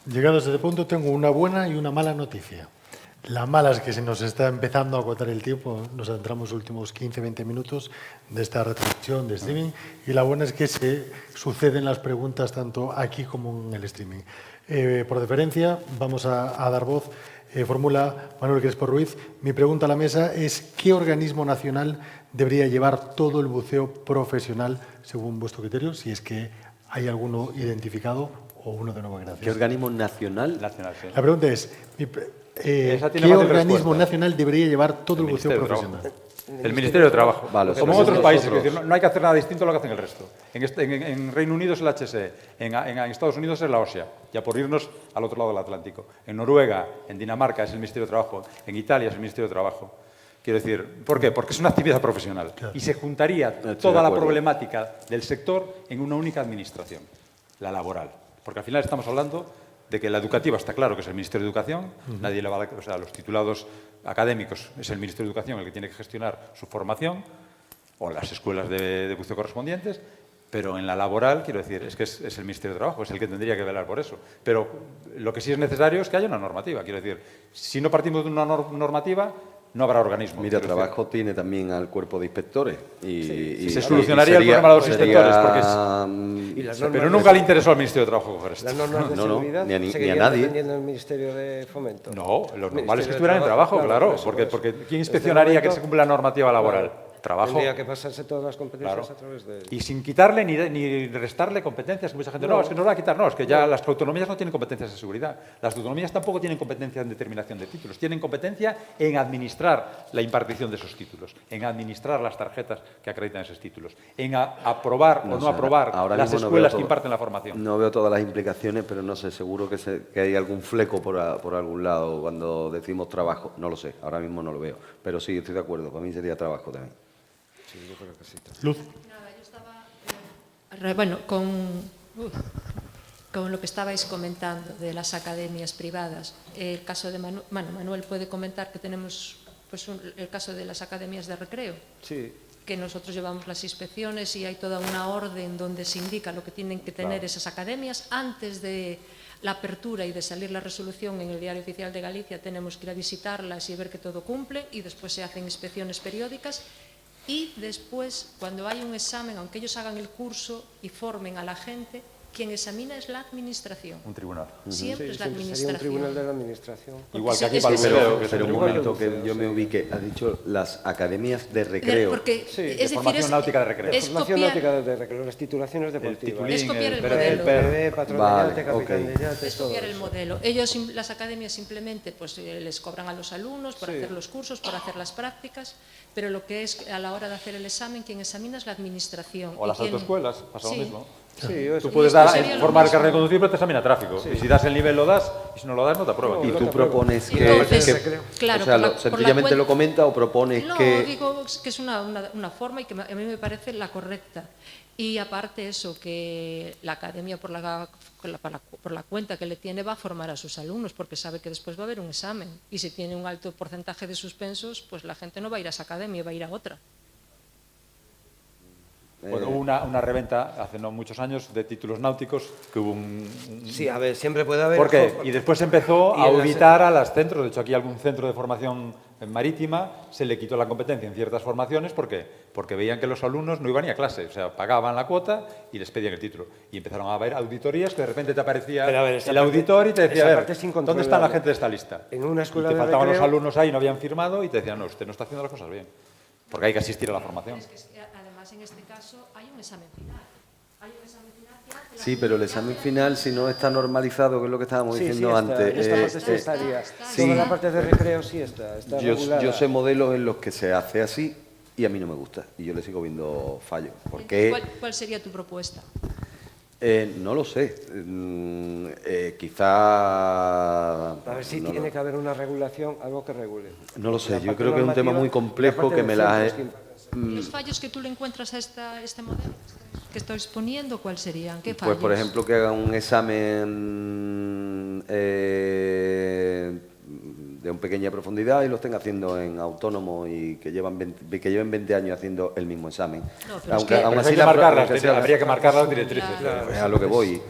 Llegados a este punto, tengo una buena y una mala noticia. La mala es que se nos está empezando a agotar el tiempo, nos adentramos los últimos 15-20 minutos de esta retransmisión de streaming, y la buena es que se suceden las preguntas tanto aquí como en el streaming. Por deferencia, vamos a dar voz. Formula Manuel Crespo Ruiz. Mi pregunta a la mesa es: ¿qué organismo nacional debería llevar todo el buceo profesional según vuestro criterio, si es que hay alguno identificado o uno de nueva creación? ¿Qué organismo nacional? Nacional, sí. La pregunta es, ¿qué fácil organismo respuesta. nacional debería llevar todo el buceo Ministerio de profesional? Trabajo. El Ministerio de Trabajo. Vale, Como en somos otros países, nosotros. es decir, no hay que hacer nada distinto a lo que hacen el resto. En Reino Unido es el HSE, en Estados Unidos es la OSEA, ya por irnos al otro lado del Atlántico. En Noruega, en Dinamarca es el Ministerio de Trabajo, en Italia es el Ministerio de Trabajo. Quiero decir, ¿por qué? Porque es una actividad profesional y se juntaría toda la problemática del sector en una única administración, la laboral. Porque al final estamos hablando de que la educativa está claro que es el Ministerio de Educación, nadie le va a, o sea, los titulados académicos es el Ministerio de Educación el que tiene que gestionar su formación o las escuelas de buceo correspondientes, pero en la laboral, quiero decir, es que es el Ministerio de Trabajo, es el que tendría que velar por eso. Pero lo que sí es necesario es que haya una normativa, quiero decir, si no partimos de una normativa, no habrá organismo. Mira, Trabajo tiene también al cuerpo de inspectores. Y se solucionaría el problema de los inspectores, pero nunca le interesó al Ministerio de Trabajo coger esto. Las normas de No, seguridad ni a seguirían nadie. dependiendo del Ministerio de Fomento. No, lo normal es que Ministerio de estuvieran en trabajo, claro, por eso. porque ¿quién inspeccionaría que momento, se cumpla la normativa laboral? claro, Trabajo. Tendría que pasarse todas las competencias Claro. a través de... Y sin quitarle ni restarle competencias, que mucha gente, no, es que no lo va a quitar, no, es que ya las autonomías no tienen competencias de seguridad. Las autonomías tampoco tienen competencia en determinación de títulos, tienen competencia en administrar la impartición de esos títulos, en administrar las tarjetas que acreditan esos títulos, en aprobar o no aprobar ahora las mismo no escuelas veo que imparten la formación. No veo todas las implicaciones, pero no sé, seguro que hay algún fleco por algún lado cuando decimos trabajo. No lo sé, ahora mismo no lo veo. Pero sí, estoy de acuerdo, para mí sería trabajo también. Luz. Nada, yo estaba, bueno, con lo que estabais comentando de las academias privadas, el caso de Manuel puede comentar que tenemos pues, el caso de las academias de recreo. Sí. Que nosotros llevamos las inspecciones y hay toda una orden donde se indica lo que tienen que tener esas academias. Antes de la apertura y de salir la resolución en el Diario Oficial de Galicia, tenemos que ir a visitarlas y ver que todo cumple, y después se hacen inspecciones periódicas. Y después, cuando hay un examen, aunque ellos hagan el curso y formen a la gente, quien examina es la administración. Un tribunal. Siempre es la Sería un administración. tribunal de la administración. Igual que Es aquí que para el sí. buceo, que Pero un igual que momento el que buceo, yo me sí. ubique. Has dicho las academias de recreo. Porque, Sí, es de decir, formación náutica de recreo. es Formación copiar, náutica de recreo, las titulaciones deportivas. titulín, es copiar el el modelo. PB, patrón de Vale, yate, capitán ok. de yate, Es todo copiar el eso. modelo. Ellos, las academias simplemente pues, les cobran a los alumnos por Sí. hacer los cursos, por hacer las prácticas, pero lo que es a la hora de hacer el examen, quien examina es la administración. O Y las quien- autoescuelas, pasa Sí. lo mismo. Sí, eso. Tú puedes esto sería lo formar el mismo. carnet de conducir, pero te examina tráfico. Y si das el nivel, lo das, y si no lo das, no te aprueban. Y No tú te propones que, Entonces, que- claro, o sea, por la- lo- por la sencillamente cuen- lo comenta o propones No, que digo que es una forma y que a mí me parece la correcta. Y aparte eso, que la academia por la cuenta que le tiene va a formar a sus alumnos porque sabe que después va a haber un examen. Y si tiene un alto porcentaje de suspensos, pues la gente no va a ir a esa academia, va a ir a otra. Bueno, hubo una reventa hace no muchos años de títulos náuticos que hubo Sí, a ver, siempre puede haber... ¿Por qué? Y después empezó Y a en auditar a los centros. De hecho, aquí algún centro de formación marítima se le quitó la competencia en ciertas formaciones. ¿Por qué? Porque veían que los alumnos no iban ni a clase. O sea, pagaban la cuota y les pedían el título. Y empezaron a haber auditorías que de repente te aparecía Pero a ver, esa el parte- auditor y te decía, esa a ver, parte es ¿dónde incontrolable. está la gente de esta lista? En una escuela y te de faltaban los recreo- alumnos ahí, no habían firmado y te decían, no, usted no está haciendo las cosas bien. Porque hay que asistir a la formación. Es que, además, en este caso, hay un examen final. Hay un examen final que hace la Sí, pero el examen final, si no está normalizado, que es lo que estábamos Sí, diciendo sí, antes. esta parte sí estaría. sí. Toda la parte de recreo sí está regulada. Yo sé modelos en los que se hace así y a mí no me gusta. Y yo le sigo viendo fallos. Porque ¿Cuál sería tu propuesta? no lo sé. Quizá... A ver si no, tiene que haber una regulación, algo que regule. no lo sé. La Yo parte creo que es un tema normativa muy y la complejo parte que de me la... centros que- ¿Y los fallos que tú le encuentras a este modelo que estoy exponiendo, cuáles serían? ¿Qué Pues, fallos? por ejemplo, que hagan un examen de una pequeña profundidad y lo estén haciendo en autónomo y que lleven 20 años haciendo el mismo examen. No, pero es que- aún Pero así hay que la- marcarlas, aunque sea- habría que marcar las directrices. Claro. Pues a lo que voy.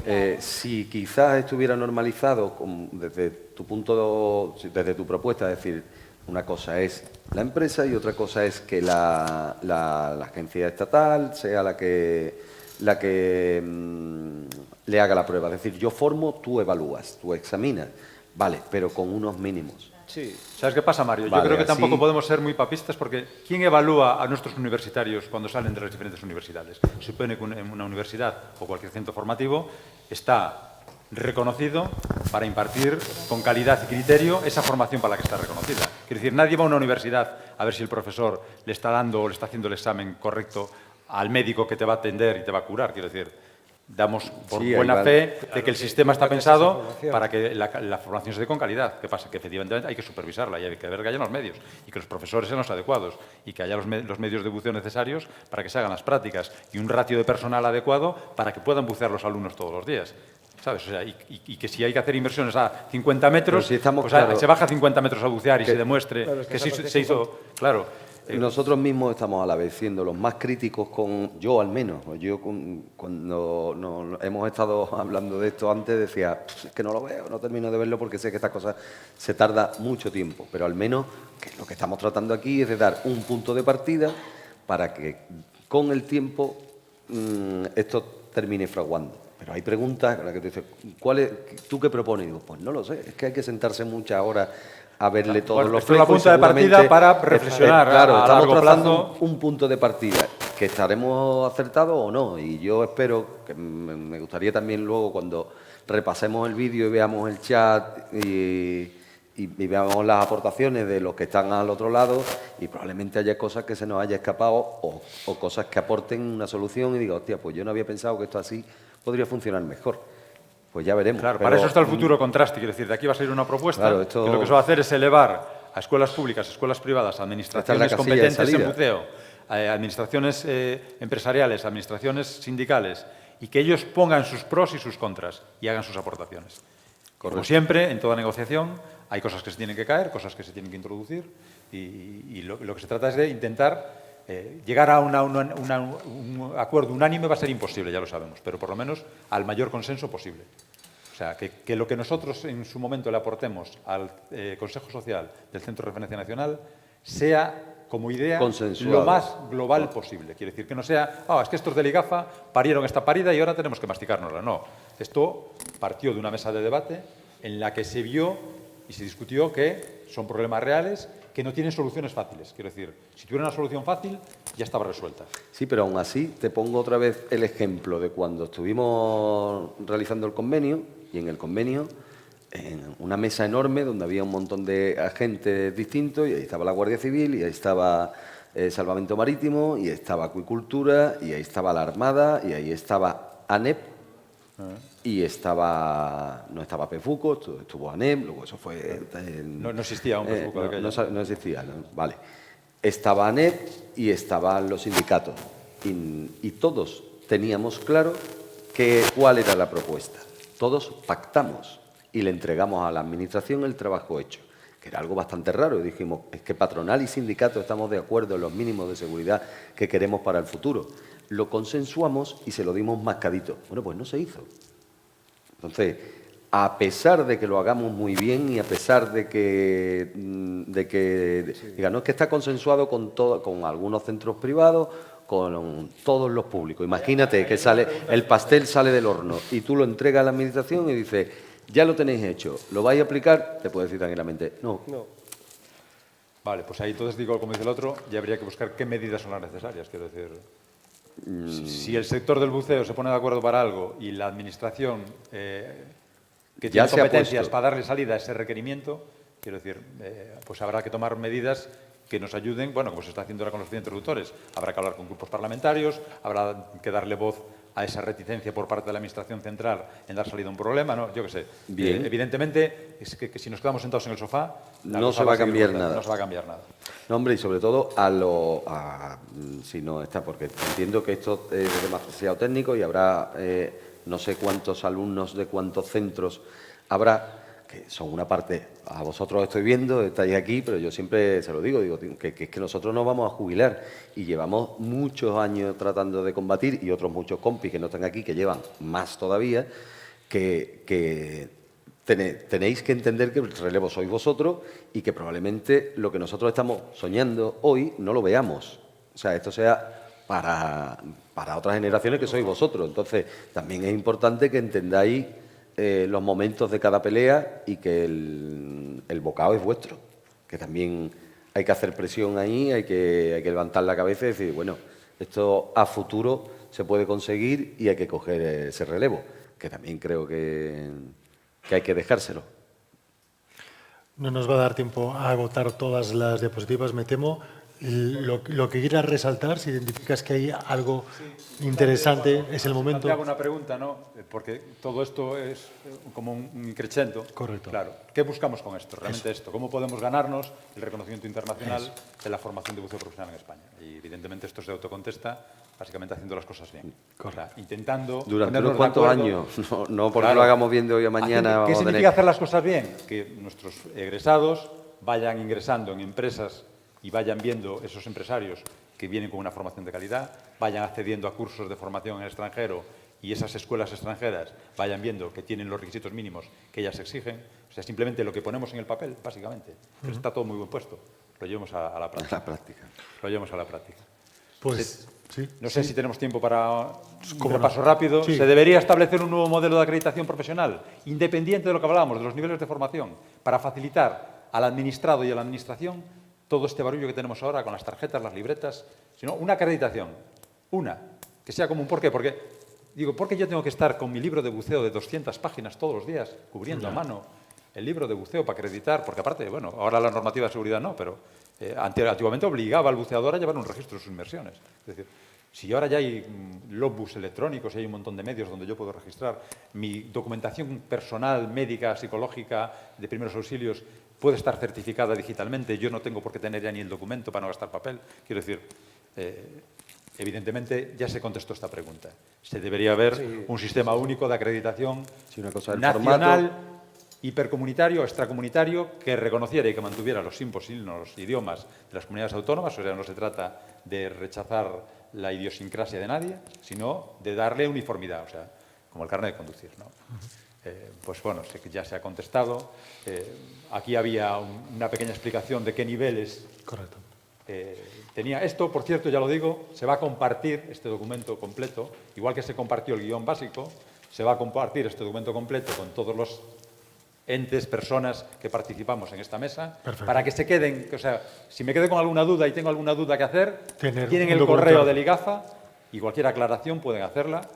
Si quizás estuviera normalizado desde tu desde tu propuesta, es decir, una cosa es la empresa y otra cosa es que la agencia estatal sea la que le haga la prueba. Es decir, yo formo, tú evalúas, tú examinas, vale, pero con unos mínimos. Sí. ¿Sabes qué pasa, Mario? Yo Vale, creo que tampoco así- podemos ser muy papistas porque ¿quién evalúa a nuestros universitarios cuando salen de las diferentes universidades? Se supone que en una universidad o cualquier centro formativo está reconocido para impartir con calidad y criterio esa formación para la que está reconocida. Quiero decir, nadie va a una universidad a ver si el profesor le está dando o le está haciendo el examen correcto al médico que te va a atender y te va a curar. Quiero decir, damos por Sí, ahí buena va. fe de que el sistema está pensado formación. para que la formación se dé con calidad. ¿Qué pasa? Que efectivamente hay que supervisarla y hay que ver que haya los medios y que los profesores sean los adecuados y que haya los medios de buceo necesarios para que se hagan las prácticas y un ratio de personal adecuado para que puedan bucear los alumnos todos los días. ¿Sabes? O sea, y que si hay que hacer inversiones a 50 metros, Pero si estamos pues claros- se baja a 50 metros a bucear y se demuestre claro, es que que esa sí parte se es hizo... Claro. Nosotros mismos estamos a la vez siendo los más críticos yo al menos, cuando hemos estado hablando de esto antes decía, es que no lo veo, no termino de verlo porque sé que estas cosas se tarda mucho tiempo, pero al menos que lo que estamos tratando aquí es de dar un punto de partida para que con el tiempo esto termine fraguando. Pero hay preguntas en las que te dices, ¿tú qué propones? Y digo, pues no lo sé, es que hay que sentarse muchas horas a verle todos Bueno, los esto es la flecos y punta de partida seguramente- para reflexionar Claro, a estamos largo trazando plazo. un punto de partida, que estaremos acertados o no. Y yo espero, que me gustaría también luego cuando repasemos el vídeo y veamos el chat y veamos las aportaciones de los que están al otro lado y probablemente haya cosas que se nos haya escapado o cosas que aporten una solución y diga, hostia, pues yo no había pensado que esto así podría funcionar mejor. Pues ya veremos. Claro, pero- para eso está el futuro contraste. Quiero decir, de aquí va a salir una propuesta Claro, esto- que lo que se va a hacer es elevar a escuelas públicas, escuelas privadas, Esta administraciones es la casilla de competentes en salida. buceo, administraciones empresariales, administraciones sindicales, y que ellos pongan sus pros y sus contras y hagan sus aportaciones. Como Correcto. siempre, en toda negociación hay cosas que se tienen que caer, cosas que se tienen que introducir, y lo que se trata es de intentar llegar a un acuerdo unánime. Va a ser imposible, ya lo sabemos, pero por lo menos al mayor consenso posible. O sea, que lo que nosotros en su momento le aportemos al Consejo Social del Centro de Referencia Nacional sea como idea Consensuado. lo más global posible. Quiere decir que no sea, es que estos del IGAFA parieron esta parida y ahora tenemos que masticárnosla. No, esto partió de una mesa de debate en la que se vio y se discutió que son problemas reales que no tienen soluciones fáciles. Quiero decir, si tuviera una solución fácil, ya estaba resuelta. Sí, pero aún así te pongo otra vez el ejemplo de cuando estuvimos realizando el convenio y en el convenio, en una mesa enorme donde había un montón de agentes distintos y ahí estaba la Guardia Civil y ahí estaba Salvamento Marítimo y estaba Acuicultura y ahí estaba la Armada y ahí estaba ANEP y no estaba PEFUCO, estuvo ANEP, luego eso fue... No existía un PEFUCO de aquella. No existía, ¿no? Vale. Estaba ANEP y estaban los sindicatos y todos teníamos claro cuál era la propuesta. Todos pactamos y le entregamos a la Administración el trabajo hecho. que era algo bastante raro. Y dijimos, es que patronal y sindicato estamos de acuerdo en los mínimos de seguridad que queremos para el futuro. Lo consensuamos y se lo dimos mascadito. Bueno, pues no se hizo. Entonces, a pesar de que lo hagamos muy bien y a pesar de que diga, no, es que está consensuado con algunos centros privados, con todos los públicos. Imagínate que el pastel sale del horno y tú lo entregas a la administración y dices, ya lo tenéis hecho, ¿lo vais a aplicar? Te puedes decir tranquilamente, no. Vale, pues ahí entonces digo, como dice el otro, ya habría que buscar qué medidas son las necesarias. Quiero decir, si el sector del buceo se pone de acuerdo para algo y la administración que tiene competencias para darle salida a ese requerimiento, quiero decir, pues habrá que tomar medidas que nos ayuden, bueno, como se está haciendo ahora con los interlocutores. Habrá que hablar con grupos parlamentarios, habrá que darle voz a esa reticencia por parte de la Administración central en dar salida a un problema, ¿no? Yo qué sé. Bien. Evidentemente, es que si nos quedamos sentados en el sofá, no se va a cambiar nada. No se va a cambiar nada. No, hombre, y sobre todo si no está, porque entiendo que esto es demasiado técnico y habrá no sé cuántos alumnos de cuántos centros habrá, que son una parte, a vosotros estoy viendo, estáis aquí, pero yo siempre se lo digo que es que nosotros nos vamos a jubilar y llevamos muchos años tratando de combatir, y otros muchos compis que no están aquí, que llevan más todavía, que tenéis que entender que el relevo sois vosotros y que probablemente lo que nosotros estamos soñando hoy no lo veamos. O sea, esto sea para otras generaciones que sois vosotros. Entonces, también es importante que entendáis los momentos de cada pelea y que el bocado es vuestro, que también hay que hacer presión ahí, hay que levantar la cabeza y decir, bueno, esto a futuro se puede conseguir y hay que coger ese relevo, que también creo que hay que dejárselo. No nos va a dar tiempo a agotar todas las diapositivas, me temo. Lo que quieras resaltar, si identificas que hay algo interesante, es el momento. Te hago una pregunta, ¿no? Porque todo esto es como un crescendo. Correcto. Claro. ¿Qué buscamos con esto? Realmente esto. ¿Cómo podemos ganarnos el reconocimiento internacional de la formación de buceo profesional en España? Y evidentemente esto se autocontesta básicamente haciendo las cosas bien. Correcto. O sea, intentando durante unos cuantos años, no porque lo hagamos bien de hoy a mañana. ¿Qué significa hacer las cosas bien? Que nuestros egresados vayan ingresando en empresas y vayan viendo esos empresarios que vienen con una formación de calidad, vayan accediendo a cursos de formación en el extranjero y esas escuelas extranjeras vayan viendo que tienen los requisitos mínimos que ellas exigen. O sea, simplemente lo que ponemos en el papel, básicamente. Pero está todo muy bien puesto. Lo llevamos a la práctica. Lo llevamos a la práctica. Pues, sí. No sé si tenemos tiempo para un repaso repaso rápido. Sí. Se debería establecer un nuevo modelo de acreditación profesional, independiente de lo que hablábamos, de los niveles de formación, para facilitar al administrado y a la administración todo este barullo que tenemos ahora con las tarjetas, las libretas, sino una acreditación, que sea común. ¿Por qué? Porque yo tengo que estar con mi libro de buceo de 200 páginas todos los días, cubriendo a mano el libro de buceo para acreditar, porque aparte, bueno, ahora la normativa de seguridad no, pero antiguamente obligaba al buceador a llevar un registro de sus inmersiones. Es decir, si ahora ya hay logbooks electrónicos y hay un montón de medios donde yo puedo registrar mi documentación personal, médica, psicológica, de primeros auxilios, puede estar certificada digitalmente, yo no tengo por qué tener ya ni el documento para no gastar papel. Quiero decir, evidentemente ya se contestó esta pregunta. Se debería haber un sistema único de acreditación nacional, hipercomunitario, extracomunitario, que reconociera y que mantuviera los idiomas de las comunidades autónomas. O sea, no se trata de rechazar la idiosincrasia de nadie, sino de darle uniformidad, o sea, como el carnet de conducir, ¿no? Pues bueno, sé que ya se ha contestado. Aquí había una pequeña explicación de qué niveles tenía. Esto, por cierto, ya lo digo, se va a compartir este documento completo, igual que se compartió el guión básico, se va a compartir este documento completo con todos los entes, personas que participamos en esta mesa. Perfecto. Para que se queden, o sea, si me quedo con alguna duda y tengo alguna duda que hacer, tienen el correo del IGAFA y cualquier aclaración pueden hacerla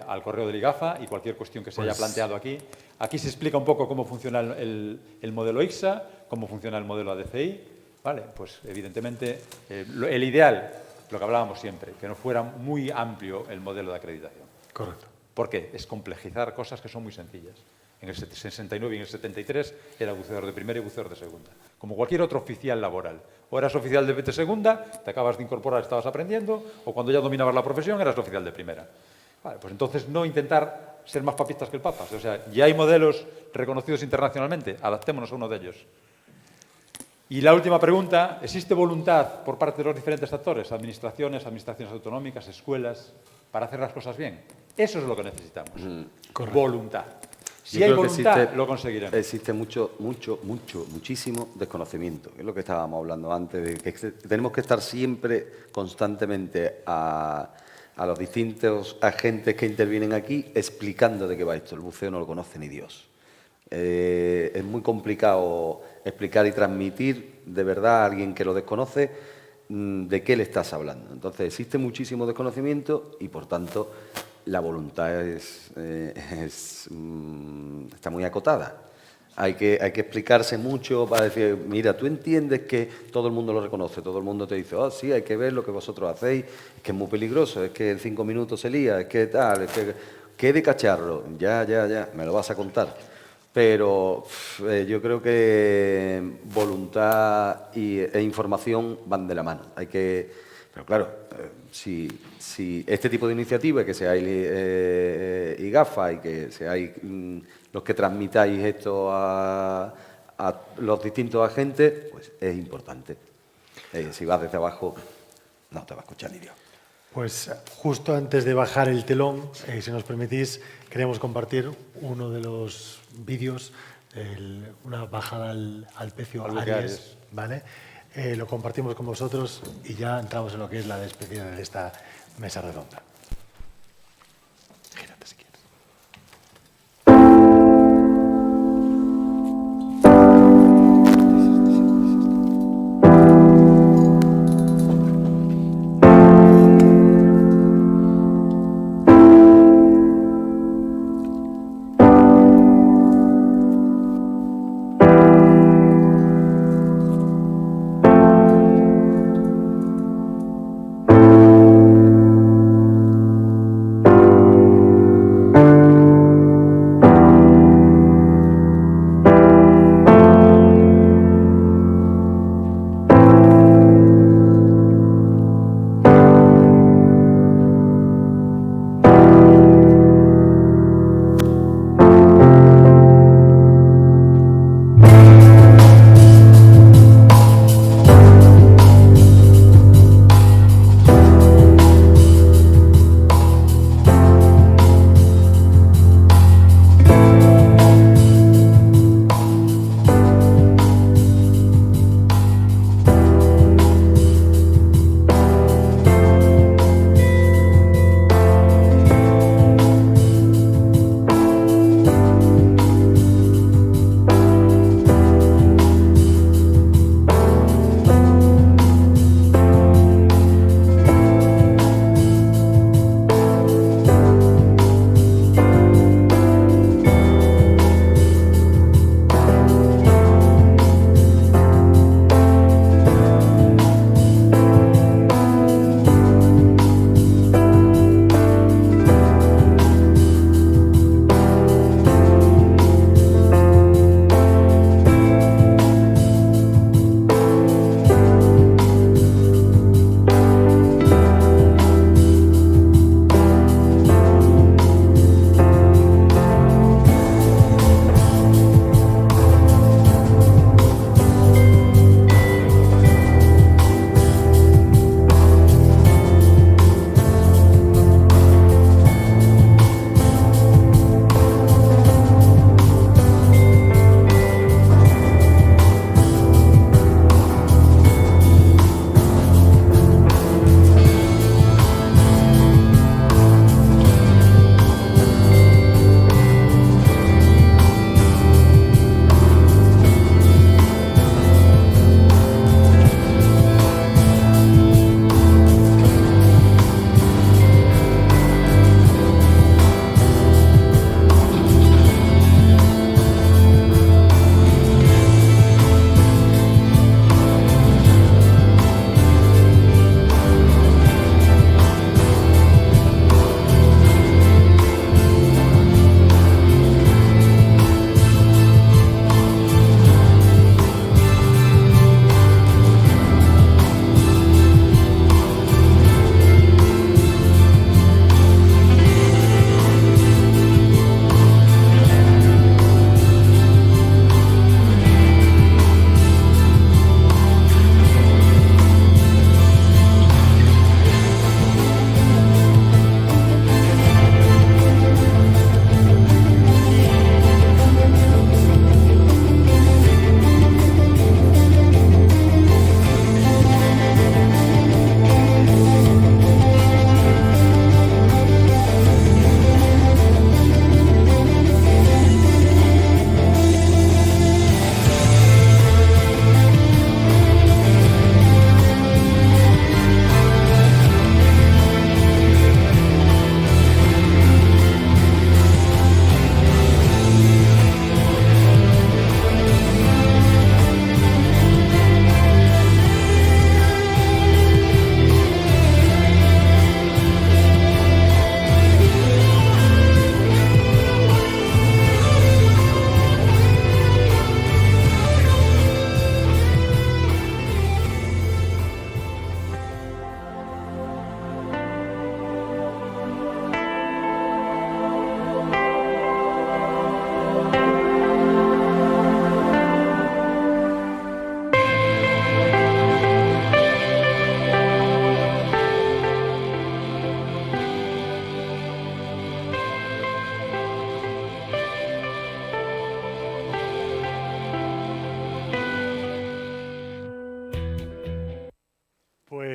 al correo del IGAFA y cualquier cuestión que se haya planteado aquí. Aquí se explica un poco cómo funciona el modelo ICSA, cómo funciona el modelo ADCI. Vale, pues evidentemente el ideal, lo que hablábamos siempre, que no fuera muy amplio el modelo de acreditación. Correcto. ¿Por qué? Es complejizar cosas que son muy sencillas. En el 69 y en el 73 era buceador de primera y buceador de segunda, como cualquier otro oficial laboral. O eras oficial de segunda, te acabas de incorporar, estabas aprendiendo, o cuando ya dominabas la profesión eras oficial de primera. Vale, pues entonces no intentar ser más papistas que el Papa. O sea, ya hay modelos reconocidos internacionalmente, adaptémonos a uno de ellos. Y la última pregunta, ¿existe voluntad por parte de los diferentes actores, administraciones autonómicas, escuelas, para hacer las cosas bien? Eso es lo que necesitamos, voluntad. Si hay voluntad, lo conseguiremos. Existe muchísimo desconocimiento, que es lo que estábamos hablando antes, de que tenemos que estar siempre, constantemente, a los distintos agentes que intervienen aquí, explicando de qué va esto. El buceo no lo conoce ni Dios. Es muy complicado explicar y transmitir de verdad a alguien que lo desconoce de qué le estás hablando. Entonces, existe muchísimo desconocimiento y, por tanto, la voluntad está muy acotada. Hay que explicarse mucho para decir, mira, tú entiendes que todo el mundo lo reconoce, todo el mundo te dice, oh, sí, hay que ver lo que vosotros hacéis, es que es muy peligroso, es que en 5 minutos se lía, es que tal, es que ¿qué de cacharro? Ya, me lo vas a contar. Pero yo creo que voluntad e información van de la mano. Pero claro, si este tipo de iniciativas, que seáis IGAFA y que seáis los que transmitáis esto a los distintos agentes, pues es importante. Si vas desde abajo, no te va a escuchar ni Dios. Pues justo antes de bajar el telón, si nos permitís, queremos compartir uno de los vídeos, una bajada al pecio Aries, ¿vale? Lo compartimos con vosotros y ya entramos en lo que es la despedida de esta mesa redonda. Gírate si quieres.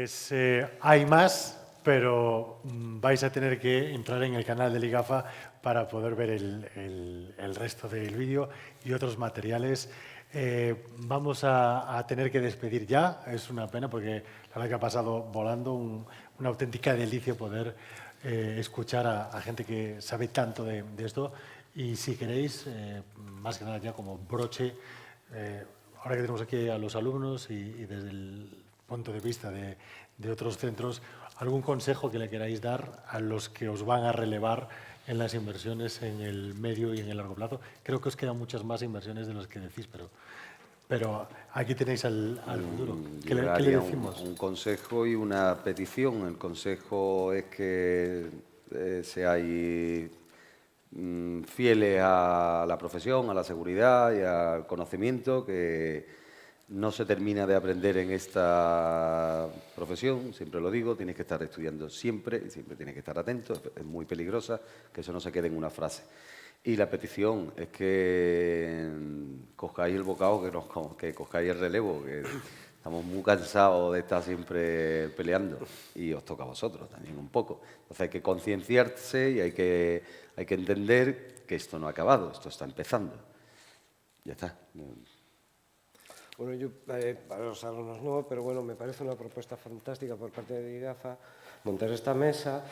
Pues hay más, pero vais a tener que entrar en el canal de Ligafa para poder ver el resto del vídeo y otros materiales. Vamos a tener que despedir ya, es una pena porque la verdad que ha pasado volando, una auténtica delicia poder escuchar a gente que sabe tanto de esto. Y si queréis, más que nada ya como broche, ahora que tenemos aquí a los alumnos y desde el punto de vista de otros centros, algún consejo que le queráis dar a los que os van a relevar en las inversiones en el medio y en el largo plazo. Creo que os quedan muchas más inversiones de las que decís, pero aquí tenéis al futuro. ¿Qué le decimos? Un consejo y una petición. El consejo es que seáis fieles a la profesión, a la seguridad y al conocimiento, que no se termina de aprender en esta profesión, siempre lo digo, tienes que estar estudiando siempre y siempre tienes que estar atento, es muy peligrosa, que eso no se quede en una frase. Y la petición es que cojáis el bocado, que cojáis el relevo, que estamos muy cansados de estar siempre peleando y os toca a vosotros también un poco. Entonces hay que concienciarse y hay que entender que esto no ha acabado, esto está empezando. Ya está. Bueno, yo para los alumnos no, pero bueno, me parece una propuesta fantástica por parte de Ligafa montar esta mesa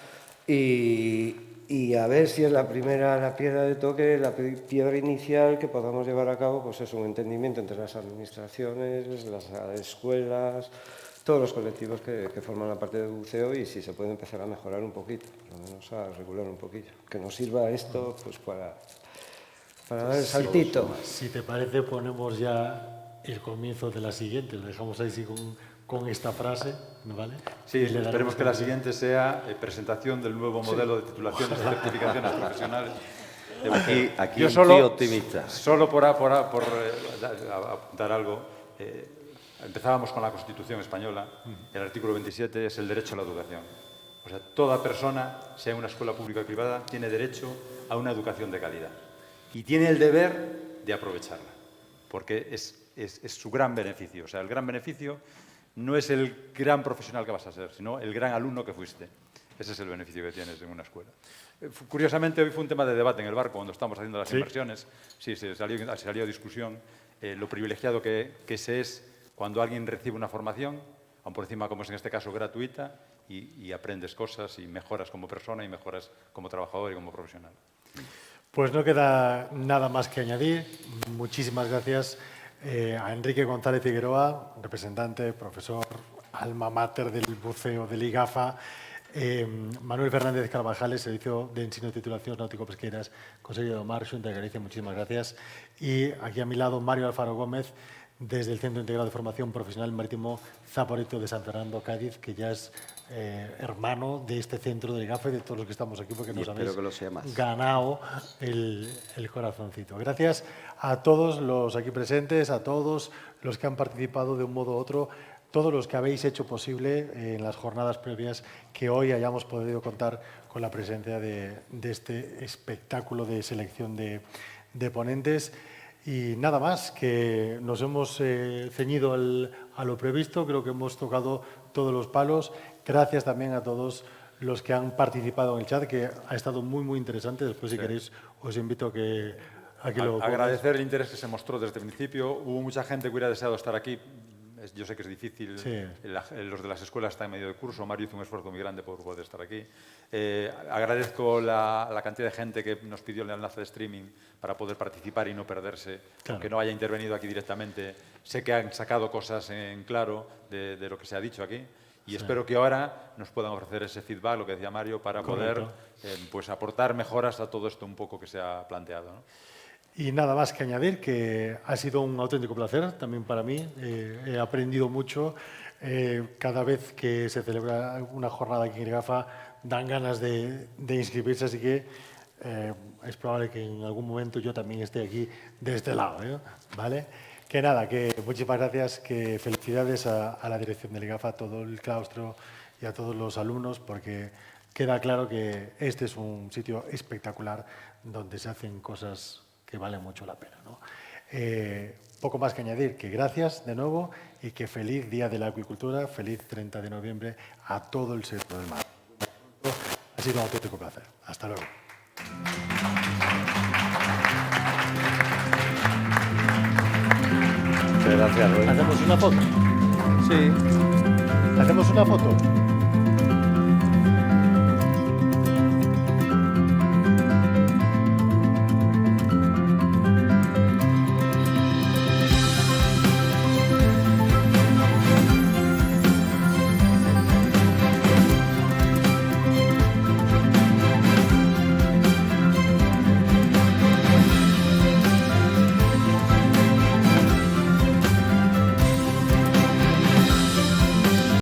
y a ver si es la piedra de toque, la piedra inicial que podamos llevar a cabo, pues es un entendimiento entre las administraciones, las escuelas, todos los colectivos que forman la parte de buceo y si se puede empezar a mejorar un poquito, por lo menos a regular un poquillo. Que nos sirva esto pues para dar el saltito. Si te parece, ponemos ya el comienzo de la siguiente, lo dejamos ahí con esta frase, ¿vale? Sí, esperemos que la siguiente sea presentación del nuevo modelo de titulaciones y certificaciones profesionales. Aquí yo un solo, tío optimista. Solo por apuntar algo, empezábamos con la Constitución española, el artículo 27 es el derecho a la educación. O sea, toda persona, sea en una escuela pública o privada, tiene derecho a una educación de calidad y tiene el deber de aprovecharla, porque es su gran beneficio. O sea, el gran beneficio no es el gran profesional que vas a ser, sino el gran alumno que fuiste. Ese es el beneficio que tienes en una escuela. Curiosamente, hoy fue un tema de debate en el barco cuando estábamos haciendo las inversiones. Sí, salió discusión. Lo privilegiado que se es cuando alguien recibe una formación, aun por encima, como es en este caso, gratuita, y aprendes cosas y mejoras como persona y mejoras como trabajador y como profesional. Pues no queda nada más que añadir. Muchísimas gracias a Enrique González Figueroa, representante, profesor, alma mater del buceo de Ligafa, Manuel Fernández Carvajales, Servicio de Ensino y Titulaciones Náutico-Pesqueras, Consejo de Mar, Xunta de Galicia, muchísimas gracias. Y aquí a mi lado, Mario Alfaro Gómez, desde el Centro Integrado de Formación Profesional Marítimo Zaporeto de San Fernando, Cádiz, que ya es hermano de este centro de Ligafa y de todos los que estamos aquí, porque nos habéis ganado el corazoncito. Gracias a todos los aquí presentes, a todos los que han participado de un modo u otro, todos los que habéis hecho posible en las jornadas previas que hoy hayamos podido contar con la presencia de este espectáculo de selección de ponentes. Y nada más, que nos hemos ceñido a lo previsto, creo que hemos tocado todos los palos. Gracias también a todos los que han participado en el chat, que ha estado muy, muy interesante. Después, si queréis, os invito a que lo pongáis. Agradecer el interés que se mostró desde el principio. Hubo mucha gente que hubiera deseado estar aquí. Yo sé que es difícil, sí. Los de las escuelas están en medio de curso, Mario hizo un esfuerzo muy grande por poder estar aquí. Agradezco la cantidad de gente que nos pidió el enlace de streaming para poder participar y no perderse, claro. Aunque no haya intervenido aquí directamente. Sé que han sacado cosas en claro de lo que se ha dicho aquí y espero que ahora nos puedan ofrecer ese feedback, lo que decía Mario, para poder pues aportar mejoras a todo esto un poco que se ha planteado, ¿no? Y nada más que añadir, que ha sido un auténtico placer también para mí. He aprendido mucho. Cada vez que se celebra una jornada aquí en Ligafa dan ganas de inscribirse, así que es probable que en algún momento yo también esté aquí de este lado, ¿vale? Que nada, que muchísimas gracias, que felicidades a la dirección de Ligafa, a todo el claustro y a todos los alumnos, porque queda claro que este es un sitio espectacular donde se hacen cosas que vale mucho la pena, ¿no? poco más que añadir, que gracias de nuevo y que feliz Día de la Acuicultura, feliz 30 de noviembre a todo el sector del mar. Ha sido un auténtico placer. Hasta luego. Muchas gracias, Roy. ¿Hacemos una foto? Sí. ¿Hacemos una foto?